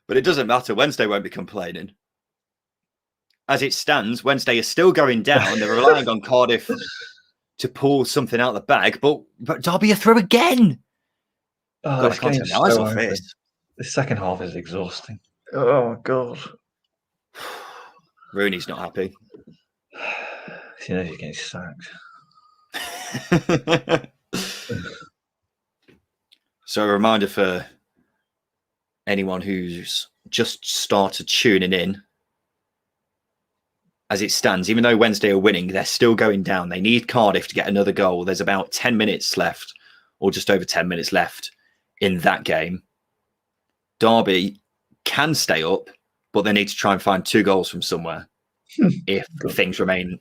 But it doesn't matter. Wednesday won't be complaining. As it stands, Wednesday is still going down. They're relying on Cardiff to pull something out of the bag, but Derby are through again. Oh, God, I can't take my eyes off this. The second half is exhausting. Oh god. Rooney's not happy. He knows he's getting sacked. So a reminder for anyone who's just started tuning in. As it stands, even though Wednesday are winning, they're still going down. They need Cardiff to get another goal. There's about 10 minutes left, or just over 10 minutes left in that game. Derby can stay up, but they need to try and find 2 goals from somewhere if things remain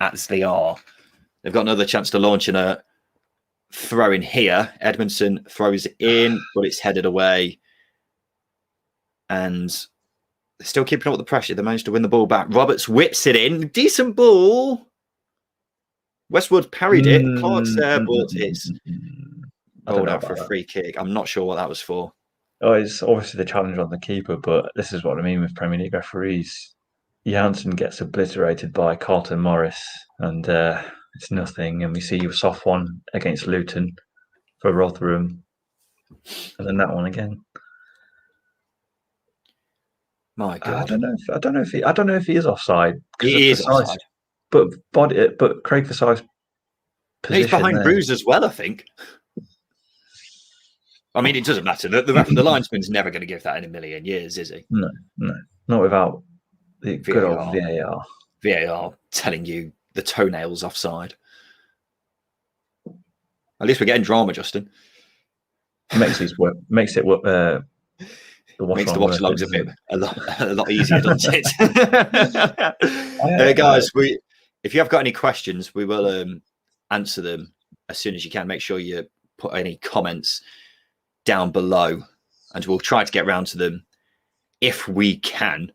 as they are. They've got another chance to launch in a throw in here. Edmondson throws it in, but it's headed away. And they're still keeping up with the pressure. They managed to win the ball back. Roberts whips it in. Decent ball. Westwood parried it. Clark's there, but it's rolled out for a free kick. I'm not sure what that was for. Oh, it's obviously the challenge on the keeper, but this is what I mean with Premier League referees. Janssen gets obliterated by Carlton Morris, and it's nothing. And we see a soft one against Luton for Rotherham, and then that one again. My God, I don't know if he is offside. He is offside, but Craig Forsyth's position. He's behind Bruce as well, I think. I mean, it doesn't matter. The linesman's never going to give that in a million years, is he? No, not without the good old VAR. VAR telling you the toenails offside. At least we're getting drama, Justin. Makes it work. Makes the watchalongs a lot easier, doesn't it? Guys, if you have got any questions, we will answer them as soon as you can. Make sure you put any comments down below, and we'll try to get around to them if we can.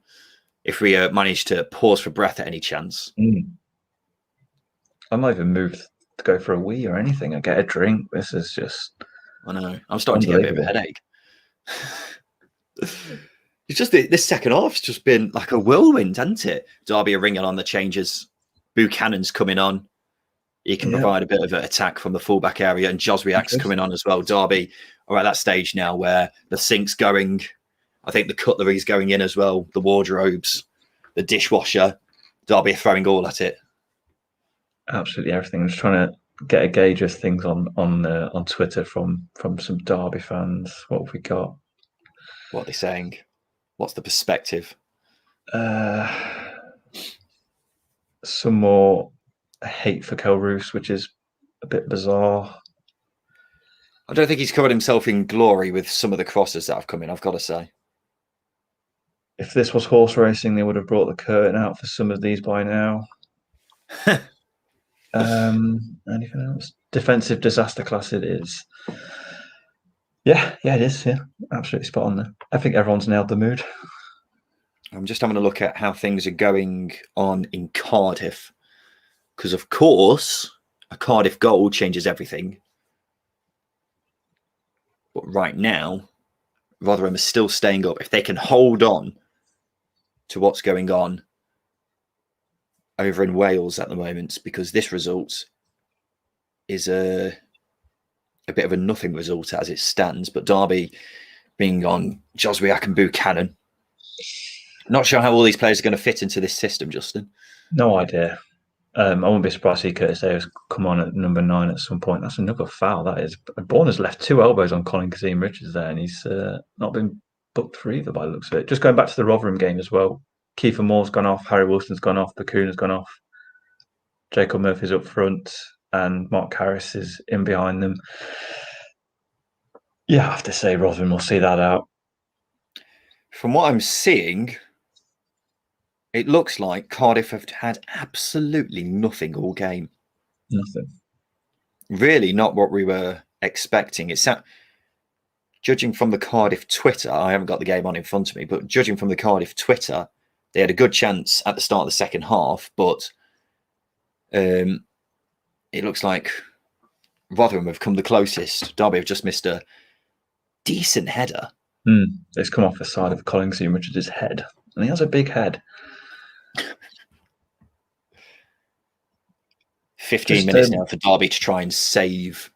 If we manage to pause for breath at any chance. I might even move to go for a wee or anything. I get a drink. This is just. I know. I'm starting to get a bit of a headache. It's just this second half's just been like a whirlwind, hasn't it? Derby are ringing on the changes. Buchanan's coming on. He can provide a bit of an attack from the fullback area, and Joswiak's coming on as well. Derby are at that stage now where the sink's going. I think the cutlery's going in as well. The wardrobes, the dishwasher. Derby are throwing all at it. Absolutely everything. I'm just trying to get a gauge of things on Twitter from some Derby fans. What have we got? What are they saying? What's the perspective? Some more hate for Kel Roos, which is a bit bizarre. I don't think he's covered himself in glory with some of the crosses that have come in, I've got to say. If this was horse racing, they would have brought the curtain out for some of these by now. Anything else? Defensive disaster class it is. Yeah, it is. Yeah, absolutely spot on there. I think everyone's nailed the mood. I'm just having a look at how things are going on in Cardiff. Because, of course, a Cardiff goal changes everything. But right now, Rotherham is still staying up. If they can hold on to what's going on over in Wales at the moment, because this result is a bit of a nothing result as it stands. But Derby being on Joswiak and Buchanan. Not sure how all these players are going to fit into this system, Justin. No idea. I wouldn't be surprised to see Curtis Davis come on at number 9 at some point. That's another foul, that is. Bourne has left 2 elbows on Colin Kazim Richards there, and he's not been booked for either by the looks of it. Just going back to the Rotherham game as well. Kiefer Moore's gone off, Harry Wilson's gone off, Bakuna's gone off. Jacob Murphy's up front, and Mark Harris is in behind them. Yeah, I have to say Rotherham will see that out. From what I'm seeing, it looks like Cardiff have had absolutely nothing all game. Nothing. Really not what we were expecting. It's judging from the Cardiff Twitter, I haven't got the game on in front of me, but judging from the Cardiff Twitter, they had a good chance at the start of the second half, but it looks like Rotherham have come the closest. Derby have just missed a decent header. It's come off the side of Colin Kazim Richards' head, and he has a big head. 15 minutes now for Derby to try and save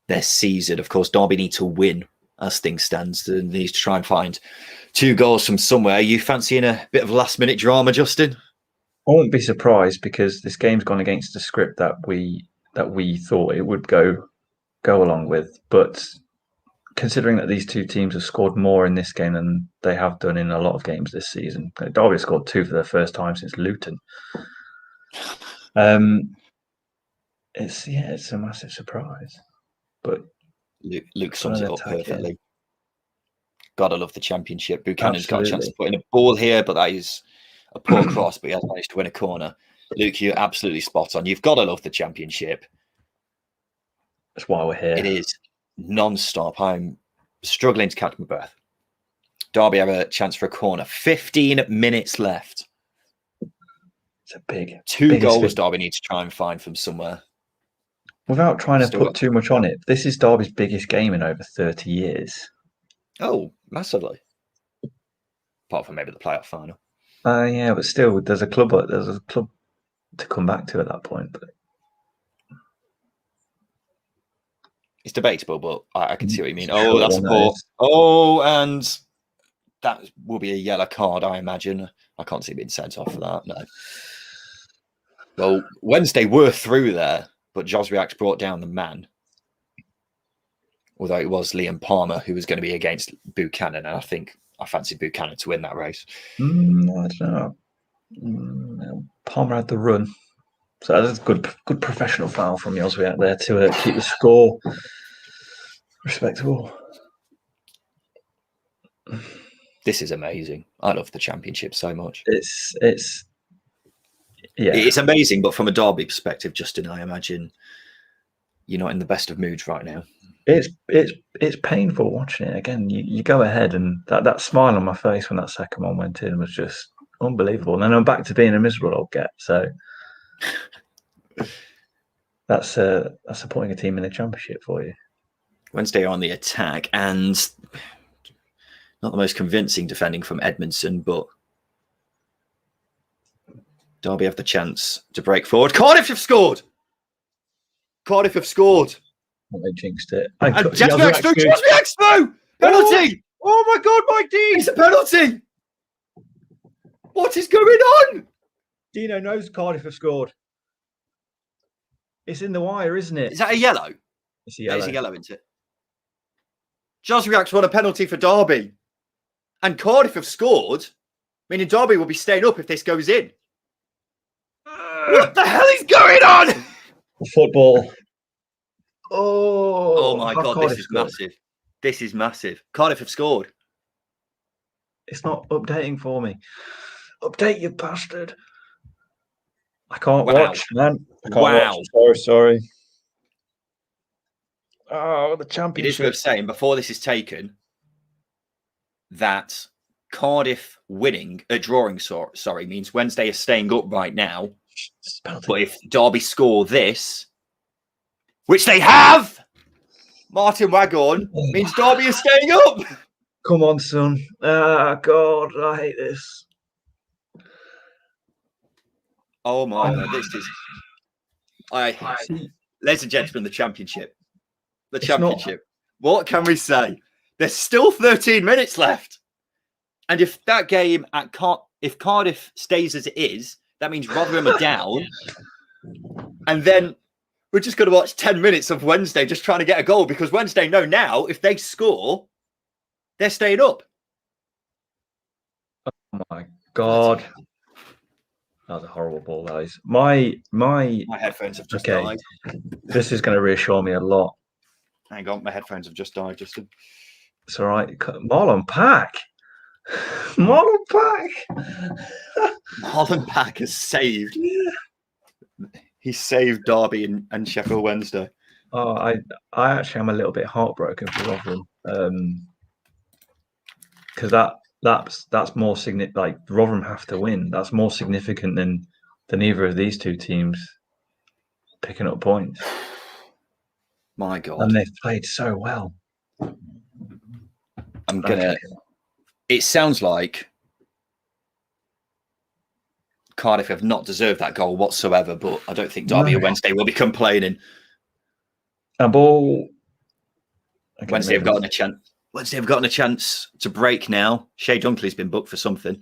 their season. Of course, Derby need to win as things stand. They need to try and find 2 goals from somewhere. Are you fancying a bit of last-minute drama, Justin? I won't be surprised, because this game's gone against the script that we thought it would go along with. But considering that these 2 teams have scored more in this game than they have done in a lot of games this season, Derby scored 2 for the first time since Luton. It's a massive surprise. But Luke sums it up perfectly. Gotta love the Championship. Buchanan's got a chance to put in a ball here, but that is a poor cross, but he has managed to win a corner. Luke, you're absolutely spot on. You've got to love the Championship. That's why we're here. It is non-stop. I'm struggling to catch my breath. Derby have a chance for a corner. 15 minutes left. It's a big 2 goals Derby need to try and find from somewhere. Without trying to put too much on it, this is Derby's biggest game in over 30 years. Oh, massively. Apart from maybe the playoff final. Yeah, but still, there's a club to come back to at that point. But it's debatable, but I can see what you mean. Oh, that's a ball. Oh, and that will be a yellow card, I imagine. I can't see it being sent off for that. No. Well, Wednesday were through there, but Josriak's brought down the man. Although it was Liam Palmer who was going to be against Buchanan, and I think I fancied Buchanan to win that race. I don't know. Palmer had the run. So that's a good professional foul from Josriak there to keep the score respectable. This is amazing. I love the championship so much. It's amazing, but from a Derby perspective, Justin, I imagine you're not in the best of moods right now. It's painful watching it. Again, you go ahead, and that smile on my face when that second one went in was just unbelievable. And then I'm back to being a miserable old get. So that's supporting a team in the championship for you. Wednesday on the attack, and not the most convincing defending from Edmondson, but Derby have the chance to break forward. Cardiff have scored. They jinxed it. And Josriak's through. Penalty. Oh my God, Mike Dean. It's a penalty. What is going on? Dino knows Cardiff have scored. It's in the wire, isn't it? Is that a yellow? It's a yellow. It's a yellow, isn't it? Josriak's won a penalty for Derby. And Cardiff have scored, meaning Derby will be staying up if this goes in. What the hell is going on? Football. Oh my God, Cardiff this is massive. This is massive. Cardiff have scored. It's not updating for me. Update, you bastard. I can't watch, man. I can't watch. Sorry. Oh, the championship. It is worth saying, before this is taken, that Cardiff drawing means Wednesday is staying up right now. But if Derby score this, which they have, Martin Waghorn, means Derby is staying up. Come on, son. God, I hate this. Oh my God, this is. Ladies and gentlemen, the championship. The championship. What can we say? There's still 13 minutes left. And if that game if Cardiff stays as it is, that means Rotherham are down. And then we're just going to watch 10 minutes of Wednesday just trying to get a goal, because Wednesday know now if they score, they're staying up. Oh my God. That was a horrible ball, guys. My headphones have just died. This is going to reassure me a lot. Hang on, my headphones have just died, Justin. It's all right. Marlon Pack. Marlon Pack has saved. He saved Derby and Sheffield Wednesday. Oh, I actually am a little bit heartbroken for Rotherham, because that's more significant. Like, Rotherham have to win. That's more significant than either of these two teams picking up points. My God, and they've played so well. It sounds like Cardiff have not deserved that goal whatsoever, but I don't think Derby or Wednesday will be complaining. A ball. Wednesday have gotten a chance. Wednesday have gotten a chance to break now. Shea Dunkley's been booked for something.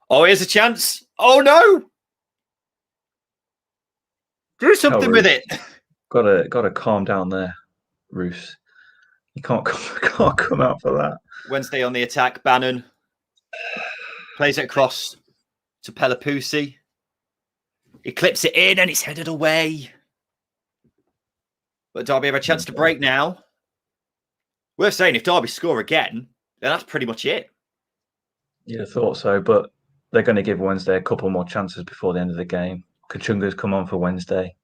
Oh, here's a chance. Oh no! Do something with it. Got to calm down there, Roos. You can't come out for that. Wednesday on the attack. Bannon plays it across to Pelapusi. He clips it in and it's headed away. But Derby have a chance to break now. Worth saying, if Derby score again, then that's pretty much it. Yeah, I thought so, but they're going to give Wednesday a couple more chances before the end of the game. Kachunga's come on for Wednesday.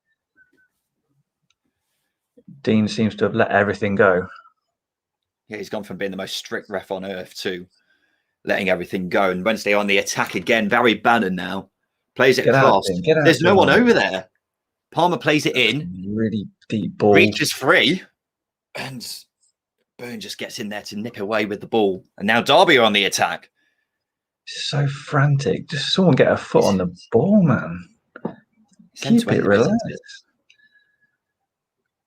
Dean seems to have let everything go. Yeah, he's gone from being the most strict ref on earth to letting everything go. And Wednesday on the attack again. Barry Bannon now plays it across. There's no one over there. Palmer plays it in. Really deep ball. Reaches free. And Byrne just gets in there to nip away with the ball. And now Derby are on the attack. So frantic. Just someone get a foot on the ball, man. Keep it relaxed.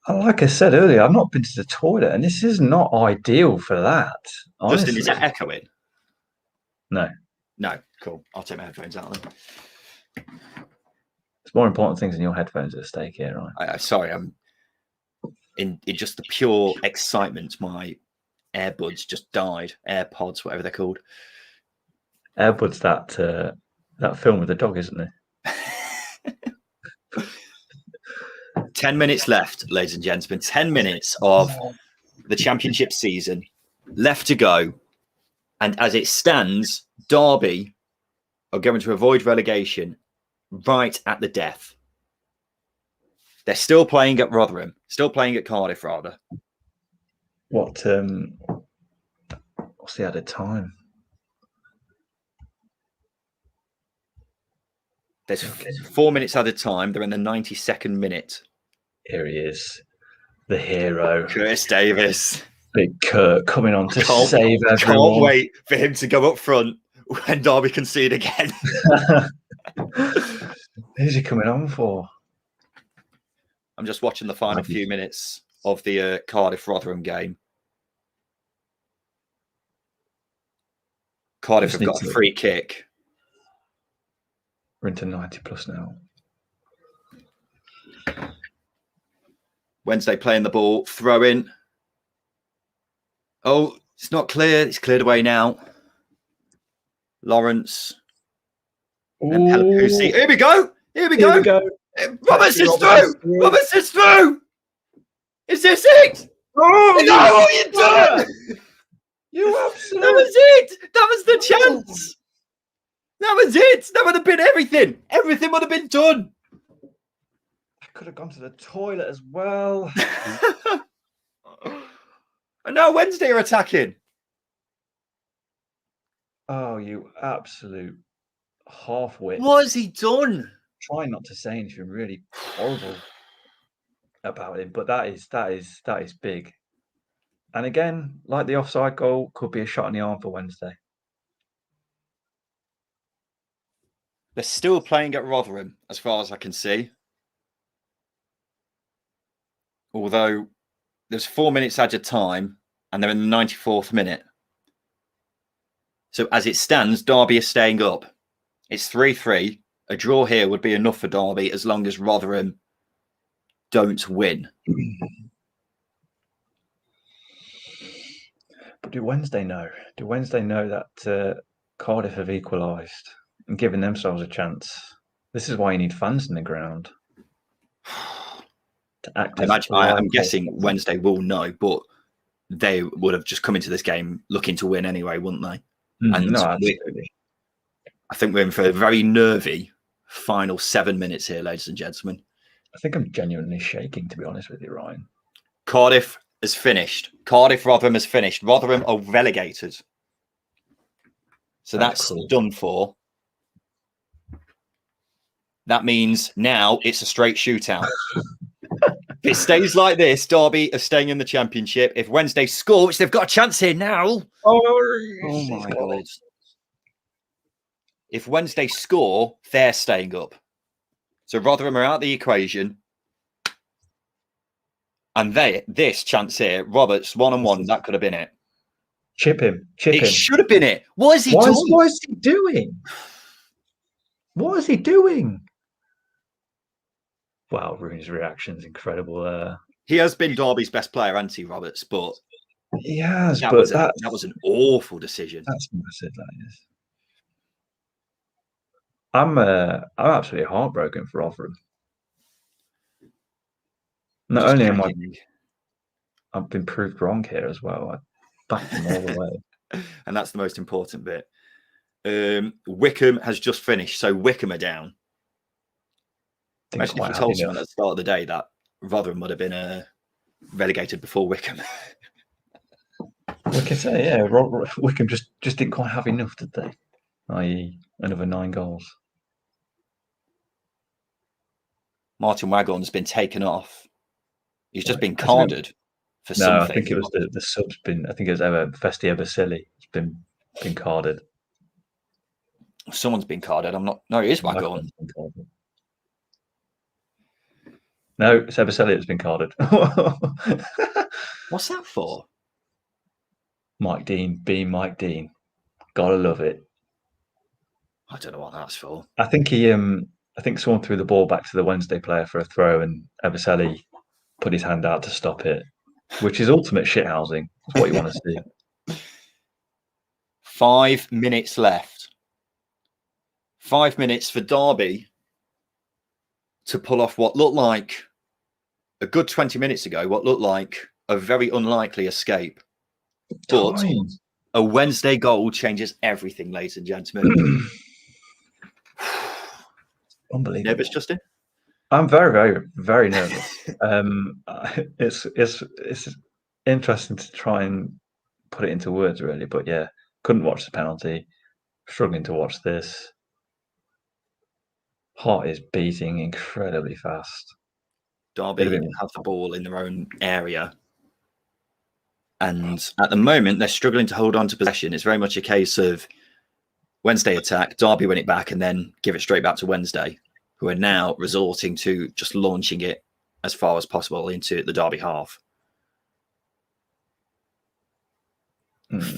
Like I said earlier, I've not been to the toilet, and this is not ideal for that. Honestly. Justin, is that echoing? No. No, cool. I'll take my headphones out then. There's more important things than your headphones at stake here, right? Sorry, I'm in just the pure excitement. My earbuds just died. AirPods, whatever they're called. Airbuds, that film with the dog, isn't it? 10 minutes left, ladies and gentlemen. 10 minutes of the championship season left to go. And as it stands, Derby are going to avoid relegation right at the death. They're still playing at Rotherham, still playing at Cardiff, rather. What's the added time? There's 4 minutes added time. They're in the 92nd minute. Here he is, the hero. Curtis Davis. Big Kurt coming on to save everyone. Can't wait for him to go up front when Derby concede again. Who's he coming on for? I'm just watching the final few minutes of the Cardiff-Rotherham game. Cardiff have got a free kick. We're into 90 plus now. Wednesday playing the ball, throw in. Oh, it's not clear. It's cleared away now. Lawrence. And Pelopousi. Here we go. Here we go. Roberts is through. Roberts is through. Is this it? Oh, no, what are you doing? You absolutely. That was it. That was the chance. That was it. That would have been everything. Everything would have been done. I could have gone to the toilet as well. And now Wednesday are attacking. Oh, you absolute half-wit. What has he done? Trying not to say anything really horrible about him, but that is big. And again, like the offside goal, could be a shot in the arm for Wednesday. They're still playing at Rotherham, as far as I can see. Although there's 4 minutes added time, and they're in the 94th minute. So as it stands, Derby is staying up. It's 3-3. A draw here would be enough for Derby as long as Rotherham don't win. But do Wednesday know? Do Wednesday know that Cardiff have equalised and given themselves a chance? This is why you need fans in the ground. To act I'm guessing Wednesday will know, but they would have just come into this game looking to win anyway, wouldn't they? And no, absolutely. I think we're in for a very nervy final 7 minutes here, ladies and gentlemen. I think I'm genuinely shaking, to be honest with you, Ryan. Cardiff has finished. Rotherham has finished. Rotherham are relegated. So that's cool. Done for. That means now it's a straight shootout. If it stays like this, Derby are staying in the Championship. If Wednesday score, which they've got a chance here now. Oh my God. If Wednesday score, they're staying up. So Rotherham are out of the equation. And this chance here, Roberts, 1-on-1, that could have been it. Chip him. It should have been it. What is he doing? What is he doing? What is he doing? Wow, Rooney's reaction is incredible. He has been Derby's best player, hasn't he, Roberts? But he has, that was an awful decision. That's massive, that is. I'm absolutely heartbroken for Rotherham. Not only am I've been proved wrong here as well. I backed them all the way. And that's the most important bit. Wickham has just finished, so Wickham are down. Imagine if you told someone at the start of the day that Rotherham would have been relegated before Wickham. Wickham, yeah, Wickham just didn't quite have enough, did they? I.e., another 9 goals. Martin Waghorn's been taken off. He's just been carded for something. No, I think it was the sub's been. I think it was Festi Ebasili. It's been carded. Someone's been carded. I'm not. No, it is Waghorn. No, it's Ebasili that's been carded. What's that for? Mike Dean being Mike Dean. Gotta love it. I don't know what that's for. I think I think someone threw the ball back to the Wednesday player for a throw, and Ebasili put his hand out to stop it, which is ultimate shithousing. That's what you want to see. 5 minutes left. 5 minutes for Derby to pull off what looked like a good 20 minutes ago, what looked like a very unlikely escape. But a Wednesday goal changes everything, ladies and gentlemen. Unbelievable. Nervous, Justin? I'm very, very, very nervous. It's interesting to try and put it into words, really. But yeah, couldn't watch the penalty. Struggling to watch this. Heart is beating incredibly fast. Derby have the ball in their own area. And at the moment, they're struggling to hold on to possession. It's very much a case of Wednesday attack, Derby win it back, and then give it straight back to Wednesday, who are now resorting to just launching it as far as possible into the Derby half.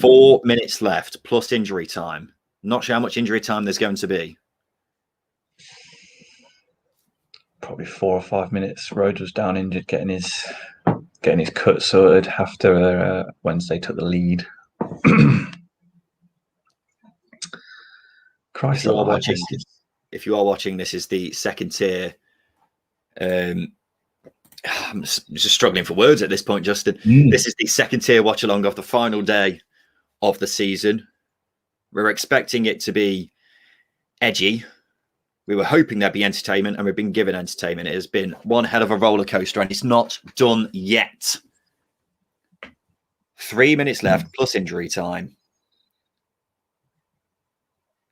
4 minutes left, plus injury time. Not sure how much injury time there's going to be. Probably 4 or 5 minutes. Rhodes was down injured, getting his cut sorted after Wednesday took the lead. Christ, if you are watching, this is the second tier. I'm just struggling for words at this point, Justin. This is the second tier watch along of the final day of the season. We're expecting it to be edgy. We were hoping there'd be entertainment, and we've been given entertainment. It has been one hell of a roller coaster, and it's not done yet. 3 minutes left, plus injury time.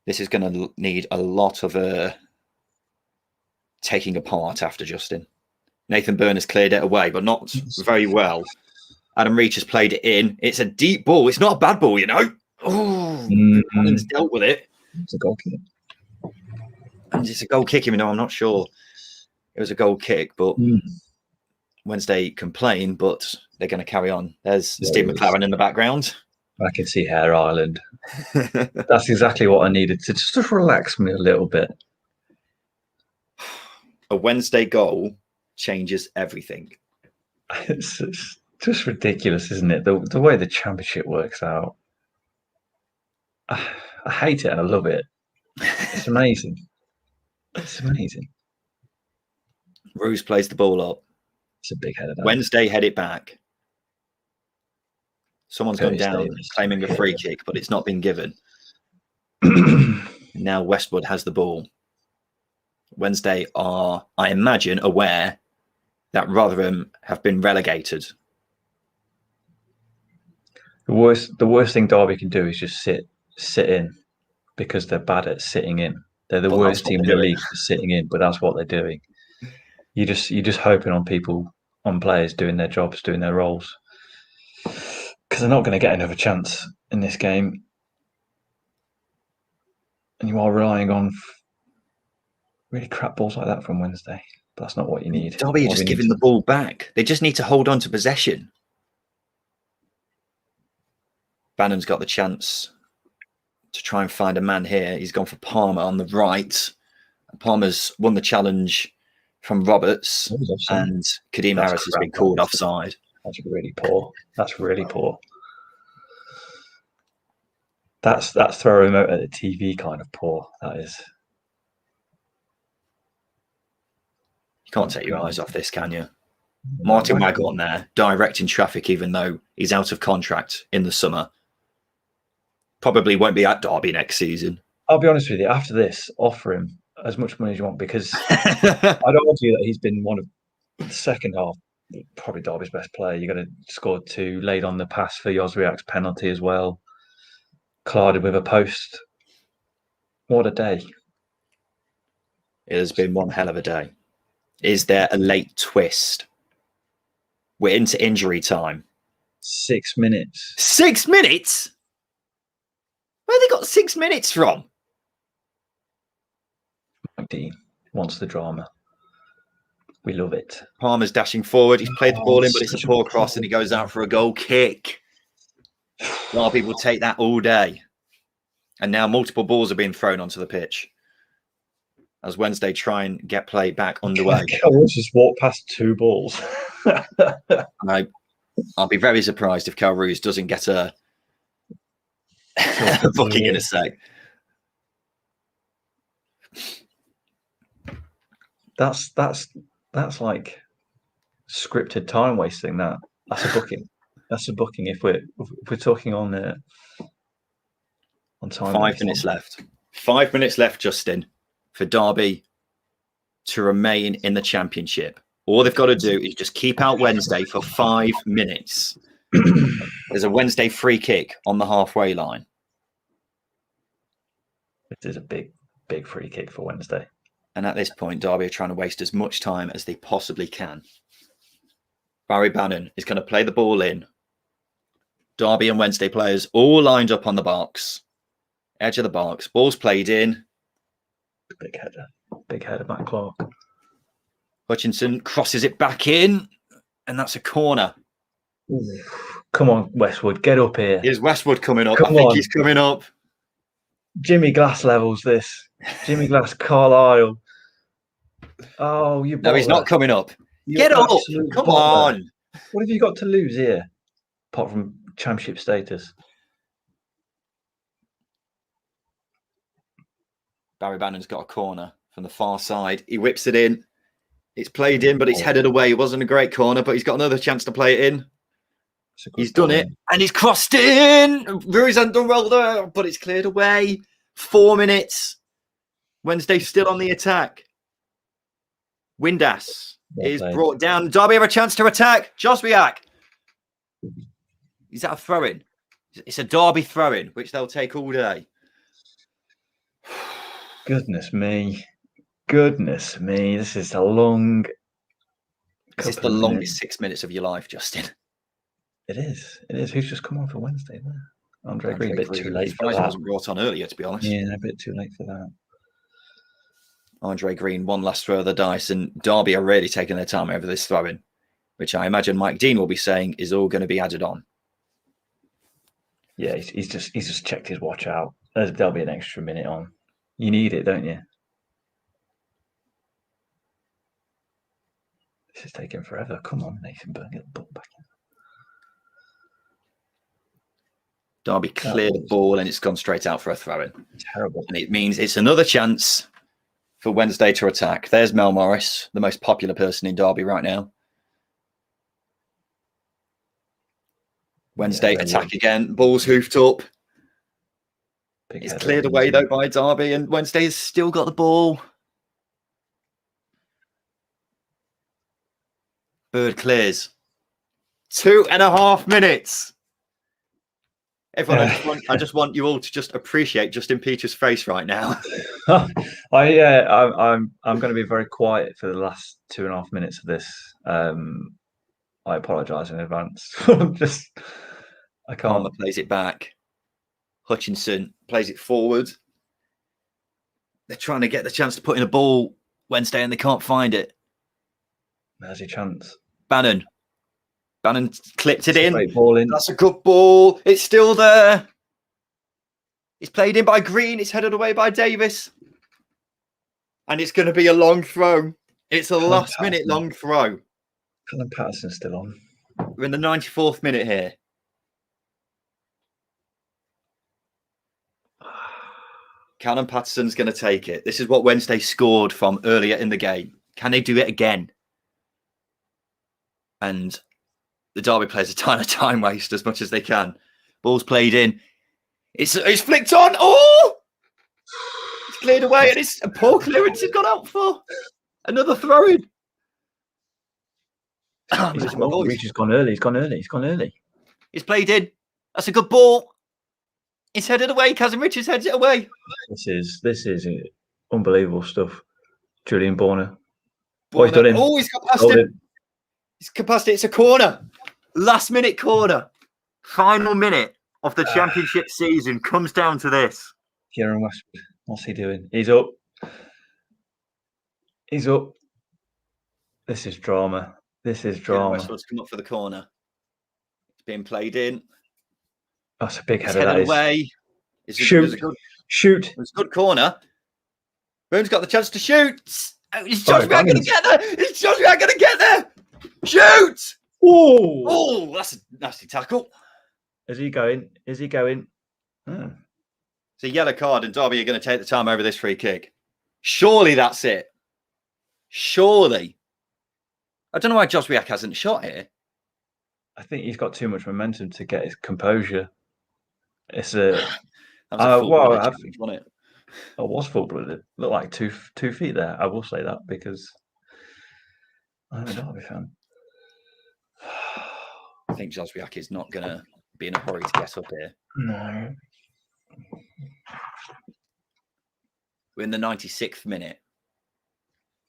This is going to need a lot of taking apart after Justin. Nathan Byrne has cleared it away, but not very well. Adam Reach has played it in. It's a deep ball. It's not a bad ball, you know. Oh, Allen's dealt with it. It's a goal kick. And it's a goal kick, even though I'm not sure it was a goal kick. But Wednesday complain, but they're going to carry on. There's Steve McLaren in the background. I can see Hare Island. That's exactly what I needed to just relax me a little bit. A Wednesday goal changes everything. It's just ridiculous, isn't it? The way the championship works out. I hate it and I love it. It's amazing. It's amazing. Ruse plays the ball up. It's a big header. Wednesday head it back. Someone's gone down claiming a free kick, but it's not been given. Now Westwood has the ball. Wednesday are, I imagine, aware that Rotherham have been relegated. The worst thing Derby can do is just sit in, because they're bad at sitting in. They're the worst team in the league for sitting in, but that's what they're doing. You're just hoping on people, on players doing their jobs, doing their roles, because they're not going to get another chance in this game. And you are relying on really crap balls like that from Wednesday. But that's not what you need. Derby are just giving the ball back. They just need to hold on to possession. Bannon's got the chance to try and find a man here. He's gone for Palmer on the right. Palmer's won the challenge from Roberts, and Kadeem Harris has been called offside. That's really poor. That's really poor. That's throw a remote at the TV kind of poor. That is. You can't take your eyes off this, can you? Martin Waghorn there, directing traffic, even though he's out of contract in the summer. Probably won't be at Derby next season. I'll be honest with you. After this, offer him as much money as you want, because I'd argue that he's been one of the second half Probably Derby's best player. You're going to score 2, laid on the pass for Jozwiak's penalty as well. Collided with a post. What a day. It has been one hell of a day. Is there a late twist? We're into injury time. 6 minutes. 6 minutes? Where they got 6 minutes from? Mike Dean wants the drama. We love it. Palmer's dashing forward. He's played the ball in, but it's a poor cross and he goes out for a goal kick. A lot of people take that all day. And now multiple balls are being thrown onto the pitch as Wednesday try and get play back underway. Let's just walk past 2 balls. I'll be very surprised if Cal Roos doesn't get a booking in a sec. That's like scripted time wasting. That's a booking. That's a booking if we're talking on time. 5 minutes left. 5 minutes left, Justin, for Derby to remain in the Championship. All they've got to do is just keep out Wednesday for 5 minutes. There's a Wednesday free kick on the halfway line. This is a big free kick for Wednesday. And at this point, Derby are trying to waste as much time as they possibly can. Barry Bannon is going to play the ball in. Derby and Wednesday players all lined up on the box. Edge of the box. Ball's played in. Big header, Matt Clark. Hutchinson crosses it back in. And that's a corner. Ooh. Come on, Westwood, get up here. Is Westwood coming up? I think he's coming up. Jimmy Glass levels this. Jimmy Glass, Carlisle. Oh, you. No, he's not coming up. Get up! Come on! What have you got to lose here, apart from Championship status? Barry Bannon's got a corner from the far side. He whips it in. It's played in, but it's headed away. It wasn't a great corner, but he's got another chance to play it in. He's done it, and he's crossed in. Ruiz hasn't done well there, but it's cleared away. 4 minutes. Wednesday still on the attack. Windass is brought down. Derby have a chance to attack. Jozwiak. Is that a throw-in? It's a Derby throw-in, which they'll take all day. Goodness me. This is a long... This is the longest 6 minutes of your life, Justin. It is. Who's just come on for Wednesday there? Andre Green, a bit too late for that. He wasn't brought on earlier, to be honest. Yeah, a bit too late for that. Andre Green, one last throw of the dice, and Derby are really taking their time over this throw-in, which I imagine Mike Dean will be saying is all going to be added on. Yeah, he's just checked his watch out. There'll be an extra minute on. You need it, don't you? This is taking forever. Come on, Nathan Burn, get the ball back in. Derby cleared the ball and it's gone straight out for a throw-in. Terrible. And it means it's another chance for Wednesday to attack. There's Mel Morris, the most popular person in Derby right now. Wednesday attack again. Ball's hoofed up. It's cleared away, though, by Derby, and Wednesday has still got the ball. Bird clears. 2.5 minutes. Everyone, I just want you all to just appreciate Justin Peters' face right now. I'm going to be very quiet for the last 2.5 minutes of this. I apologise in advance. I can't. Palmer plays it back. Hutchinson plays it forward. They're trying to get the chance to put in a ball Wednesday, and they can't find it. There's your chance. Bannon clipped it in. In. That's a good ball. It's still there. It's played in by Green. It's headed away by Davis. And it's going to be a long throw. It's a last-minute long throw. Callum Patterson's still on. We're in the 94th minute here. Callum Patterson's going to take it. This is what Wednesday scored from earlier in the game. Can they do it again? And the Derby players are trying to time waste as much as they can. Ball's played in. It's flicked on. Oh! It's cleared away, and it's a poor clearance. It's gone out for another throw-in. I'm losing my voice. Reach has gone early. He's gone early. He's played in. That's a good ball. He's headed away. Kazim Richards heads it away. This is unbelievable stuff. Julian Borner. He's done him. Oh, he's got past him. He's got past it. It's a corner. Last minute corner. Final minute of the championship season comes down to this. Kieran Westwood. What's he doing? He's up. This is drama. Westwood's come up for the corner. It's being played in. That's a big header. Headed away. Shoot. It's a good corner. Boone's got the chance to shoot. Is Josh Reagan going to get there? Is Josh Reagan going to get there? Shoot! Oh, that's a nasty tackle. Is he going? It's a yellow card, and Derby are going to take the time over this free kick. Surely that's it. Surely. I don't know why Josh Reagan hasn't shot here. I think he's got too much momentum to get his composure. It's a. That was a full-blooded challenge, wasn't it? It was full-blooded. Looked like 2 feet there. I will say that because I'm a Derby fan. I think Josh Reagan is not going to be in a hurry to get up here. No. We're in the 96th minute.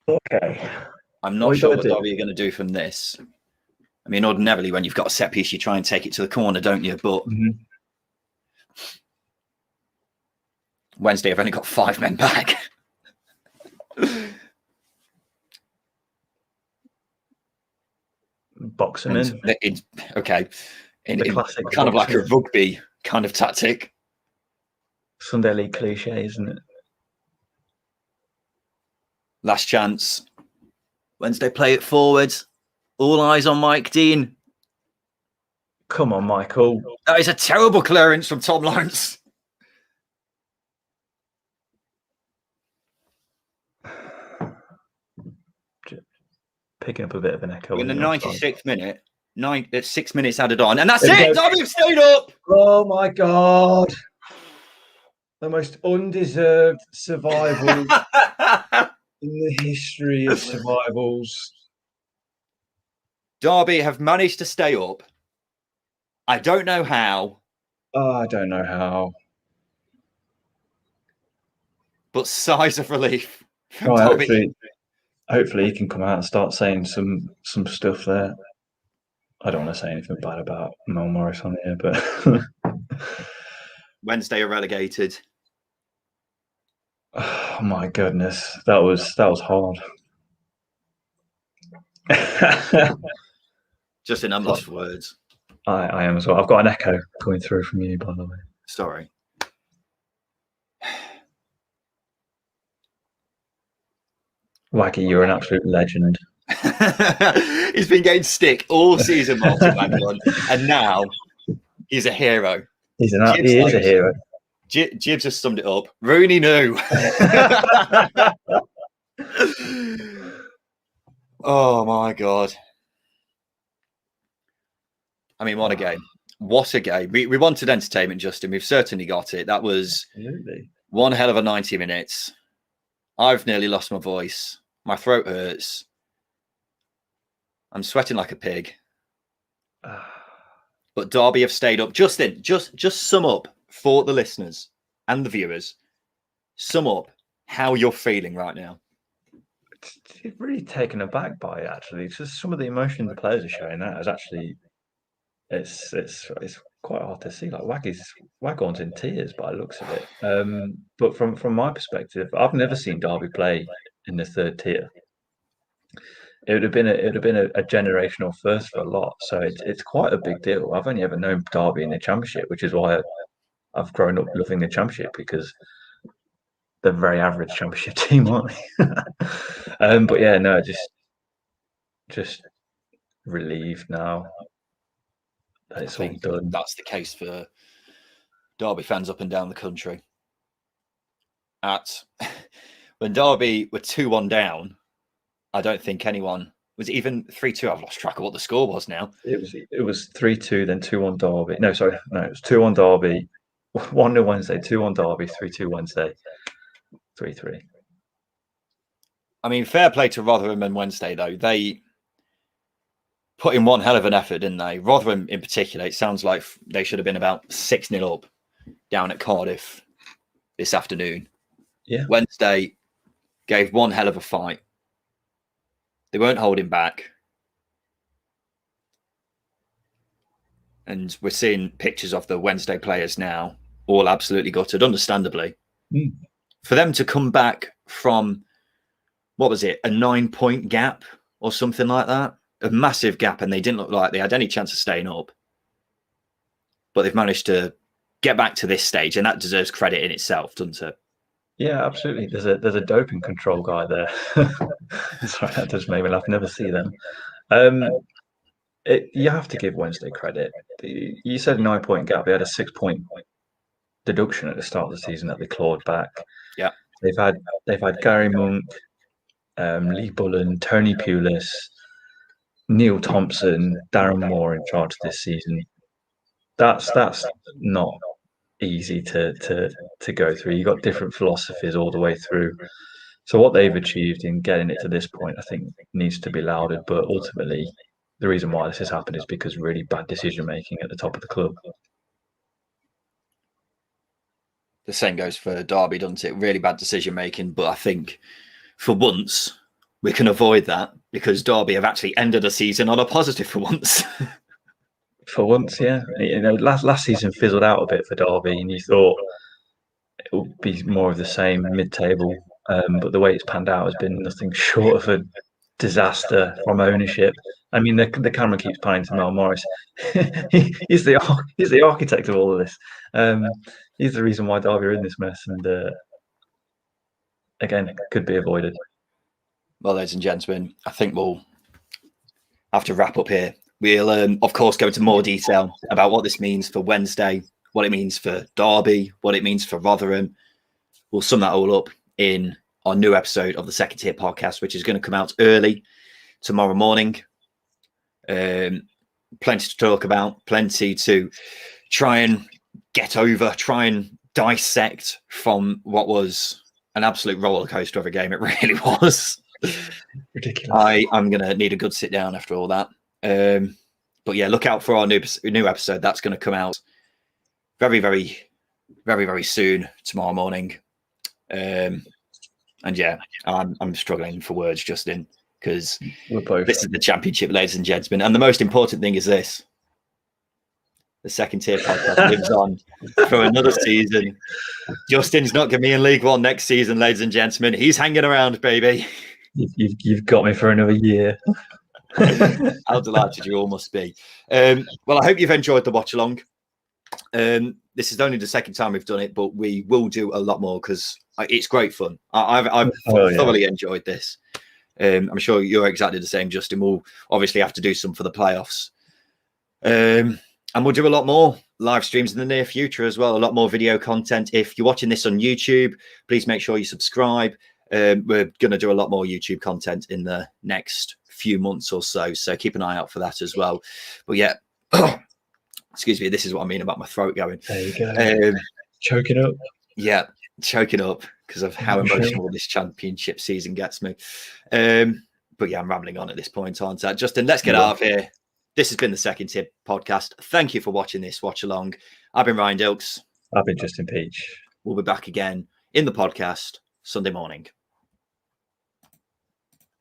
Okay. I'm not sure what Derby are going to do from this. I mean, ordinarily, when you've got a set piece, you try and take it to the corner, don't you? But Wednesday have only got 5 men back. Boxing in. Okay. In classic kind of like a rugby kind of tactic. Sunday League cliche, isn't it? Last chance. Wednesday play it forward. All eyes on Mike Dean. Come on, Michael. That is a terrible clearance from Tom Lawrence. Picking up a bit of an echo. In the 96th minute, 6 minutes added on, and that's it. Derby have stayed up. Oh my God. The most undeserved survival in the history of survivals. Derby have managed to stay up. I don't know how. I don't know how. But sighs of relief from Derby. Hopefully he can come out and start saying some stuff there. I don't want to say anything bad about Mel Morris on here, but Wednesday are relegated. Oh my goodness, that was hard. Just in lost for words. I am as well. I've got an echo coming through from you, by the way. Sorry. Waggy, you're an absolute legend. He's been getting stick all season, Martin Manglon, and now he's a hero. He is a hero. Gibbs has summed it up. Rooney knew. Oh my God. I mean, what a game. What a game. We wanted entertainment, Justin. We've certainly got it. That was one hell of a 90 minutes. I've nearly lost my voice. My throat hurts. I'm sweating like a pig. But Derby have stayed up. Justin, just sum up for the listeners and the viewers. Sum up how you're feeling right now. It's really taken aback by it, actually. It's just some of the emotion the players are showing. That is actually, it's quite hard to see. Like Waggon's in tears by the looks of it. But from my perspective, I've never seen Derby play in the third tier. It would have been a generational first for a lot. So it's quite a big deal. I've only ever known Derby in the Championship, which is why I've grown up loving the Championship, because they're a very average Championship team, aren't they? But yeah, no, just relieved now that it's all done. That's the case for Derby fans up and down the country. When Derby were 2-1 down, I don't think anyone was even 3-2. I've lost track of what the score was now. It was 3-2, then 2-1 Derby. No, sorry, no, it was 2-1 Derby, 1-0 Wednesday, 2-1 Derby, 3-2 Wednesday, 3-3. I mean, fair play to Rotherham and Wednesday, though. They put in one hell of an effort, didn't they? Rotherham in particular, it sounds like they should have been about 6-0 up down at Cardiff this afternoon. Yeah. Wednesday gave one hell of a fight. They weren't holding back. And we're seeing pictures of the Wednesday players now, all absolutely gutted, understandably. For them to come back from, what was it, a 9-point gap or something like that? A massive gap, and they didn't look like they had any chance of staying up. But they've managed to get back to this stage, and that deserves credit in itself, doesn't it? Yeah, absolutely. There's a doping control guy there. Sorry, that just made me laugh. Never see them. You have to give Wednesday credit. You said 9-point gap. They had a 6-point deduction at the start of the season that they clawed back. Yeah, they've had Gary Monk, Lee Bullen, Tony Pulis, Neil Thompson, Darren Moore in charge this season. That's not easy to go through. You've got different philosophies all the way through. So what they've achieved in getting it to this point, I think, needs to be lauded. But ultimately, the reason why this has happened is because really bad decision making at the top of the club. The same goes for Derby, doesn't it? Really bad decision making, but I think for once we can avoid that because Derby have actually ended a season on a positive for once. For once, yeah. Last season fizzled out a bit for Derby, and you thought it would be more of the same mid-table. But the way it's panned out has been nothing short of a disaster from ownership. I mean, the camera keeps panning to Mel Morris. he's the architect of all of this. He's the reason why Derby are in this mess, and again, could be avoided. Well, ladies and gentlemen, I think we'll have to wrap up here. We'll, of course, go into more detail about what this means for Wednesday, what it means for Derby, what it means for Rotherham. We'll sum that all up in our new episode of the Second Tier Podcast, which is going to come out early tomorrow morning. Plenty to talk about, plenty to try and get over, try and dissect from what was an absolute roller coaster of a game. It really was. Ridiculous. I'm going to need a good sit down after all that. But yeah, look out for our new episode. That's going to come out very, very, very, very soon tomorrow morning. And yeah, I'm struggling for words, Justin, because this is the Championship, ladies and gentlemen. And the most important thing is this: the Second Tier Podcast lives on for another season. Justin's not going to be in League One next season, ladies and gentlemen. He's hanging around, baby. You've got me for another year. How delighted you all must be. Well, I hope you've enjoyed the watch along. This is only the second time we've done it, but we will do a lot more because it's great fun. I've thoroughly enjoyed this. I'm sure you're exactly the same, Justin. We'll obviously have to do some for the playoffs. And we'll do a lot more live streams in the near future as well. A lot more video content. If you're watching this on YouTube, please make sure you subscribe. We're going to do a lot more YouTube content in the next few months or so. So keep an eye out for that as well. But yeah, excuse me. This is what I mean about my throat going. There you go. Choking up. Yeah, choking up because of how emotional this championship season gets me. But yeah, I'm rambling on at this point, aren't I? Justin, let's get out of here. This has been the Second Tier Podcast. Thank you for watching this watch along. I've been Ryan Dilks. I've been Justin Peach. We'll be back again in the podcast Sunday morning.